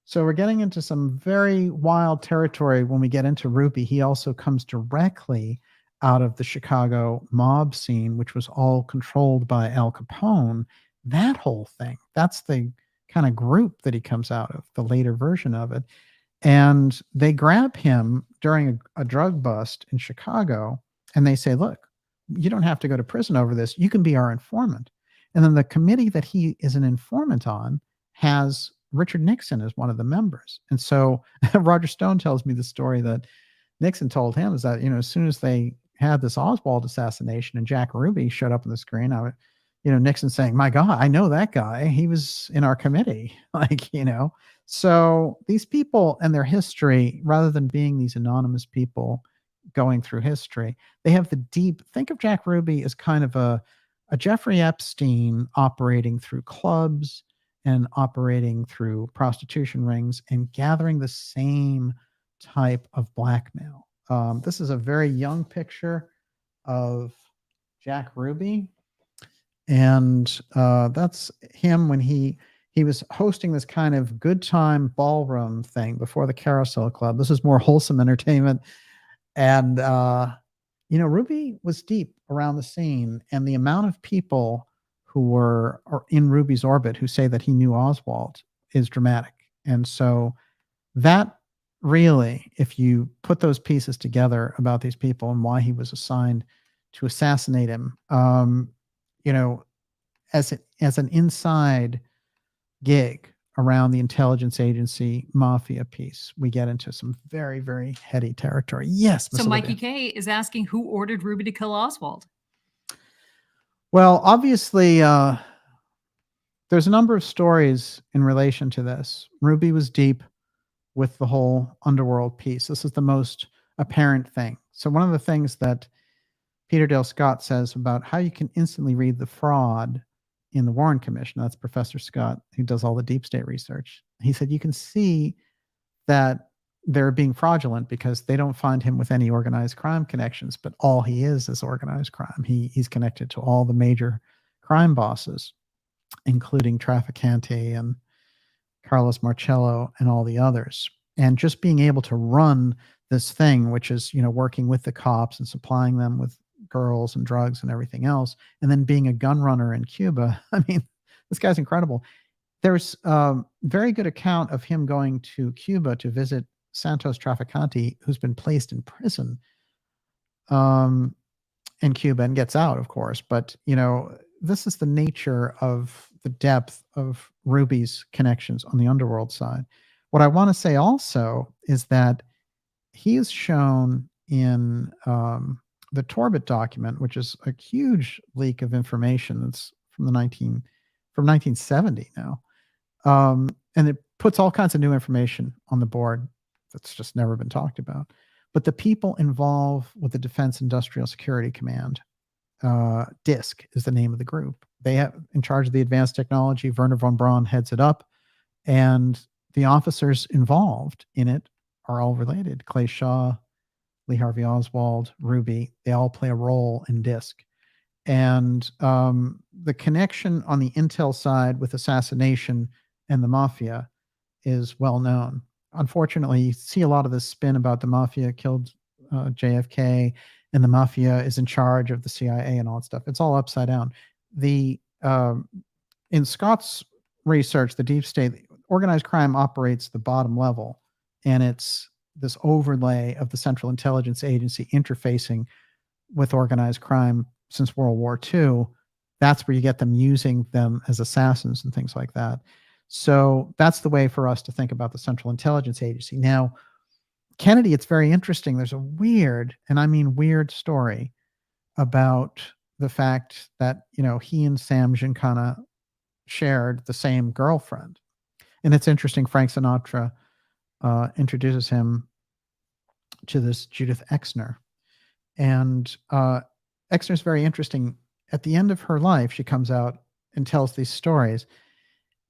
So we're getting into some very wild territory when we get into Ruby. He also comes directly out of the Chicago mob scene, which was all controlled by Al Capone. That whole thing, that's the kind of group that he comes out of, the later version of it. And they grab him during a drug bust in Chicago, and they say, look, you don't have to go to prison over this. You can be our informant. And then the committee that he is an informant on has Richard Nixon as one of the members. And so Roger Stone tells me the story that Nixon told him is that, as soon as they had this Oswald assassination and Jack Ruby showed up on the screen, Nixon saying, my God, I know that guy. He was in our committee. So these people and their history, rather than being these anonymous people going through history, they have the deep, think of Jack Ruby as kind of a Jeffrey Epstein operating through clubs and operating through prostitution rings and gathering the same type of blackmail. This is a very young picture of Jack Ruby. And that's him when he he was hosting this kind of good time ballroom thing before the Carousel Club. This is more wholesome entertainment. And, Ruby was deep around the scene, and the amount of people who were in Ruby's orbit who say that he knew Oswald is dramatic. And so that really, if you put those pieces together about these people and why he was assigned to assassinate him, as an inside gig around the intelligence agency mafia piece, we get into some very, very heady territory. Yes. So Mikey K is asking who ordered Ruby to kill Oswald. Well, obviously, there's a number of stories in relation to this. Ruby was deep with the whole underworld piece. This is the most apparent thing. So one of the things that Peter Dale Scott says about how you can instantly read the fraud in the Warren Commission, that's Professor Scott, who does all the deep state research. He said you can see that they're being fraudulent because they don't find him with any organized crime connections, but all he is organized crime. He's connected to all the major crime bosses, including Trafficante and Carlos Marcello and all the others. And just being able to run this thing, which is, working with the cops and supplying them with girls and drugs and everything else, and then being a gun runner in Cuba. I mean, this guy's incredible. There's a very good account of him going to Cuba to visit Santos Trafficante, who's been placed in prison in Cuba and gets out, of course. But, this is the nature of the depth of Ruby's connections on the underworld side. What I want to say also is that he is shown in the Torbit document, which is a huge leak of information that's from 1970 now. And it puts all kinds of new information on the board that's just never been talked about. But the people involved with the Defense Industrial Security Command, DISC is the name of the group. They have in charge of the advanced technology. Werner von Braun heads it up. And the officers involved in it are all related. Clay Shaw, Lee Harvey Oswald, Ruby, they all play a role in DISC. And the connection on the intel side with assassination and the mafia is well known. Unfortunately, you see a lot of this spin about the mafia killed JFK and the mafia is in charge of the CIA and all that stuff. It's all upside down. In Scott's research, the deep state, organized crime operates the bottom level, and it's this overlay of the Central Intelligence Agency interfacing with organized crime since World War II. That's where you get them using them as assassins and things like that. So that's the way for us to think about the Central Intelligence Agency. Now, Kennedy, it's very interesting. There's a weird, and I mean weird, story about the fact that, he and Sam Giancana shared the same girlfriend. And it's interesting, Frank Sinatra introduces him to this Judith Exner. And Exner's very interesting. At the end of her life, she comes out and tells these stories.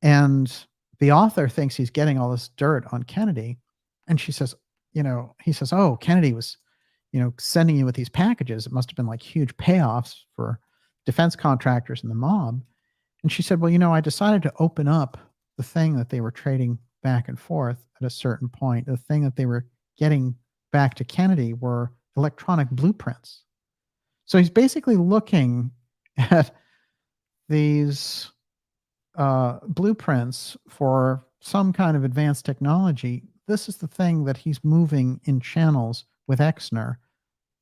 And the author thinks he's getting all this dirt on Kennedy. And she says, he says, oh, Kennedy was, sending you with these packages. It must have been like huge payoffs for defense contractors and the mob. And she said, well, I decided to open up the thing that they were trading back and forth at a certain point. The thing that they were getting back to Kennedy were electronic blueprints. So he's basically looking at these blueprints for some kind of advanced technology. This is the thing that he's moving in channels with Exner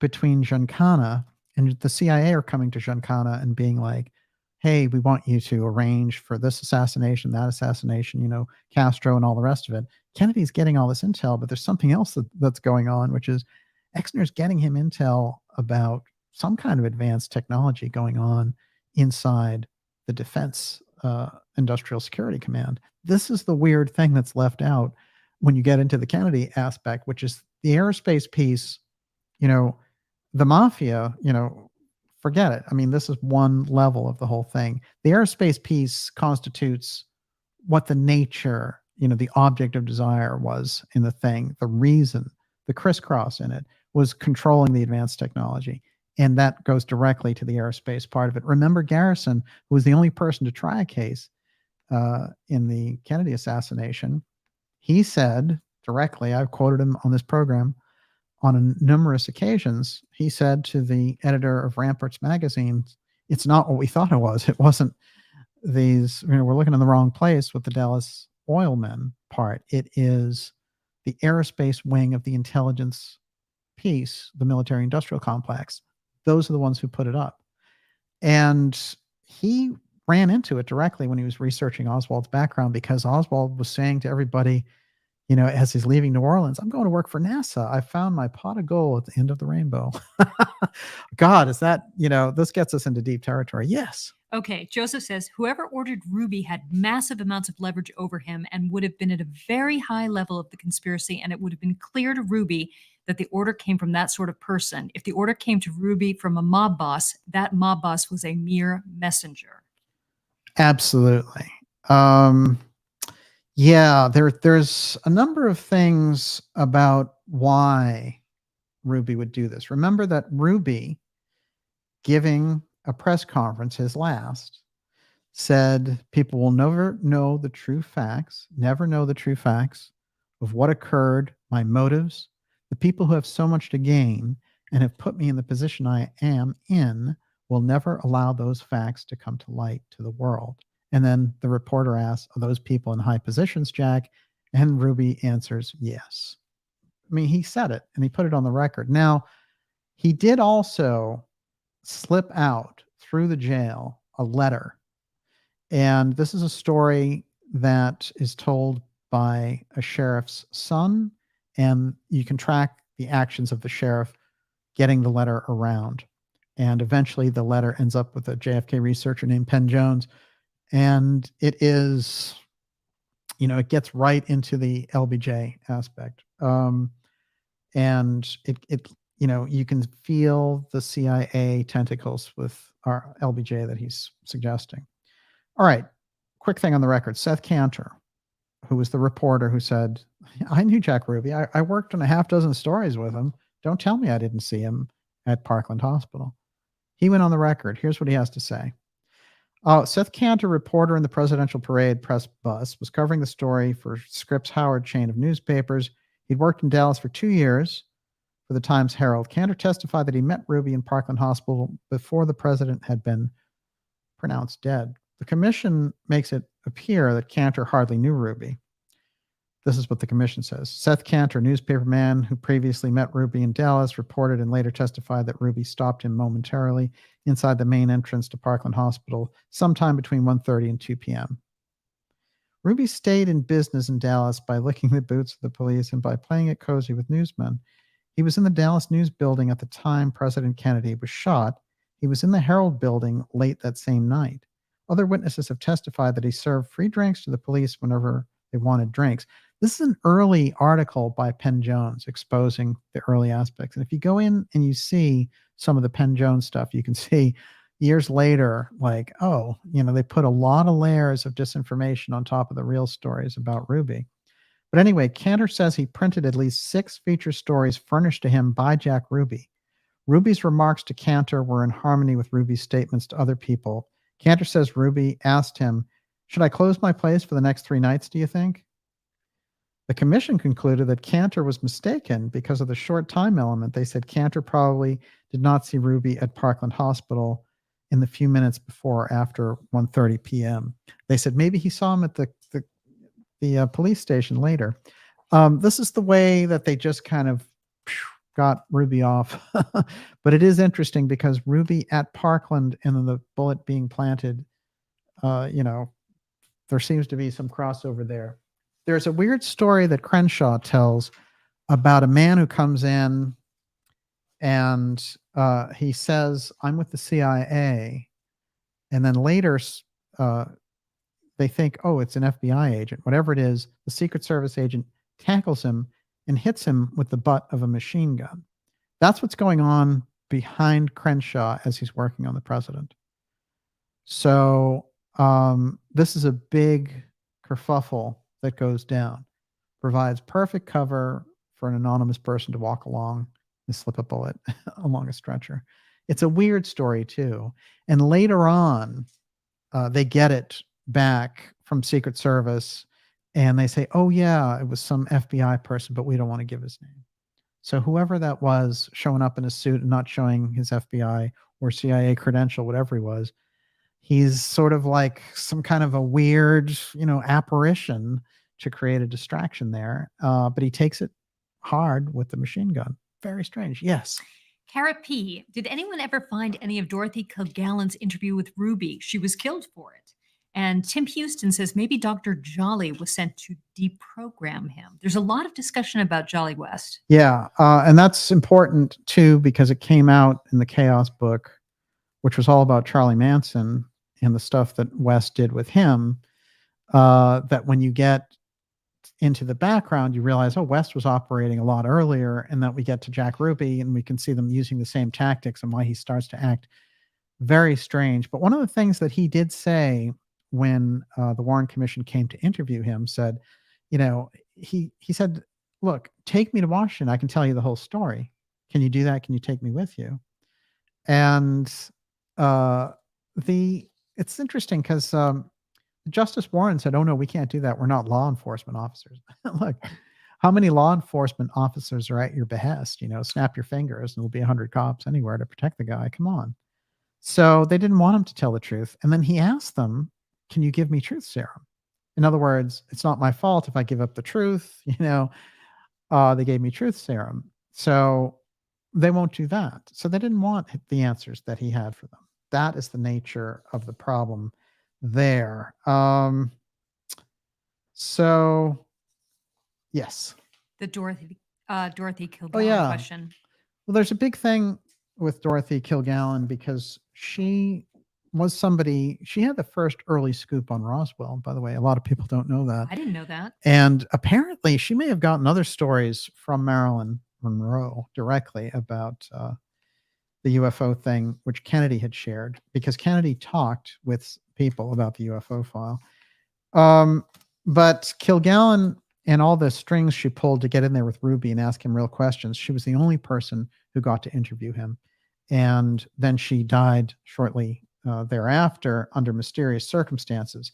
between Giancana, and the CIA are coming to Giancana and being like, hey, we want you to arrange for this assassination, that assassination, Castro and all the rest of it. Kennedy's getting all this intel, but there's something else that's going on, which is Exner's getting him intel about some kind of advanced technology going on inside the Defense Industrial Security Command. This is the weird thing that's left out when you get into the Kennedy aspect, which is the aerospace piece. The mafia, forget it. I mean, this is one level of the whole thing. The aerospace piece constitutes what the nature, the object of desire was in the thing. The reason, the crisscross in it was controlling the advanced technology. And that goes directly to the aerospace part of it. Remember Garrison, who was the only person to try a case, in the Kennedy assassination, he said directly, I've quoted him on this program on numerous occasions, he said to the editor of Ramparts magazine, it's not what we thought it was. It wasn't these, we're looking in the wrong place with the Dallas oil men part. It is the aerospace wing of the intelligence piece, the military industrial complex. Those are the ones who put it up. And he ran into it directly when he was researching Oswald's background, because Oswald was saying to everybody, as he's leaving New Orleans, I'm going to work for NASA. I found my pot of gold at the end of the rainbow. God, is that, this gets us into deep territory. Yes. Okay, Joseph says, whoever ordered Ruby had massive amounts of leverage over him and would have been at a very high level of the conspiracy, and it would have been clear to Ruby that the order came from that sort of person. If the order came to Ruby from a mob boss, that mob boss was a mere messenger. Absolutely. Yeah, there's a number of things about why Ruby would do this. Remember that Ruby, giving a press conference, his last, said people will never know the true facts of what occurred, my motives. The people who have so much to gain and have put me in the position I am in will never allow those facts to come to light to the world. And then the reporter asks, are those people in high positions, Jack? And Ruby answers, yes. I mean, he said it and he put it on the record. Now, he did also slip out through the jail a letter. And this is a story that is told by a sheriff's son, and you can track the actions of the sheriff getting the letter around. And eventually the letter ends up with a JFK researcher named Penn Jones. And it is, it gets right into the LBJ aspect. And it you can feel the CIA tentacles with our LBJ that he's suggesting. All right. Quick thing on the record. Seth Cantor, who was the reporter who said, I knew Jack Ruby. I worked on a half dozen stories with him. Don't tell me I didn't see him at Parkland Hospital. He went on the record. Here's what he has to say. Seth Cantor, reporter in the Presidential Parade press bus, was covering the story for Scripps Howard chain of newspapers. He'd worked in Dallas for 2 years for the Times Herald. Cantor testified that he met Ruby in Parkland Hospital before the president had been pronounced dead. The commission makes it appear that Cantor hardly knew Ruby. This is what the commission says. Seth Cantor, newspaperman who previously met Ruby in Dallas, reported and later testified that Ruby stopped him momentarily inside the main entrance to Parkland Hospital sometime between 1:30 and 2 p.m. Ruby stayed in business in Dallas by licking the boots of the police and by playing it cozy with newsmen. He was in the Dallas News building at the time President Kennedy was shot. He was in the Herald building late that same night. Other witnesses have testified that he served free drinks to the police whenever they wanted drinks. This is an early article by Penn Jones exposing the early aspects. And if you go in and you see some of the Penn Jones stuff, you can see years later, like, they put a lot of layers of disinformation on top of the real stories about Ruby. But anyway, Cantor says he printed at least 6 feature stories furnished to him by Jack Ruby. Ruby's remarks to Cantor were in harmony with Ruby's statements to other people. Cantor says Ruby asked him, should I close my place for the next 3 nights, do you think? The commission concluded that Cantor was mistaken because of the short time element. They said Cantor probably did not see Ruby at Parkland Hospital in the few minutes before or after 1:30 p.m. They said maybe he saw him at the police station later. This is the way that they just kind of got Ruby off. But it is interesting because Ruby at Parkland and then the bullet being planted, there seems to be some crossover there. There's a weird story that Crenshaw tells about a man who comes in and he says, I'm with the CIA. And then later they think, it's an FBI agent. Whatever it is, the Secret Service agent tackles him and hits him with the butt of a machine gun. That's what's going on behind Crenshaw as he's working on the president. So this is a big kerfuffle that goes down, provides perfect cover for an anonymous person to walk along and slip a bullet along a stretcher. It's a weird story too. And later on, they get it back from Secret Service, and they say, oh yeah, it was some FBI person, but we don't want to give his name. So whoever that was showing up in a suit and not showing his FBI or CIA credential, whatever he was, he's sort of like some kind of a weird, apparition to create a distraction there. But he takes it hard with the machine gun. Very strange. Yes. Kara P. Did anyone ever find any of Dorothy Kilgallen's interview with Ruby? She was killed for it. And Tim Houston says maybe Dr. Jolly was sent to deprogram him. There's a lot of discussion about Jolly West. Yeah. And that's important too, because it came out in the Chaos book, which was all about Charlie Manson and the stuff that West did with him. That when you get into the background, you realize, oh, West was operating a lot earlier, and that we get to Jack Ruby and we can see them using the same tactics and why he starts to act very strange. But one of the things that he did say when the Warren Commission came to interview him said, he said, look, take me to Washington. I can tell you the whole story. Can you do that? Can you take me with you? And it's interesting because Justice Warren said, oh, no, we can't do that. We're not law enforcement officers. Look, how many law enforcement officers are at your behest? Snap your fingers and there'll be 100 cops anywhere to protect the guy. Come on. So they didn't want him to tell the truth. And then he asked them, can you give me truth serum? In other words, it's not my fault if I give up the truth. They gave me truth serum. So they won't do that. So they didn't want the answers that he had for them. That is the nature of the problem there. So yes. The Dorothy Kilgallen question. Well, there's a big thing with Dorothy Kilgallen because she was somebody, she had the first early scoop on Roswell, by the way. A lot of people don't know that. I didn't know that. And apparently she may have gotten other stories from Marilyn Monroe directly about the UFO thing, which Kennedy had shared, because Kennedy talked with people about the UFO file. But Kilgallen and all the strings she pulled to get in there with Ruby and ask him real questions, she was the only person who got to interview him. And then she died shortly thereafter under mysterious circumstances.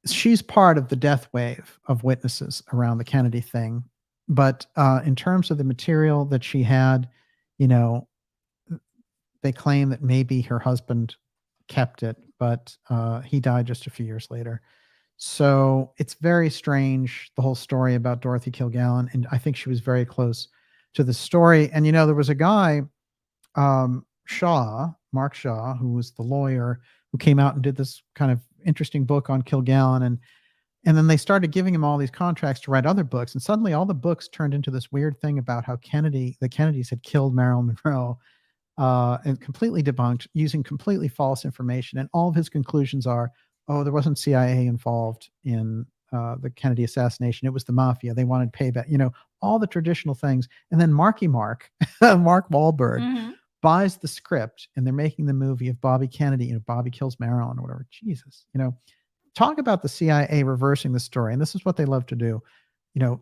She's part of the death wave of witnesses around the Kennedy thing. But in terms of the material that she had, they claim that maybe her husband kept it, but he died just a few years later. So it's very strange, the whole story about Dorothy Kilgallen. And I think she was very close to the story. And, there was a guy, Mark Shaw, who was the lawyer who came out and did this kind of interesting book on Kilgallen. And then they started giving him all these contracts to write other books. And suddenly all the books turned into this weird thing about how the Kennedys had killed Marilyn Monroe, and completely debunked using completely false information. And all of his conclusions are, oh, there wasn't CIA involved in the Kennedy assassination. It was the mafia. They wanted payback, all the traditional things. And then Mark Wahlberg, buys the script, and they're making the movie of Bobby Kennedy, Bobby kills Marilyn or whatever. Jesus, talk about the CIA reversing the story. And this is what they love to do.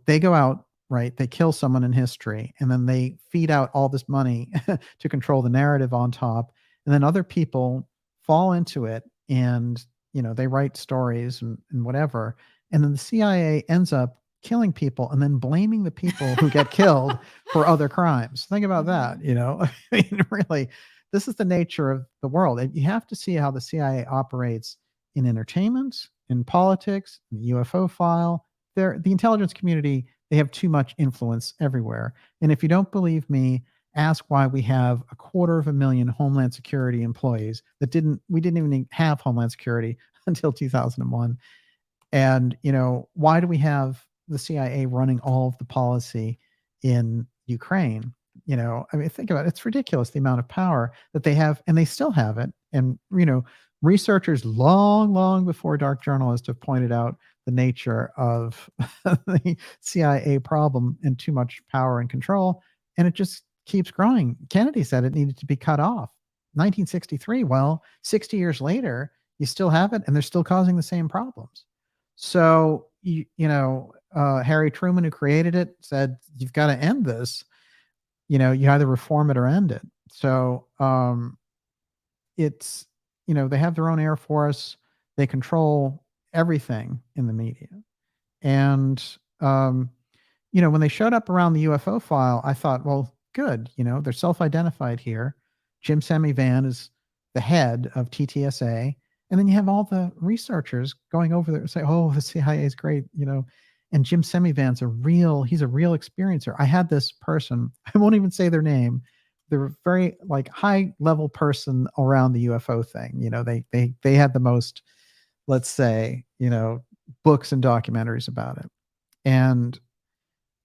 They go out, right? They kill someone in history, and then they feed out all this money to control the narrative on top. And then other people fall into it, and, they write stories and whatever. And then the CIA ends up killing people and then blaming the people who get killed for other crimes. Think about that. Really, this is the nature of the world. And you have to see how the CIA operates in entertainment, in politics, in the UFO file. The intelligence community, they have too much influence everywhere. And if you don't believe me, ask why we have 250,000 Homeland Security employees we didn't even have Homeland Security until 2001. And, why do we have the CIA running all of the policy in Ukraine? Think about it. It's ridiculous, the amount of power that they have, and they still have it. And, researchers long before dark journalists have pointed out the nature of the CIA problem and too much power and control. And it just keeps growing. Kennedy said it needed to be cut off. 1963. Well, 60 years later, you still have it, and they're still causing the same problems. So, Harry Truman, who created it, said, you've got to end this. You either reform it or end it. So it's, they have their own Air Force. They control everything in the media. And, when they showed up around the UFO file, I thought, well, good, they're self-identified here. Jim Semivan is the head of TTSA. And then you have all the researchers going over there and say, oh, the CIA is great, and Jim Semivan's he's a real experiencer. I had this person, I won't even say their name. They're a very high level person around the UFO thing. They had the most, let's say, books and documentaries about it. And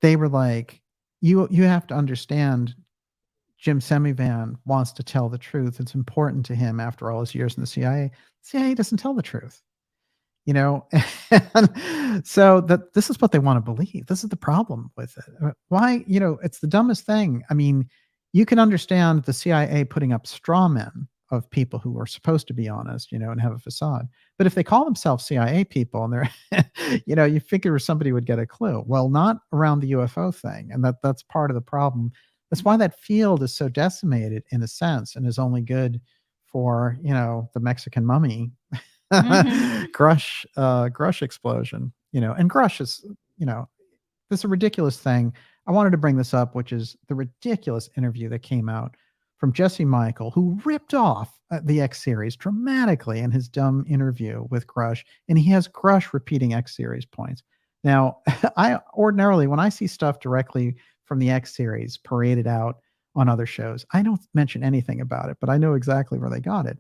they were like, you have to understand, Jim Semivan wants to tell the truth. It's important to him after all his years in the CIA. The CIA doesn't tell the truth, and so this is what they want to believe. This is the problem with it. Why, it's the dumbest thing. I mean, you can understand the CIA putting up straw men of people who are supposed to be honest, and have a facade. But if they call themselves CIA people and they're, you figure somebody would get a clue. Well, not around the UFO thing. And that's part of the problem. That's why that field is so decimated in a sense and is only good for, the Mexican mummy Grush explosion, and Grush is, this is a ridiculous thing. I wanted to bring this up, which is the ridiculous interview that came out from Jesse Michael, who ripped off the X series dramatically in his dumb interview with Grush, and he has Grush repeating X series points. Now, I ordinarily, when I see stuff directly from the X series paraded out on other shows, I don't mention anything about it, but I know exactly where they got it.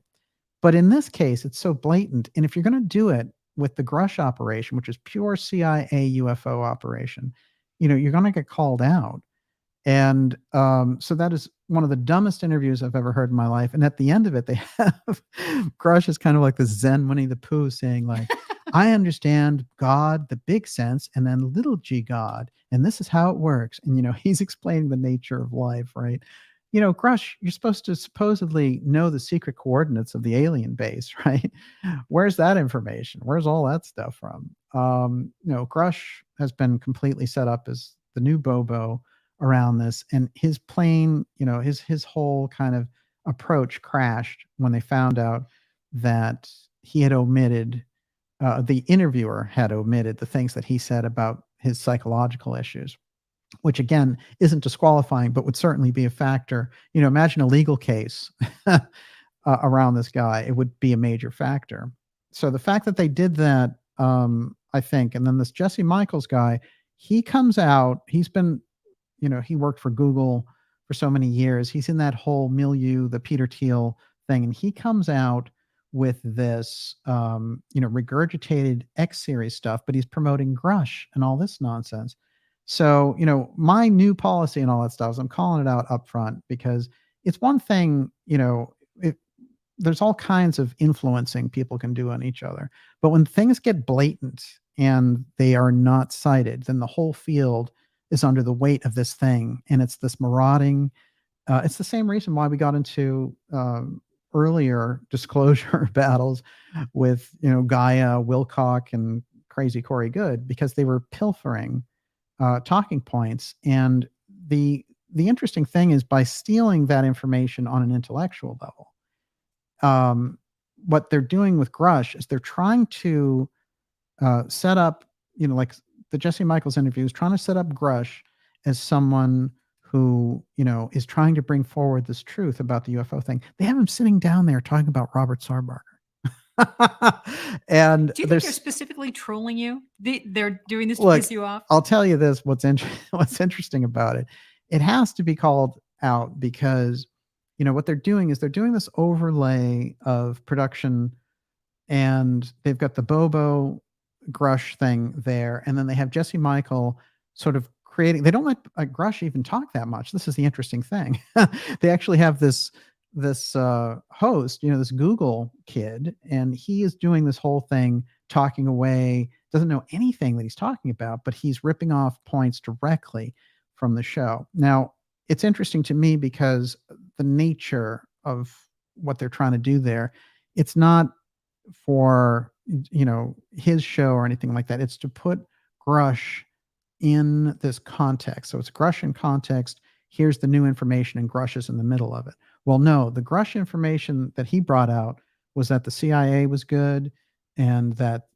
But in this case, it's so blatant. And if you're going to do it with the Grush operation, which is pure CIA UFO operation, you're going to get called out. And so that is one of the dumbest interviews I've ever heard in my life. And at the end of it, they have Grush is kind of like the Zen Winnie the Pooh saying I understand God, the big sense, and then little g God. And this is how it works. And, he's explaining the nature of life, right? Grush, you're supposed to supposedly know the secret coordinates of the alien base, right? Where's that information? Where's all that stuff from? Grush has been completely set up as the new Bobo around this, and his plane, his whole kind of approach crashed when they found out that he had omitted, the interviewer had omitted the things that he said about his psychological issues, which again isn't disqualifying, but would certainly be a factor. Imagine a legal case around this guy. It would be a major factor. So the fact that they did that, I think, and then this Jesse Michaels guy, he comes out, he's been, he worked for Google for so many years. He's in that whole milieu, the Peter Thiel thing. And he comes out with this, regurgitated X series stuff, but he's promoting Grush and all this nonsense. So, my new policy and all that stuff is I'm calling it out up front, because it's one thing, there's all kinds of influencing people can do on each other. But when things get blatant and they are not cited, then the whole field is under the weight of this thing. And it's this marauding. It's the same reason why we got into earlier disclosure battles with, Gaia, Wilcock, and Crazy Corey Good, because they were pilfering talking points. And the interesting thing is, by stealing that information on an intellectual level, what they're doing with Grush is they're trying to set up, like the Jesse Michaels interview is trying to set up Grush as someone who, is trying to bring forward this truth about the UFO thing. They have him sitting down there talking about Robert Sarbarker. And do you think they're specifically trolling you? They're doing this to piss you off? I'll tell you this, what's interesting about it. It has to be called out because, what they're doing is they're doing this overlay of production, and they've got the Bobo Grush thing there. And then they have Jesse Michael sort of creating, they don't let Grush even talk that much. This is the interesting thing. They actually have this host, this Google kid, and he is doing this whole thing, talking away, doesn't know anything that he's talking about, but he's ripping off points directly from the show. Now, it's interesting to me because the nature of what they're trying to do there, it's not for, his show or anything like that. It's to put Grush in this context. So it's Grush in context. Here's the new information, and Grush is in the middle of it. Well, no, the Grush information that he brought out was that the CIA was good, and that,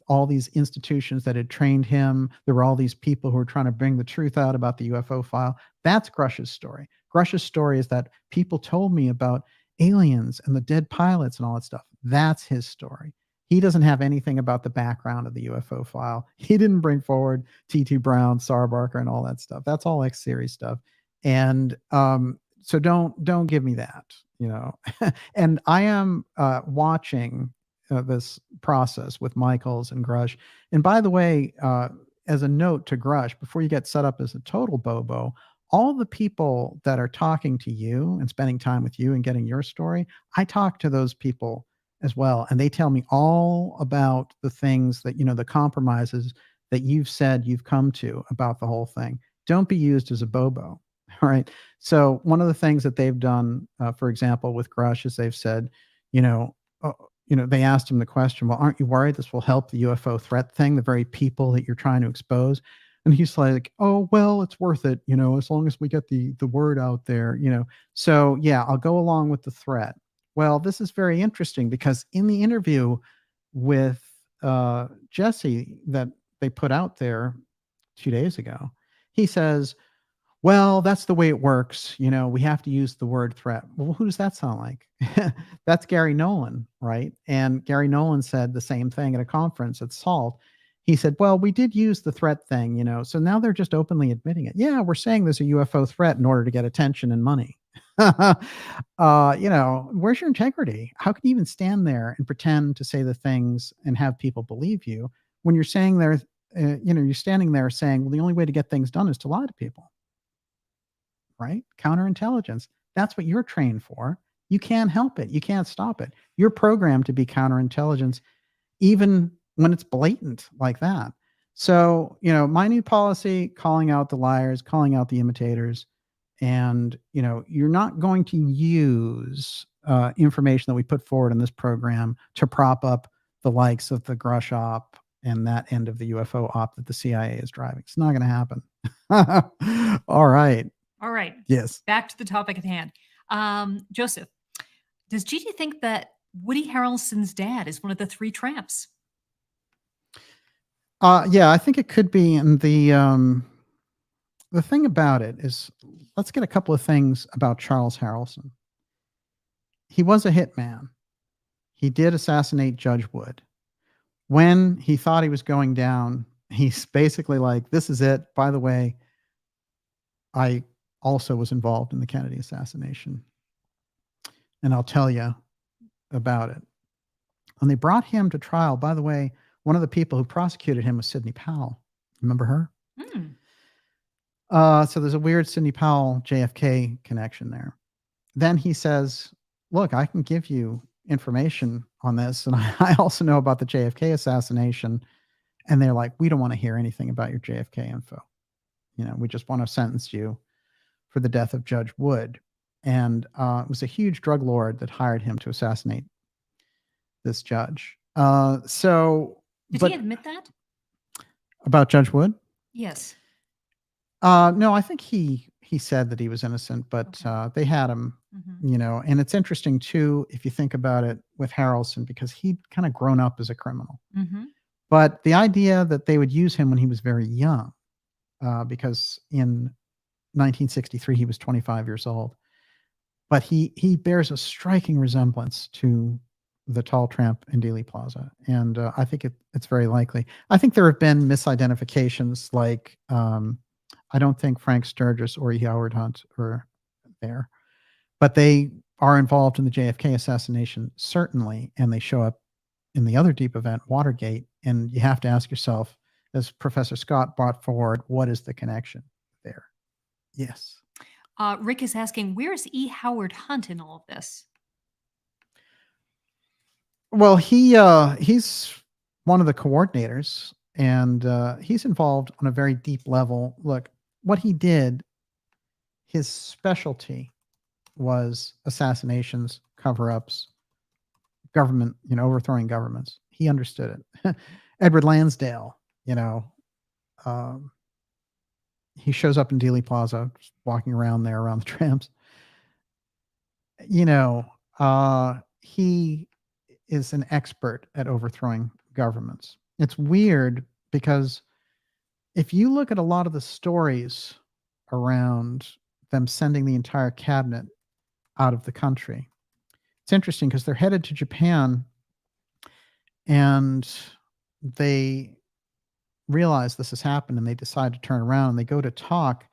all these institutions that had trained him. There were all these people who were trying to bring the truth out about the UFO file. That's Grush's story. Grush's story is that people told me about aliens and the dead pilots and all that stuff. That's his story. He doesn't have anything about the background of the UFO file. He didn't bring forward T.T. Brown, Sarah Barker, and all that stuff. That's all X-series stuff. And so don't give me that, And I am watching this process with Michaels and Grush. And by the way, as a note to Grush, before you get set up as a total bobo, all the people that are talking to you and spending time with you and getting your story, I talk to those people as well. And they tell me all about the things that, the compromises that you've said you've come to about the whole thing. Don't be used as a bobo. All right. So one of the things that they've done, for example, with Grush is they've said, they asked him the question, well, aren't you worried this will help the UFO threat thing, the very people that you're trying to expose? And he's like, oh, well, it's worth it, as long as we get the word out there, So, yeah, I'll go along with the threat. Well, this is very interesting because in the interview with Jesse that they put out there 2 days ago, he says, well, that's the way it works. We have to use the word threat. Well, who does that sound like? That's Gary Nolan, right? And Gary Nolan said the same thing at a conference at SALT. He said, well, we did use the threat thing, so now they're just openly admitting it. Yeah, we're saying there's a UFO threat in order to get attention and money. Where's your integrity? How can you even stand there and pretend to say the things and have people believe you when you're saying there, you're standing there saying, well, the only way to get things done is to lie to people. Right? Counterintelligence. That's what you're trained for. You can't help it. You can't stop it. You're programmed to be counterintelligence, even when it's blatant like that. So, my new policy, calling out the liars, calling out the imitators, and, you're not going to use information that we put forward in this program to prop up the likes of the Grush op and that end of the UFO op that the CIA is driving. It's not going to happen. All right. All right. Yes. Back to the topic at hand. Joseph, does Gigi think that Woody Harrelson's dad is one of the three tramps? Yeah, I think it could be. And the thing about it is, let's get a couple of things about Charles Harrelson. He was a hitman. He did assassinate Judge Wood. When he thought he was going down, he's basically like, this is it. By the way, I also was involved in the Kennedy assassination. And I'll tell you about it. When they brought him to trial, by the way, one of the people who prosecuted him was Sidney Powell. Remember her? So there's a weird Sidney Powell JFK connection there. Then he says, look, I can give you information on this. And I also know about the JFK assassination. And they're like, we don't want to hear anything about your JFK info. We just want to sentence you for the death of Judge Wood. And it was a huge drug lord that hired him to assassinate this judge. Did he admit that? About Judge Wood? Yes. No, I think he said that he was innocent, but okay. They had him, and it's interesting too, if you think about it with Harrelson, because he'd kind of grown up as a criminal. But the idea that they would use him when he was very young, because in 1963, he was 25 years old. But he bears a striking resemblance to the tall tramp in Dealey Plaza. And I think it's very likely. I think there have been misidentifications, like I don't think Frank Sturgis or E. Howard Hunt are there. But they are involved in the JFK assassination, certainly, and they show up in the other deep event, Watergate. And you have to ask yourself, as Professor Scott brought forward, what is the connection there? Yes. Rick is asking, where is E. Howard Hunt in all of this? Well, he's one of the coordinators, and he's involved on a very deep level. Look, what he did, his specialty was assassinations, cover-ups, government, overthrowing governments. He understood it. Edward Lansdale, he shows up in Dealey Plaza, just walking around there around the trams. He is an expert at overthrowing governments. It's weird because if you look at a lot of the stories around them sending the entire cabinet out of the country, it's interesting because they're headed to Japan and they realize this has happened and they decide to turn around and they go to talk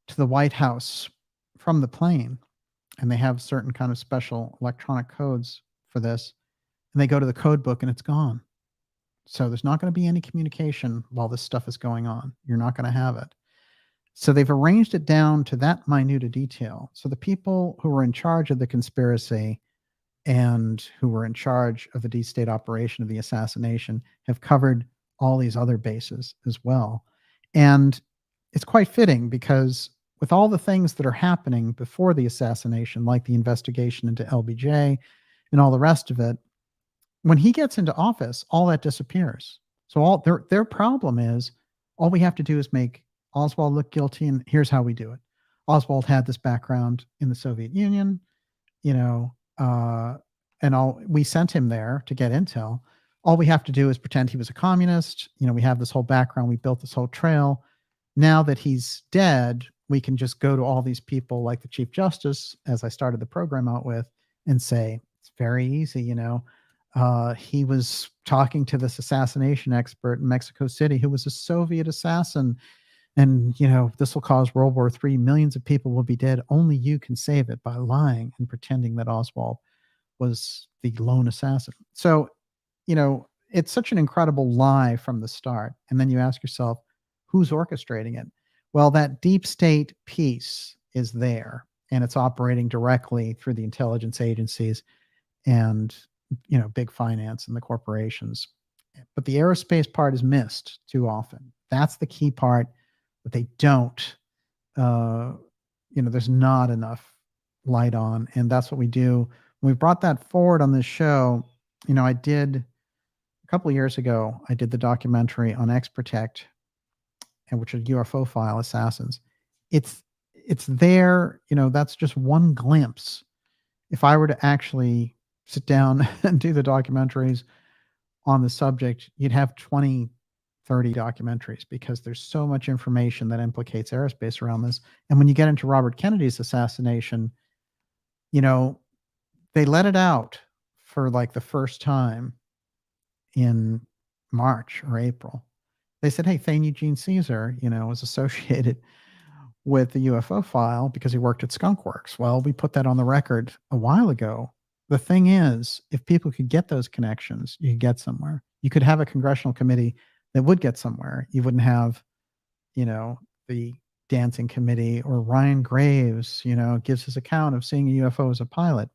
to the White House from the plane, and they have certain kind of special electronic codes for this, and they go to the code book and it's gone. So there's not going to be any communication while this stuff is going on. You're not going to have it. So they've arranged it down to that minute a detail. So the people who were in charge of the conspiracy and who were in charge of the deep state operation of the assassination have covered all these other bases as well. And it's quite fitting because with all the things that are happening before the assassination, like the investigation into LBJ and all the rest of it, when he gets into office, all that disappears. So all their problem is all we have to do is make Oswald look guilty, and here's how we do it. Oswald had this background in the Soviet Union, and we sent him there to get intel. All we have to do is pretend he was a communist. We have this whole background. We built this whole trail. Now that he's dead, we can just go to all these people like the Chief Justice, as I started the program out with, and say, it's very easy, he was talking to this assassination expert in Mexico City who was a Soviet assassin. And, this will cause World War III. Millions of people will be dead. Only you can save it by lying and pretending that Oswald was the lone assassin. So, it's such an incredible lie from the start. And then you ask yourself, who's orchestrating it? Well, that deep state piece is there, and it's operating directly through the intelligence agencies and big finance and the corporations. But the aerospace part is missed too often. That's the key part that they don't, there's not enough light on. And that's what we do. When we brought that forward on this show, I did a couple of years ago, I did the documentary on X-Protect, and which are UFO file assassins. It's there, that's just one glimpse. If I were to actually sit down and do the documentaries on the subject, you'd have 20, 30 documentaries because there's so much information that implicates aerospace around this. And when you get into Robert Kennedy's assassination, they let it out for like the first time in March or April. They said, hey, Thane Eugene Caesar, was associated with the UFO file because he worked at Skunk Works. Well, we put that on the record a while ago. The thing is, if people could get those connections, you could get somewhere. You could have a congressional committee that would get somewhere. You wouldn't have, the dancing committee or Ryan Graves, gives his account of seeing a UFO as a pilot.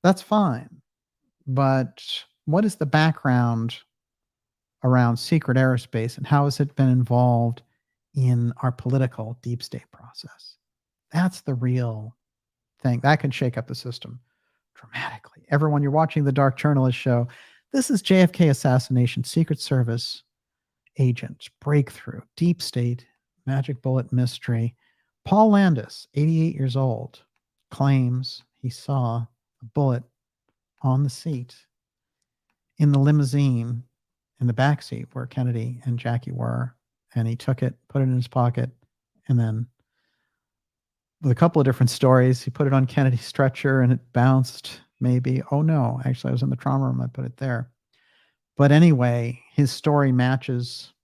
That's fine. But what is the background around secret aerospace and how has it been involved in our political deep state process? That's the real thing. That can shake up the system dramatically. Everyone, you're watching the Dark Journalist Show. This is JFK Assassination, Secret Service agent, breakthrough, deep state, magic bullet mystery. Paul Landis, 88 years old, claims he saw a bullet on the seat in the limousine in the back seat where Kennedy and Jackie were, and he took it, put it in his pocket, and then with a couple of different stories, he put it on Kennedy's stretcher and it bounced maybe. Oh no, actually I was in the trauma room. I put it there. But anyway, his story matches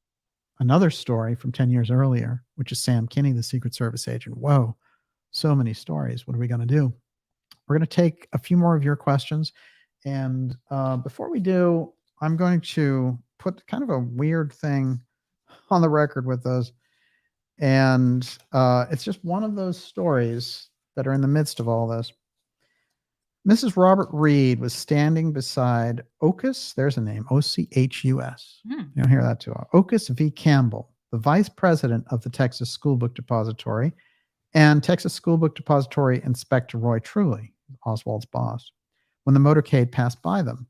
another story from 10 years earlier, which is Sam Kinney, the Secret Service agent. Whoa, so many stories. What are we going to do? We're going to take a few more of your questions. And before we do, I'm going to put kind of a weird thing on the record with us. And it's just one of those stories that are in the midst of all this. Mrs. Robert Reed was standing beside Ochus, there's a name, O-C-H-U-S. You'll hear that too. Ochus V. Campbell, the vice president of the Texas School Book Depository, and Texas School Book Depository Inspector Roy Truly, Oswald's boss, when the motorcade passed by them.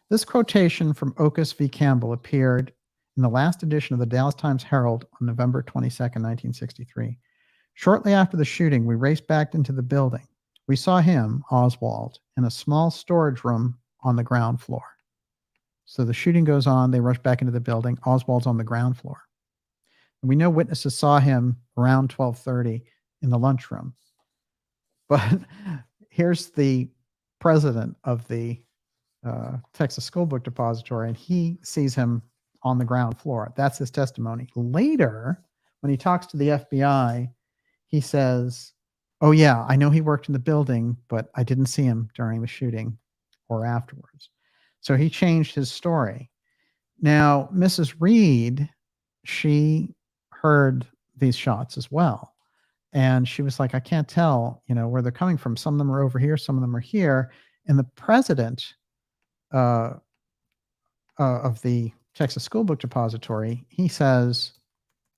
This quotation from Ochus V. Campbell appeared in the last edition of the Dallas Times-Herald on November 22nd, 1963. Shortly after the shooting, we raced back into the building. We saw him, Oswald, in a small storage room on the ground floor. So the shooting goes on. They rush back into the building. Oswald's on the ground floor. And we know witnesses saw him around 12:30 in the lunchroom. But here's the president of the Texas School Book Depository, and he sees him on the ground floor. That's his testimony. Later, when he talks to the FBI, he says, oh, yeah, I know he worked in the building, but I didn't see him during the shooting or afterwards. So he changed his story. Now, Mrs. Reed, she heard these shots as well. And she was like, I can't tell, where they're coming from. Some of them are over here, some of them are here. And the president of the Texas School Book Depository, he says,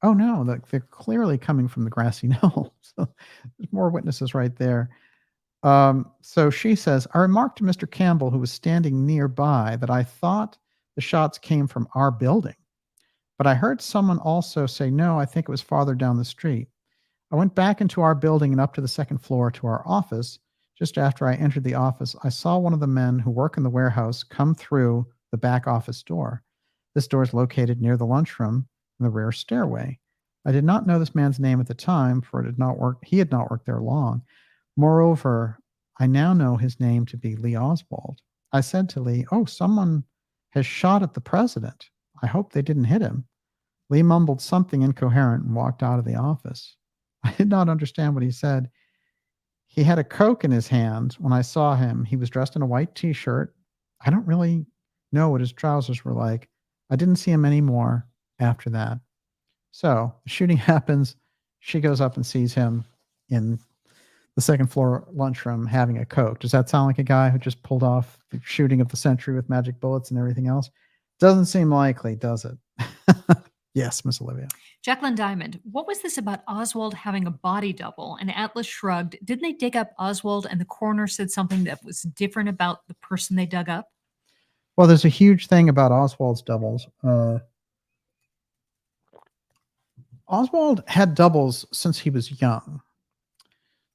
oh, no, they're clearly coming from the grassy knoll. So there's more witnesses right there. So she says, I remarked to Mr. Campbell, who was standing nearby, that I thought the shots came from our building. But I heard someone also say, no, I think it was farther down the street. I went back into our building and up to the second floor to our office. Just after I entered the office, I saw one of the men who work in the warehouse come through the back office door. This door is located near the lunchroom in the rear stairway. I did not know this man's name at the time, for he had not worked there long. Moreover, I now know his name to be Lee Oswald. I said to Lee, oh, someone has shot at the president. I hope they didn't hit him. Lee mumbled something incoherent and walked out of the office. I did not understand what he said. He had a Coke in his hand when I saw him. He was dressed in a white T-shirt. I don't really know what his trousers were like. I didn't see him anymore after that. So the shooting happens. She goes up and sees him in the second floor lunchroom having a Coke. Does that sound like a guy who just pulled off the shooting of the century with magic bullets and everything else? Doesn't seem likely, does it? Yes, Miss Olivia. Jacqueline Diamond, what was this about Oswald having a body double? And Atlas shrugged. Didn't they dig up Oswald and the coroner said something that was different about the person they dug up? Well, there's a huge thing about Oswald's doubles. Oswald had doubles since he was young.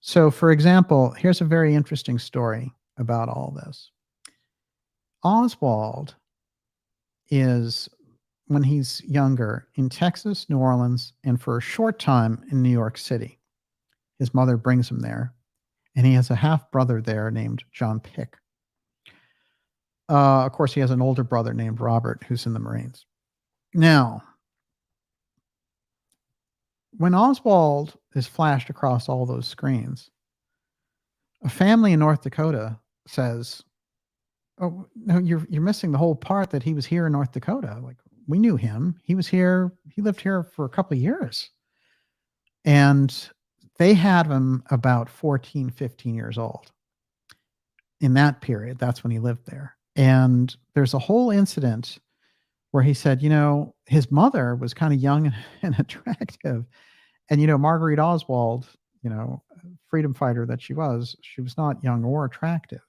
So, for example, here's a very interesting story about all this. Oswald is, when he's younger, in Texas, New Orleans, and for a short time in New York City. His mother brings him there, and he has a half-brother there named John Pick. Of course, he has an older brother named Robert, who's in the Marines. Now, when Oswald is flashed across all those screens, a family in North Dakota says, oh, no, you're missing the whole part that he was here in North Dakota. Like, we knew him. He was here. He lived here for a couple of years. And they had him about 14, 15 years old. In that period, that's when he lived there. And there's a whole incident where he said, his mother was kind of young and attractive. And, Marguerite Oswald, freedom fighter that she was not young or attractive.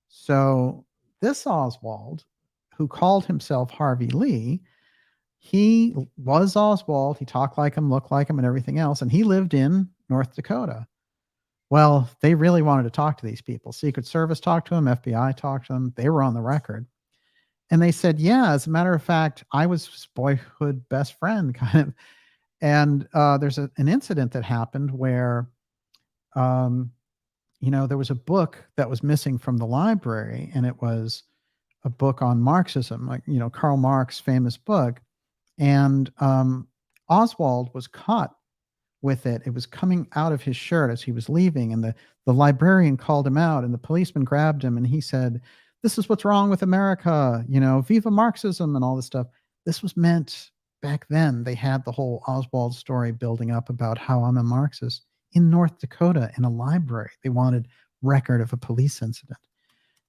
So this Oswald, who called himself Harvey Lee, he was Oswald. He talked like him, looked like him, and everything else. And he lived in North Dakota. Well, they really wanted to talk to these people. Secret Service talked to him. FBI talked to them. They were on the record. And they said, yeah, as a matter of fact, I was his boyhood best friend, kind of. And there's an incident that happened where, there was a book that was missing from the library, and it was a book on Marxism, like, Karl Marx' famous book. And Oswald was caught with it. It was coming out of his shirt as he was leaving, and the librarian called him out, and the policeman grabbed him, and he said, this is what's wrong with America, Viva Marxism and all this stuff. This was meant back then. They had the whole Oswald story building up about how I'm a Marxist in North Dakota in a library. They wanted record of a police incident.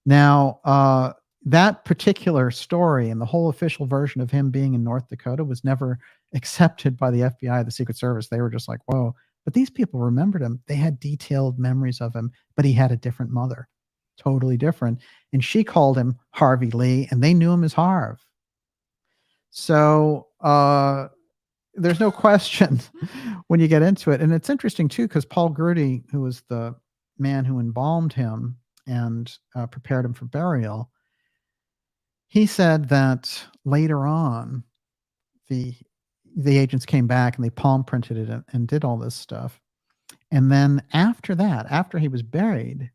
Now, that particular story and the whole official version of him being in North Dakota was never accepted by the FBI, the Secret Service. They were just like, whoa. But these people remembered him. They had detailed memories of him, but he had a different mother, totally different. And she called him Harvey Lee, and they knew him as Harv. So there's no question when you get into it. And it's interesting, too, because Paul Grudy, who was the man who embalmed him and prepared him for burial, He said that later on, the agents came back and they palm printed it and did all this stuff. And then after that, after he was buried,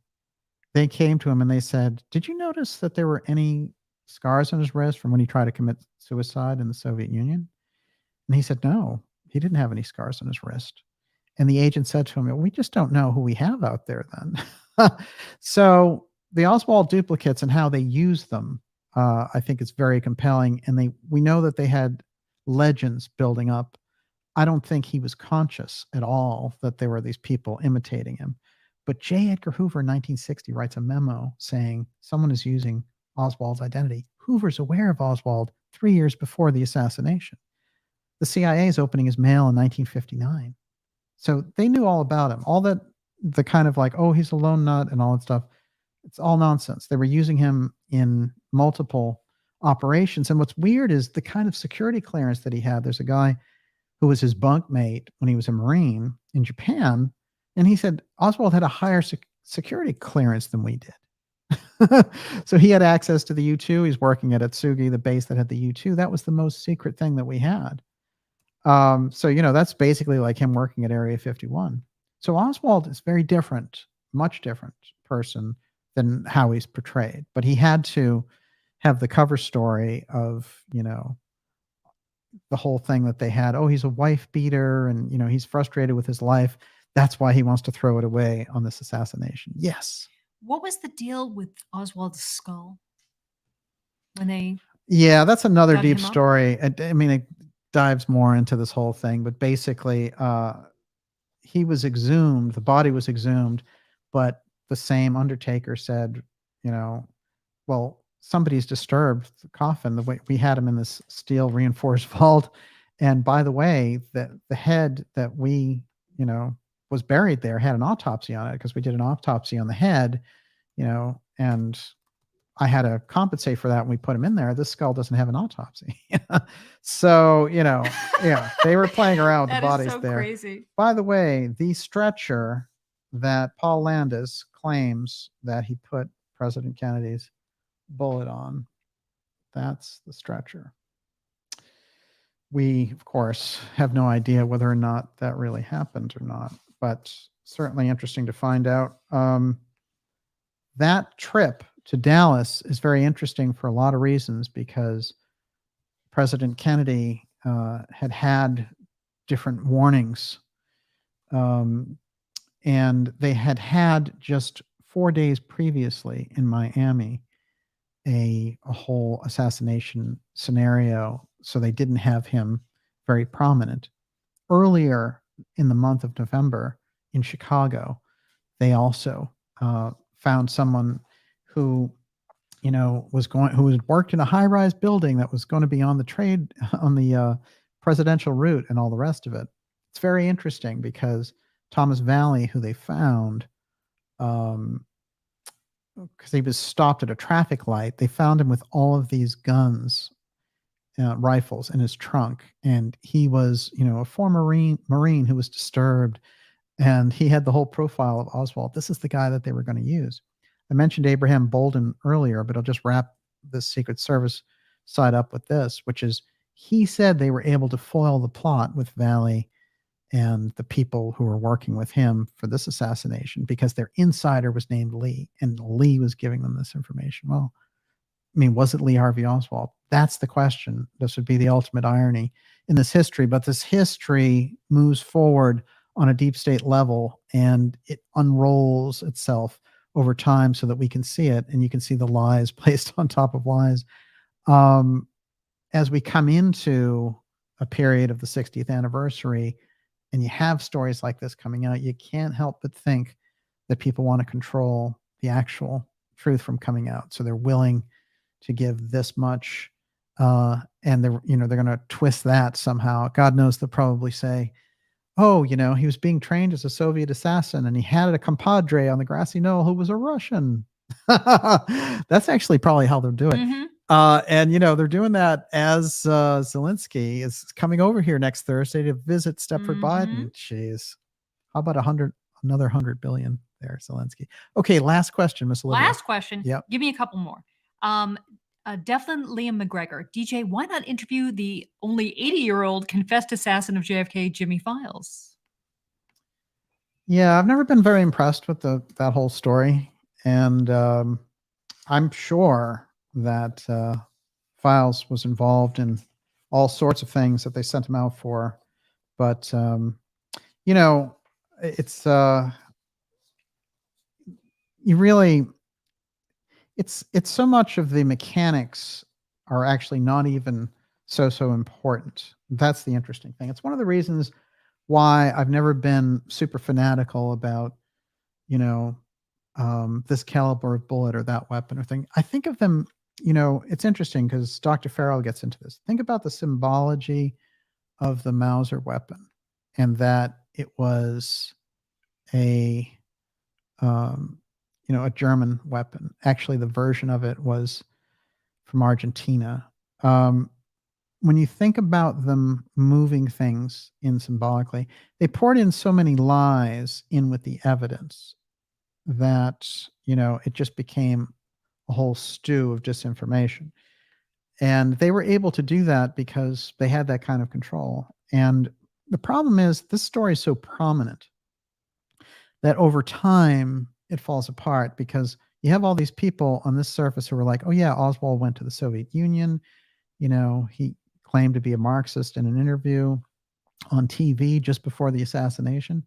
they came to him and they said, "Did you notice that there were any scars on his wrist from when he tried to commit suicide in the Soviet Union?" And he said, "No, he didn't have any scars on his wrist." And the agent said to him, "We just don't know who we have out there then." So the Oswald duplicates and how they use them, I think it's very compelling. And we know that they had legends building up. I don't think he was conscious at all that there were these people imitating him. But J. Edgar Hoover in 1960 writes a memo saying someone is using Oswald's identity. Hoover's aware of Oswald 3 years before the assassination. The CIA is opening his mail in 1959. So they knew all about him. All that, the kind of like, oh, he's a lone nut and all that stuff, it's all nonsense. They were using him in multiple operations. And what's weird is the kind of security clearance that he had. There's a guy who was his bunkmate when he was a Marine in Japan, and he said Oswald had a higher security clearance than we did. So he had access to the U-2. He's working at Atsugi, the base that had the U-2. That was the most secret thing that we had. So, that's basically like him working at Area 51. So Oswald is very different, much different person than how he's portrayed. But he had to have the cover story of, the whole thing that they had. Oh, he's a wife beater and, he's frustrated with his life. That's why he wants to throw it away on this assassination. Yes. What was the deal with Oswald's skull when they... Yeah, that's another deep story. I mean, it dives more into this whole thing, but basically he was exhumed, the body was exhumed, but the same undertaker said, well, somebody's disturbed the coffin. The way we had him in this steel reinforced vault. And by the way, the head that we, was buried there had an autopsy on it because we did an autopsy on the head, and I had to compensate for that when we put him in there. This skull doesn't have an autopsy. So, yeah, they were playing around with the bodies so there. Crazy. By the way, the stretcher that Paul Landis claims that he put President Kennedy's bullet on, that's the stretcher. We, of course, have no idea whether or not that really happened or not, but certainly interesting to find out. That trip to Dallas is very interesting for a lot of reasons because President Kennedy had different warnings, and they had just 4 days previously in Miami a whole assassination scenario, so they didn't have him very prominent. Earlier in the month of November in Chicago, they also found someone who, who had worked in a high-rise building that was going to be on the presidential route and all the rest of it. It's very interesting because Thomas Valley, who they found, because he was stopped at a traffic light, they found him with all of these guns, rifles in his trunk. And he was, a former Marine who was disturbed. And he had the whole profile of Oswald. This is the guy that they were going to use. I mentioned Abraham Bolden earlier, but I'll just wrap this Secret Service side up with this, which is he said they were able to foil the plot with Valley and the people who were working with him for this assassination because their insider was named Lee, and Lee was giving them this information. Well, I mean, was it Lee Harvey Oswald? That's the question. This would be the ultimate irony in this history, but this history moves forward on a deep state level and it unrolls itself over time so that we can see it, and you can see the lies placed on top of lies. As we come into a period of the 60th anniversary, and you have stories like this coming out, you can't help but think that people want to control the actual truth from coming out. So they're willing to give this much, and they're going to twist that somehow. God knows they'll probably say, oh, he was being trained as a Soviet assassin and he had a compadre on the grassy knoll who was a Russian. That's actually probably how they'll do it. Mm-hmm. And, they're doing that as Zelensky is coming over here next Thursday to visit Stepford Biden. Jeez. How about another 100 billion there, Zelensky? Okay, last question, Miss Olivia. Last question. Yep. Give me a couple more. Declan Liam McGregor. DJ, why not interview the only 80-year-old confessed assassin of JFK, Jimmy Files? Yeah, I've never been very impressed with that whole story. And I'm sure that Files was involved in all sorts of things that they sent him out for. But, it's you really it's so much of the mechanics are actually not even so important. That's the interesting thing. It's one of the reasons why I've never been super fanatical about, this caliber of bullet or that weapon or thing. I think of them, it's interesting because Dr. Farrell gets into this. Think about the symbology of the Mauser weapon and that it was a a German weapon. Actually, the version of it was from Argentina. When you think about them moving things in symbolically, they poured in so many lies in with the evidence that, it just became a whole stew of disinformation. And they were able to do that because they had that kind of control. And the problem is this story is so prominent that over time it falls apart because you have all these people on this surface who are like, oh yeah, Oswald went to the Soviet Union. He claimed to be a Marxist in an interview on TV just before the assassination.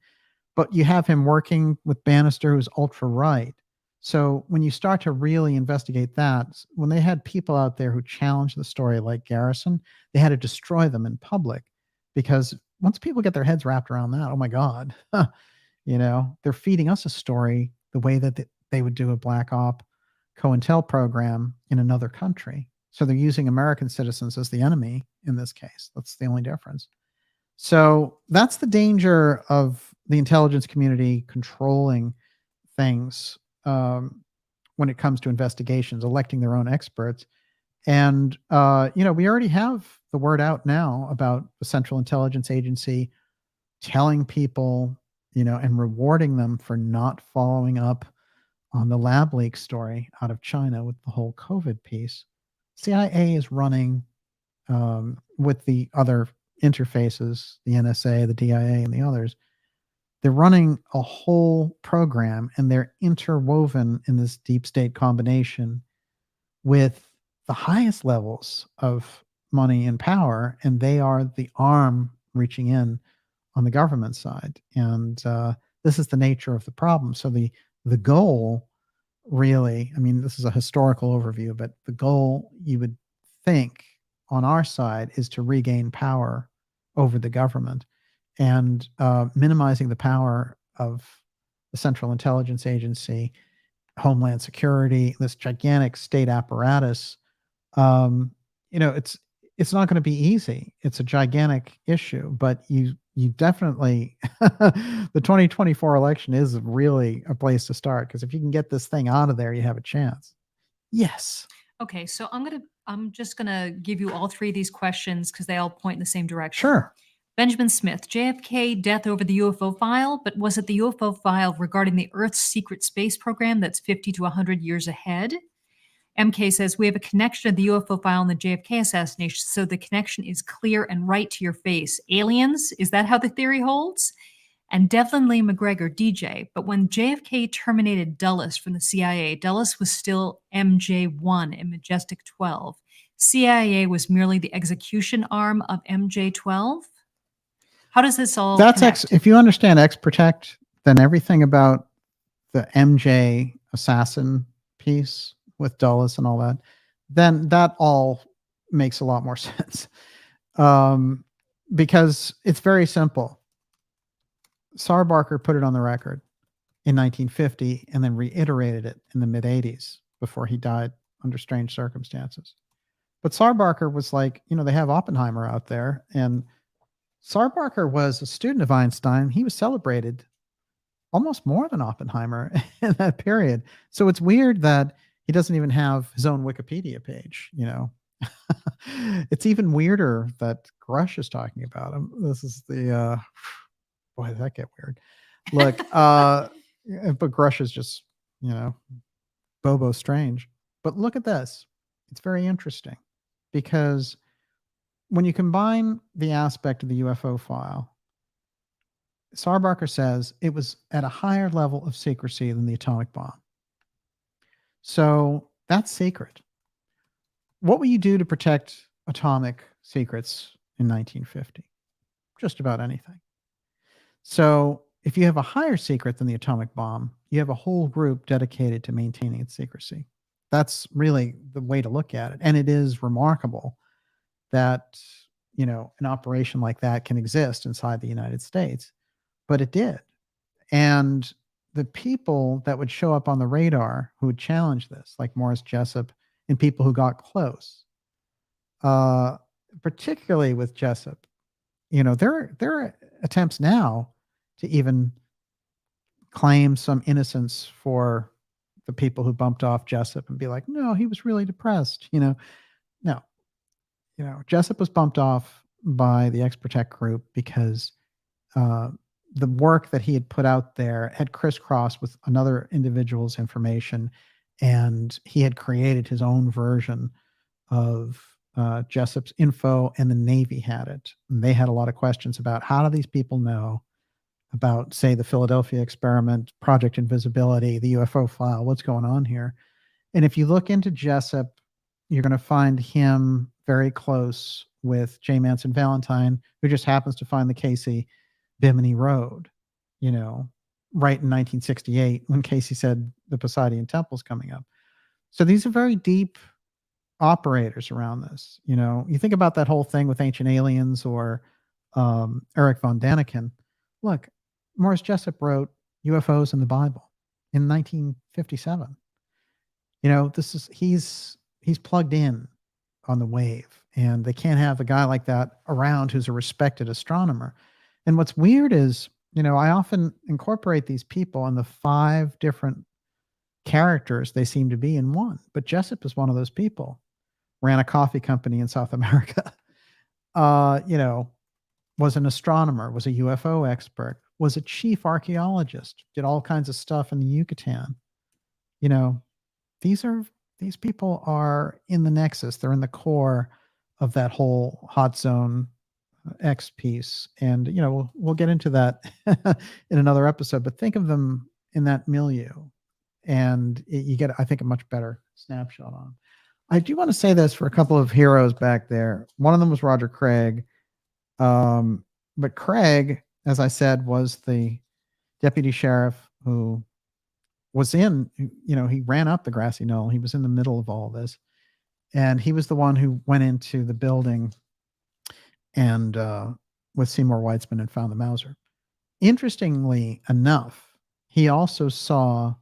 But you have him working with Bannister, who's ultra right. So when you start to really investigate that, when they had people out there who challenged the story like Garrison, they had to destroy them in public because once people get their heads wrapped around that, oh my God, they're feeding us a story the way that they would do a black op COINTEL program in another country. So they're using American citizens as the enemy in this case. That's the only difference. So that's the danger of the intelligence community controlling things when it comes to investigations, electing their own experts. And, we already have the word out now about the Central Intelligence Agency telling people, and rewarding them for not following up on the lab leak story out of China with the whole COVID piece. CIA is running with the other interfaces, the NSA, the DIA, and the others. They're running a whole program and they're interwoven in this deep state combination with the highest levels of money and power, and they are the arm reaching in on the government side. And this is the nature of the problem. So the goal really, I mean, this is a historical overview, but the goal you would think on our side is to regain power over the government and minimizing the power of the Central Intelligence Agency, Homeland Security, this gigantic state apparatus. It's not going to be easy. It's a gigantic issue, but you definitely the 2024 election is really a place to start because if you can get this thing out of there, you have a chance. Yes. Okay, so I'm just gonna give you all three of these questions because they all point in the same direction. Sure. Benjamin Smith, JFK death over the UFO file, but was it the UFO file regarding the Earth's secret space program that's 50 to 100 years ahead? MK says, we have a connection to the UFO file and the JFK assassination, so the connection is clear and right to your face. Aliens? Is that how the theory holds? And Devlin Lee McGregor, DJ, but when JFK terminated Dulles from the CIA, Dulles was still MJ1 in Majestic 12. CIA was merely the execution arm of MJ12? How does this all connect? If you understand X Protect, then everything about the MJ assassin piece with Dulles and all that, then that all makes a lot more sense. Because it's very simple. Sarah Barker put it on the record in 1950 and then reiterated it in the mid-80s before he died under strange circumstances. But Sarah Barker was like, they have Oppenheimer out there, and Sarah Barker was a student of Einstein. He was celebrated almost more than Oppenheimer in that period. So it's weird that he doesn't even have his own Wikipedia page, It's even weirder that Grush is talking about him. This is the boy, did that get weird. Look, but Grush is just, Bobo Strange. But look at this. It's very interesting because when you combine the aspect of the UFO file, Sarbarker says it was at a higher level of secrecy than the atomic bomb. So that's secret. What will you do to protect atomic secrets in 1950? Just about anything. So if you have a higher secret than the atomic bomb, you have a whole group dedicated to maintaining its secrecy. That's really the way to look at it. And it is remarkable that, an operation like that can exist inside the United States, but it did. And the people that would show up on the radar who would challenge this, like Morris Jessup and people who got close, particularly with Jessup, there are attempts now to even claim some innocence for the people who bumped off Jessup and be like, no, he was really depressed. No, Jessup was bumped off by the X-Protect group because the work that he had put out there had crisscrossed with another individual's information, and he had created his own version of Jessup's info, and the Navy had it. And they had a lot of questions about how do these people know about, say, the Philadelphia experiment, Project Invisibility, the UFO file, what's going on here? And if you look into Jessup, you're going to find him very close with J. Manson Valentine, who just happens to find the Casey Bimini Road, right in 1968 when Casey said the Poseidon Temple's coming up. So these are very deep operators around this. You think about that whole thing with Ancient Aliens or Eric von Daniken. Look, Morris Jessup wrote UFOs in the Bible in 1957. He's plugged in on the wave, and they can't have a guy like that around who's a respected astronomer. And what's weird is, I often incorporate these people and the 5 different characters they seem to be in one. But Jessup is one of those people. Ran a coffee company in South America. Was an astronomer, was a UFO expert, was a chief archaeologist, did all kinds of stuff in the Yucatan. These people are in the nexus. They're in the core of that whole hot zone X piece. And, we'll get into that in another episode, but think of them in that milieu and you get, I think, a much better snapshot on. I do want to say this for a couple of heroes back there. One of them was Roger Craig. But Craig, as I said, was the deputy sheriff who was he ran up the grassy knoll. He was in the middle of all this. And he was the one who went into the building and with Seymour Weitzman and found the Mauser. Interestingly enough, he also saw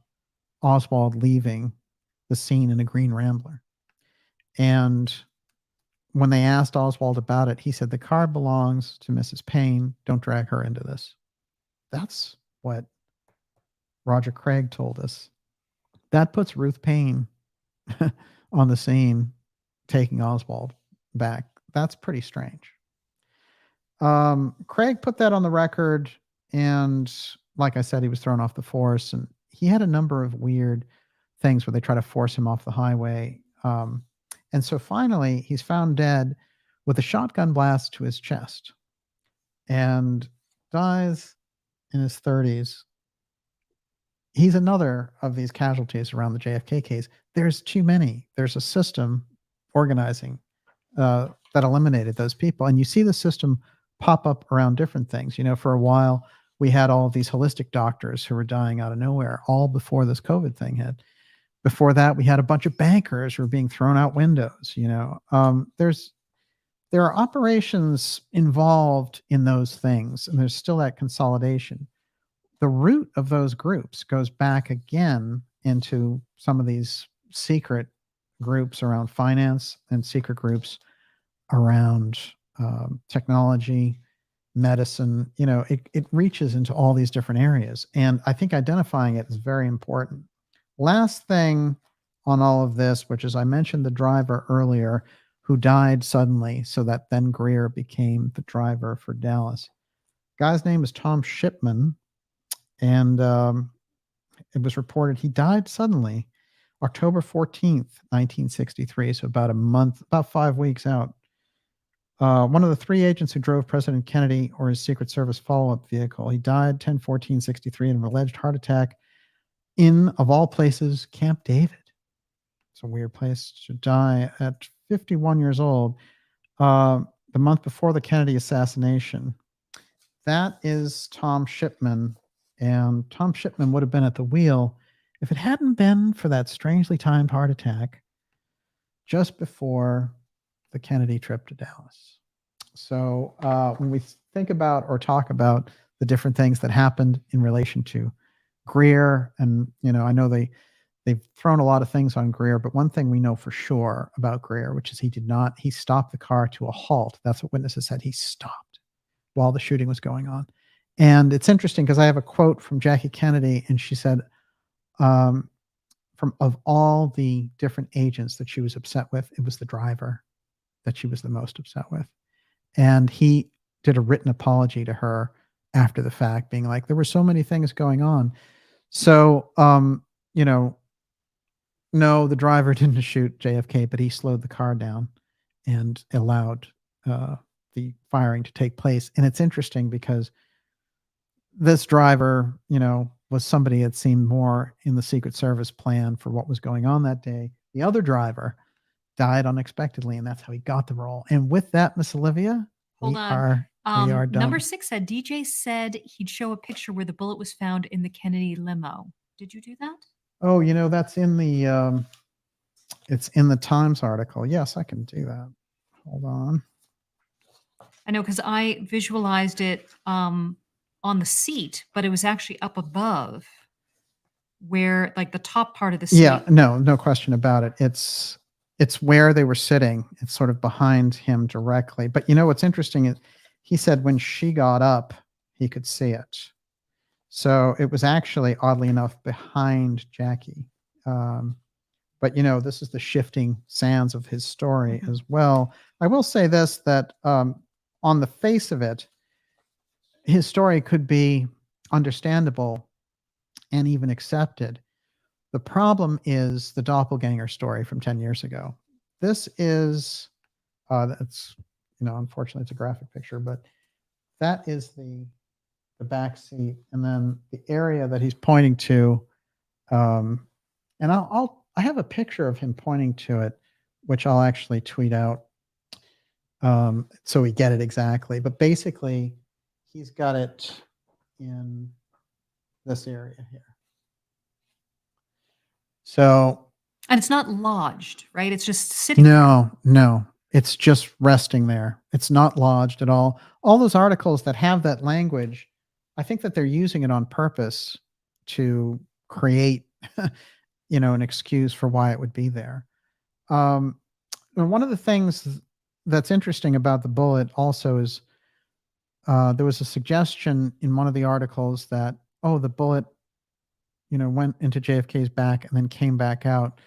Oswald leaving the scene in a green Rambler. And when they asked Oswald about it, he said, the car belongs to Mrs. Payne. Don't drag her into this. That's what Roger Craig told us. That puts Ruth Payne on the scene, taking Oswald back. That's pretty strange. Craig put that on the record, and like I said, he was thrown off the force, and he had a number of weird things where they try to force him off the highway. And so finally, he's found dead with a shotgun blast to his chest and dies in his 30s. He's another of these casualties around the JFK case. There's too many. There's a system organizing that eliminated those people. And you see the system pop up around different things. For a while, we had all of these holistic doctors who were dying out of nowhere, all before this COVID thing hit. Before that, we had a bunch of bankers who were being thrown out windows. There are operations involved in those things, and there's still that consolidation. The root of those groups goes back again into some of these secret groups around finance and secret groups around technology, medicine. It reaches into all these different areas, and I think identifying it is very important. Last thing on all of this, which is I mentioned the driver earlier who died suddenly so that then Greer became the driver for Dallas. Guy's name is Tom Shipman, and it was reported he died suddenly October 14th, 1963. So about a month, about 5 weeks out. One of the three agents who drove President Kennedy or his Secret Service follow-up vehicle. He died 10/14/63 in an alleged heart attack in, of all places, Camp David. It's a weird place to die at 51 years old, the month before the Kennedy assassination. That is Tom Shipman, and Tom Shipman would have been at the wheel if it hadn't been for that strangely timed heart attack just before the Kennedy trip to Dallas. So when we think about or talk about the different things that happened in relation to Greer, and I know they've thrown a lot of things on Greer, but one thing we know for sure about Greer, which is he stopped the car to a halt. That's what witnesses said. He stopped while the shooting was going on. And it's interesting because I have a quote from Jackie Kennedy, and she said, of all the different agents that she was upset with, it was the driver that she was the most upset with. And he did a written apology to her after the fact, being like, there were so many things going on. So, no, the driver didn't shoot JFK, but he slowed the car down and allowed the firing to take place. And it's interesting because this driver, was somebody that seemed more in the Secret Service plan for what was going on that day. The other driver died unexpectedly, and that's how he got the role. And with that, Miss Olivia, we are done. Number 6 said DJ said he'd show a picture where the bullet was found in the Kennedy limo. Did you do that? Oh, that's in the it's in the Times article. Yes, I can do that. Hold on. I know, because I visualized it on the seat, but it was actually up above where, like, the top part of the seat. Yeah, no question about it. It's where they were sitting. It's sort of behind him directly. But what's interesting is he said when she got up, he could see it. So it was actually, oddly enough, behind Jackie. But this is the shifting sands of his story as well. I will say this, that on the face of it, his story could be understandable and even accepted. The problem is the doppelganger story from 10 years ago. This is, that's, unfortunately it's a graphic picture, but that is the back seat. And then the area that he's pointing to, and I have a picture of him pointing to it, which I'll actually tweet out so we get it exactly. But basically, he's got it in this area here. So, and it's not lodged, right? It's just sitting. No, it's just resting there. It's not lodged at all. All those articles that have that language, I think that they're using it on purpose to create, an excuse for why it would be there. And one of the things that's interesting about the bullet also is there was a suggestion in one of the articles that, the bullet, went into JFK's back and then came back out.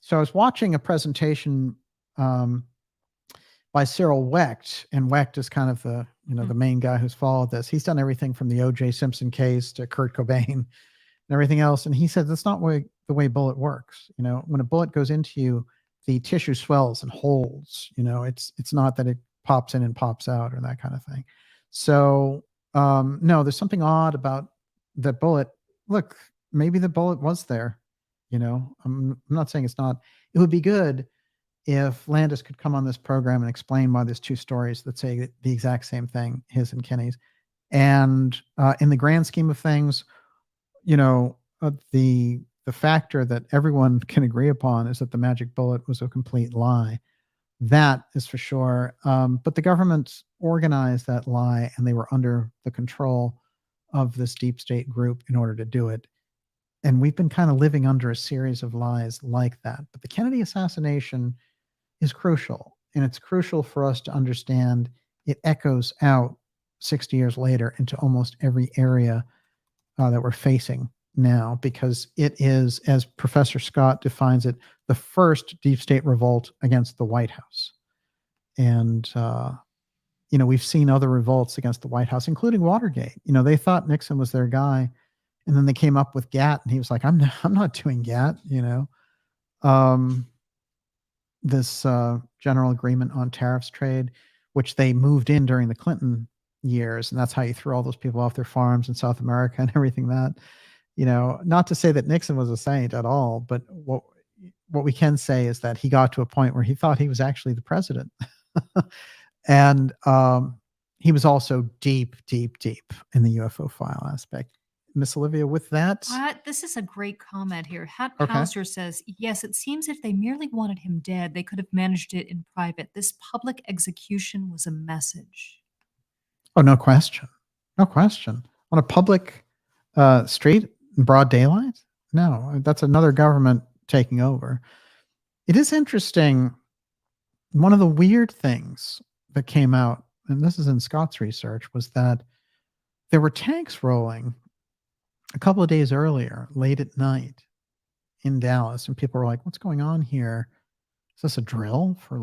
So I was watching a presentation by Cyril Wecht, and Wecht is kind of the, the main guy who's followed this. He's done everything from the O.J. Simpson case to Kurt Cobain and everything else. And he said, that's not the way bullet works. When a bullet goes into you, the tissue swells and holds, it's not that it pops in and pops out or that kind of thing. So, no, there's something odd about the bullet. Look, maybe the bullet was there, I'm not saying it's not. It would be good if Landis could come on this program and explain why there's two stories that say the exact same thing, his and Kinney's. And in the grand scheme of things, the factor that everyone can agree upon is that the magic bullet was a complete lie. That is for sure. But the government organized that lie, and they were under the control of this deep state group in order to do it. And we've been kind of living under a series of lies like that. But the Kennedy assassination is crucial, and it's crucial for us to understand it echoes out 60 years later into almost every area that we're facing now, because it is, as Professor Scott defines it, the first deep state revolt against the White House. And, we've seen other revolts against the White House, including Watergate. They thought Nixon was their guy, and then they came up with GATT, and he was like, I'm not doing GATT, this general agreement on tariffs trade, which they moved in during the Clinton years, and that's how you threw all those people off their farms in South America and everything that, not to say that Nixon was a saint at all, but what we can say is that he got to a point where he thought he was actually the president. And he was also deep, deep, deep in the UFO file aspect. Miss Olivia, with that. This is a great comment here. Hat Okay. Pauser says, yes, it seems if they merely wanted him dead, they could have managed it in private. This public execution was a message. Oh, no question. No question. On a public street in broad daylight? No, that's another government taking over. It is interesting. One of the weird things that came out, and this is in Scott's research, was that there were tanks rolling a couple of days earlier, late at night in Dallas, and people were like, what's going on here? Is this a drill for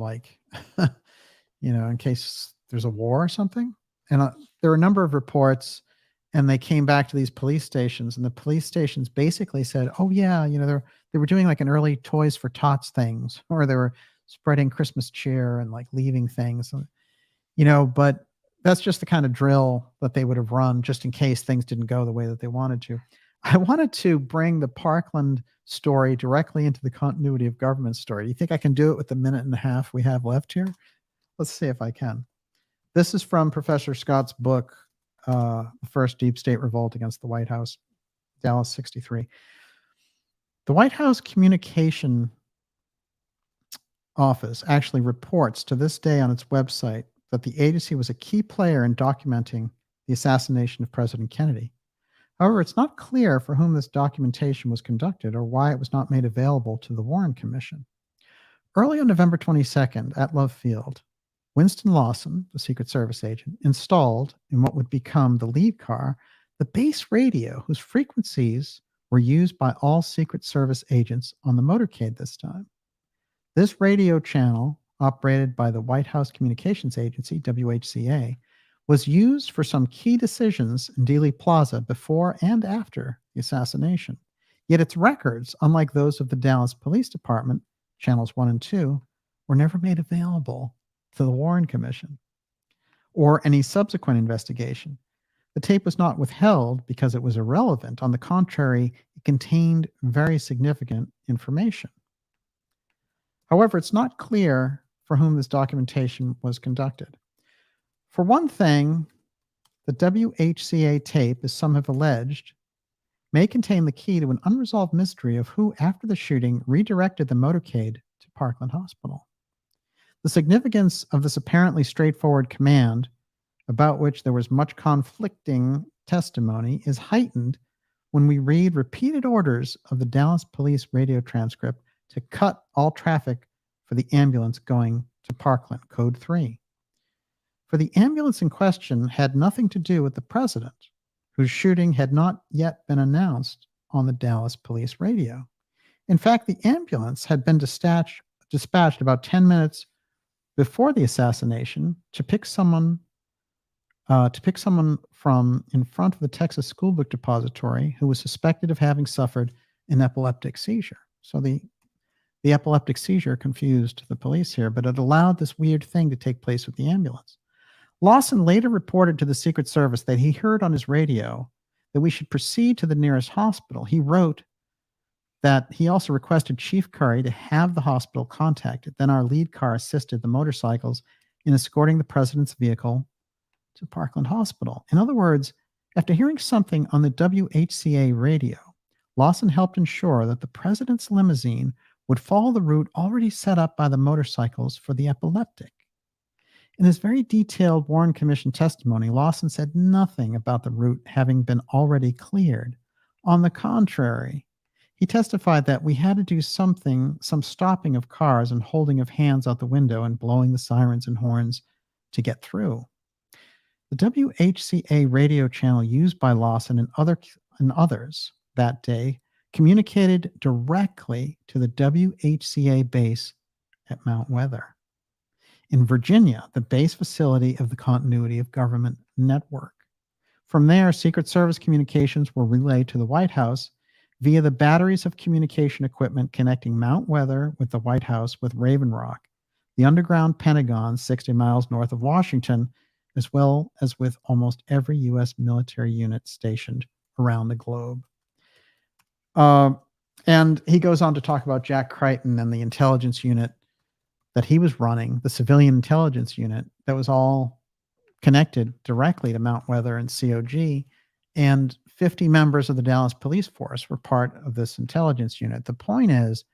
in case there's a war or something? And there were a number of reports, and they came back to these police stations, and the police stations basically said, oh yeah, they were doing like an early Toys for Tots things, or they were spreading Christmas cheer and like leaving things, but that's just the kind of drill that they would have run just in case things didn't go the way that they wanted to. I wanted to bring the Parkland story directly into the continuity of government story. Do you think I can do it with the minute and a half we have left here? Let's see if I can. This is from Professor Scott's book, The First Deep State Revolt Against the White House, Dallas 63. The White House Communication Office actually reports to this day on its website that the agency was a key player in documenting the assassination of President Kennedy. However, it's not clear for whom this documentation was conducted or why it was not made available to the Warren Commission. Early on November 22nd at Love Field, Winston Lawson, the Secret Service agent, installed in what would become the lead car the base radio whose frequencies were used by all Secret Service agents on the motorcade this time. This radio channel, operated by the White House Communications Agency, WHCA, was used for some key decisions in Dealey Plaza before and after the assassination. Yet its records, unlike those of the Dallas Police Department, channels 1 and 2, were never made available to the Warren Commission or any subsequent investigation. The tape was not withheld because it was irrelevant. On the contrary, it contained very significant information. However, it's not clear for whom this documentation was conducted. For one thing, the WHCA tape, as some have alleged, may contain the key to an unresolved mystery of who, after the shooting, redirected the motorcade to Parkland Hospital. The significance of this apparently straightforward command, about which there was much conflicting testimony, is heightened when we read repeated orders of the Dallas police radio transcript to cut all traffic for the ambulance going to Parkland, Code 3. For the ambulance in question had nothing to do with the president, whose shooting had not yet been announced on the Dallas police radio. In fact, the ambulance had been dispatched about 10 minutes before the assassination to pick someone from in front of the Texas School Book Depository who was suspected of having suffered an epileptic seizure. So the epileptic seizure confused the police here, but it allowed this weird thing to take place with the ambulance. Lawson later reported to the Secret Service that he heard on his radio that we should proceed to the nearest hospital. He wrote that he also requested Chief Curry to have the hospital contacted. Then our lead car assisted the motorcycles in escorting the president's vehicle to Parkland Hospital. In other words, after hearing something on the WHCA radio, Lawson helped ensure that the president's limousine would follow the route already set up by the motorcycles for the epileptic. In his very detailed Warren Commission testimony, Lawson said nothing about the route having been already cleared. On the contrary, he testified that we had to do some stopping of cars and holding of hands out the window and blowing the sirens and horns to get through. The WHCA radio channel used by Lawson and others that day communicated directly to the WHCA base at Mount Weather. In Virginia, the base facility of the Continuity of Government Network. From there, Secret Service communications were relayed to the White House via the batteries of communication equipment connecting Mount Weather with the White House with Raven Rock, the underground Pentagon 60 miles north of Washington, as well as with almost every U.S. military unit stationed around the globe. And he goes on to talk about Jack Crichton and the intelligence unit that he was running, the civilian intelligence unit that was all connected directly to Mount Weather and COG. And 50 members of the Dallas police force were part of this intelligence unit. The point is,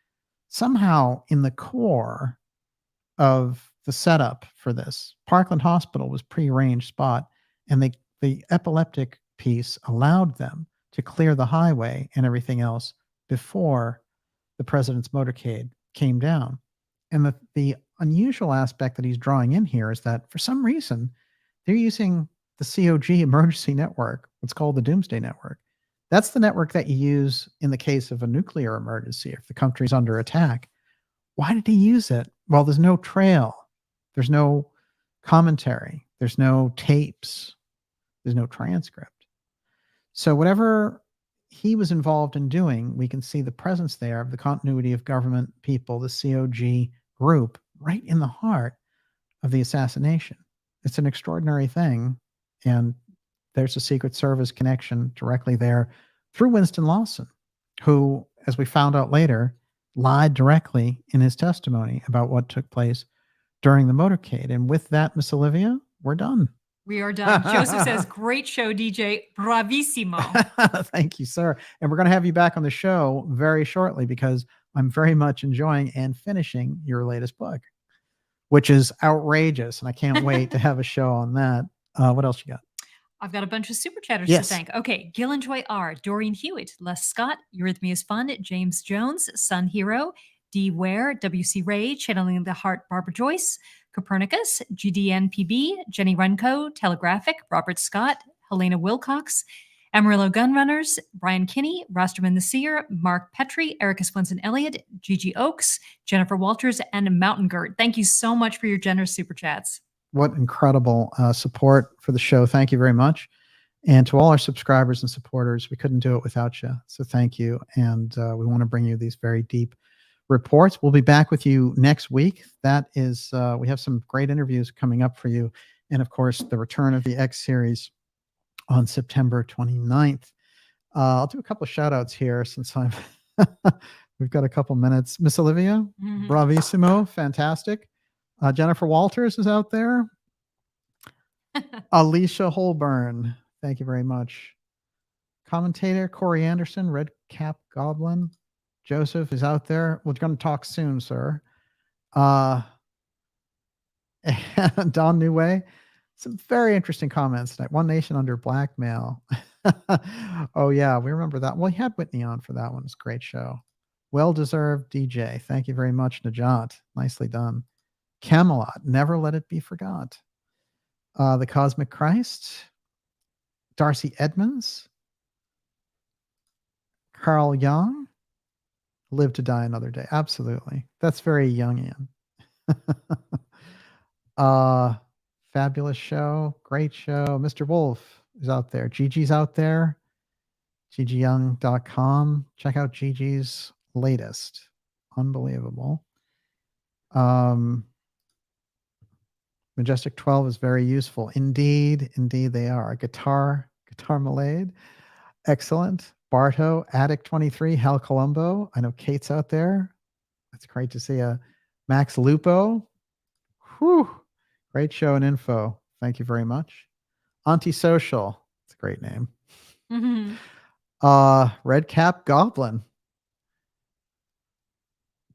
somehow in the core of the setup for this, Parkland Hospital was prearranged spot, and the epileptic piece allowed them to clear the highway and everything else before the president's motorcade came down. And the unusual aspect that he's drawing in here is that for some reason, they're using the COG emergency network, what's called the Doomsday Network. That's the network that you use in the case of a nuclear emergency if the country's under attack. Why did he use it? Well, there's no trail. There's no commentary. There's no tapes. There's no transcript. So whatever he was involved in doing, we can see the presence there of the continuity of government people, the COG group, right in the heart of the assassination. It's an extraordinary thing. And there's a Secret Service connection directly there through Winston Lawson, who, as we found out later, lied directly in his testimony about what took place during the motorcade. And with that, Miss Olivia, we're done. We are done. Joseph says, great show, DJ. Bravissimo. Thank you, sir. And we're going to have you back on the show very shortly because I'm very much enjoying and finishing your latest book, which is outrageous. And I can't wait to have a show on that. What else you got? I've got a bunch of super chatters to thank. Okay, Gillenjoy R, Dorian Hewitt, Les Scott, Eurythmia's Fun, James Jones, Sun Hero, D. Ware, W.C. Ray, Channeling the Heart, Barbara Joyce, Copernicus, GDNPB, Jenny Runco, Telegraphic, Robert Scott, Helena Wilcox, Amarillo Gunrunners, Brian Kinney, Rosterman the Seer, Mark Petrie, Erica Swenson Elliott, Gigi Oakes, Jennifer Walters, and Mountain Girt. Thank you so much for your generous super chats. What incredible support for the show. Thank you very much. And to all our subscribers and supporters, we couldn't do it without you. So thank you. And we want to bring you these very deep reports. We'll be back with you next week. That is, we have some great interviews coming up for you. And of course, the return of the X series on September 29th. I'll do a couple of shout outs here since we've got a couple minutes. Miss Olivia, bravissimo, fantastic. Jennifer Walters is out there. Alicia Holborn, thank you very much. Commentator Corey Anderson, Red Cap Goblin. Joseph is out there. We're going to talk soon, sir. And Don Newway. Some very interesting comments tonight. One Nation Under Blackmail. Oh, yeah, we remember that. Well, he had Whitney on for that one. It's a great show. Well-deserved DJ. Thank you very much, Najat. Nicely done. Camelot, Never Let It Be Forgot. The Cosmic Christ. Darcy Edmonds. Carl Young. Live to Die Another Day. Absolutely. That's very Jungian. Fabulous show. Great show. Mr. Wolf is out there. Gigi's out there. GigiYoung.com. Check out Gigi's latest. Unbelievable. Majestic 12 is very useful. Indeed they are. Guitar Malade. Excellent. Barto, Addict 23, Hal Colombo. I know Kate's out there. That's great to see. Max Lupo. Whew. Great show and info. Thank you very much. Antisocial. It's a great name. Red Cap Goblin.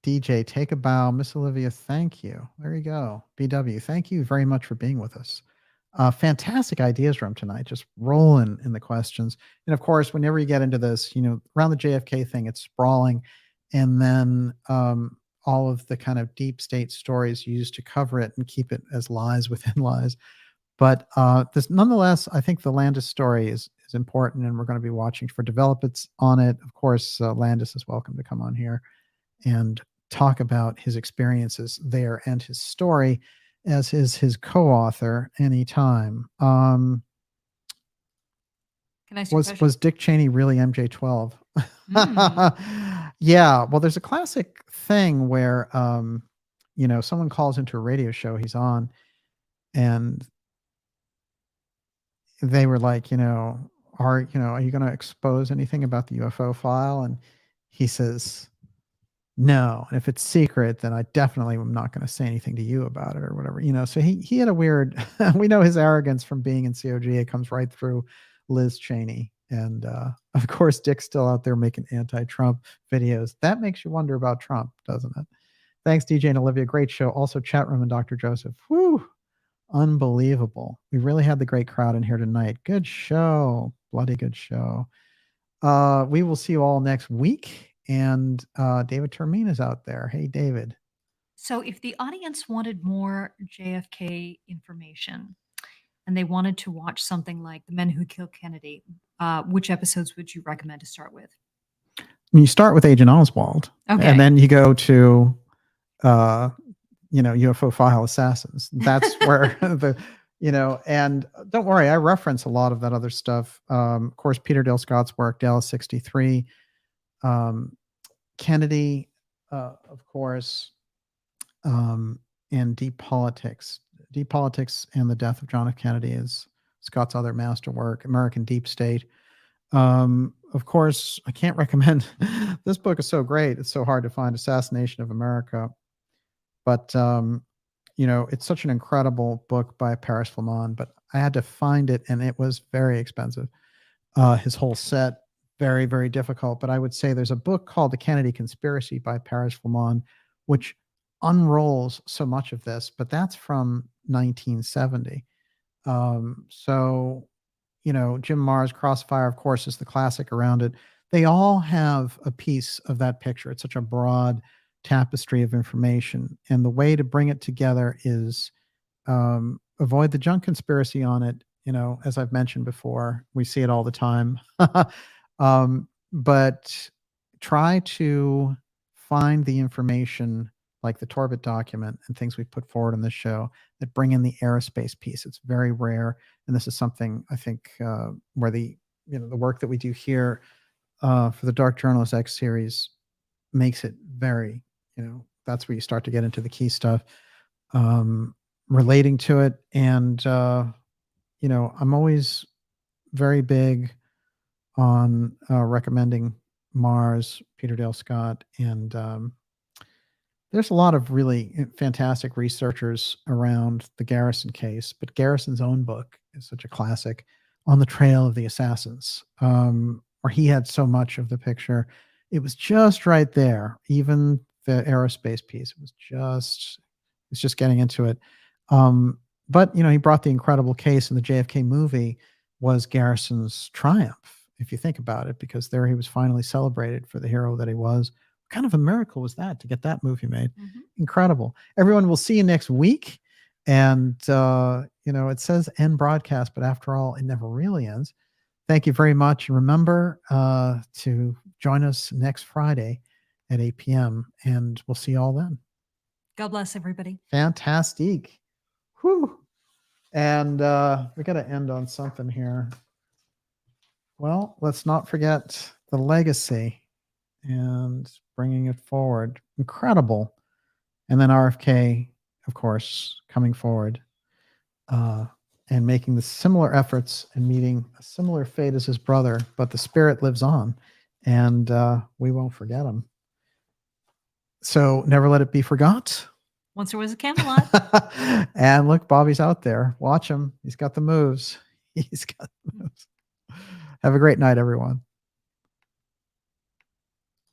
DJ, take a bow. Miss Olivia, thank you. There you go. BW, thank you very much for being with us. Fantastic ideas room tonight, just rolling in the questions. And of course, whenever you get into this, around the JFK thing, it's sprawling. And then all of the kind of deep state stories used to cover it and keep it as lies within lies. But nonetheless, I think the Landis story is important, and we're going to be watching for developments on it. Of course, Landis is welcome to come on here and talk about his experiences there and his story, as is his co-author anytime. Can I ask you a question? Was Dick Cheney really MJ-12? Yeah, well, there's a classic thing where someone calls into a radio show he's on, and they were like, are you going to expose anything about the UFO file? And he says, no. And if it's secret, then I definitely am not going to say anything to you about it or whatever. So he had a weird, we know his arrogance from being in COG. It comes right through Liz Cheney. And of course, Dick's still out there making anti-Trump videos. That makes you wonder about Trump, doesn't it? Thanks, DJ and Olivia. Great show. Also, chat room and Dr. Joseph. Whew. Unbelievable. We really had the great crowd in here tonight. Good show. Bloody good show. We will see you all next week. And David Termine is out there. Hey, David. So if the audience wanted more JFK information and they wanted to watch something like The Men Who Killed Kennedy, which episodes would you recommend to start with? You start with Agent Oswald. Okay. And then you go to UFO file assassins. That's where and don't worry, I reference a lot of that other stuff. Of course, Peter Dale Scott's work, Dallas 63, Kennedy, of course, and Deep Politics. Deep Politics and the Death of John F. Kennedy is Scott's other masterwork, American Deep State. Of course, I can't recommend, this book is so great. It's so hard to find, Assassination of America. But, it's such an incredible book by Paris Flamand, but I had to find it and it was very expensive. His whole set, very, very difficult. But I would say there's a book called The Kennedy Conspiracy by Paris Flamand, which unrolls so much of this, but that's from 1970. So, Jim Marr's Crossfire, of course, is the classic around it. They all have a piece of that picture. It's such a broad tapestry of information. And the way to bring it together is avoid the junk conspiracy on it. As I've mentioned before, we see it all the time. But try to find the information like the Torbett document and things we've put forward on this show that bring in the aerospace piece. It's very rare. And this is something I think where the work that we do here for the Dark Journalist X series makes it very, that's where you start to get into the key stuff relating to it. And, I'm always very big on recommending Mars, Peter Dale Scott, and there's a lot of really fantastic researchers around the Garrison case, but Garrison's own book is such a classic, On the Trail of the Assassins, where he had so much of the picture. It was just right there. Even the aerospace piece, it was just getting into it. But, he brought the incredible case, and the JFK movie was Garrison's triumph, if you think about it, because there he was finally celebrated for the hero that he was. What kind of a miracle was that to get that movie made? Mm-hmm. Incredible. Everyone, will see you next week. And, it says end broadcast, but after all, it never really ends. Thank you very much. Remember to join us next Friday at 8 p.m. and we'll see you all then. God bless everybody. Fantastic. Whew. And we got to end on something here. Well, let's not forget the legacy and bringing it forward. Incredible. And then RFK, of course, coming forward and making the similar efforts and meeting a similar fate as his brother, but the spirit lives on, and we won't forget him. So never let it be forgot. Once there was a Camelot. And look, Bobby's out there. Watch him. He's got the moves. He's got the moves. Have a great night, everyone.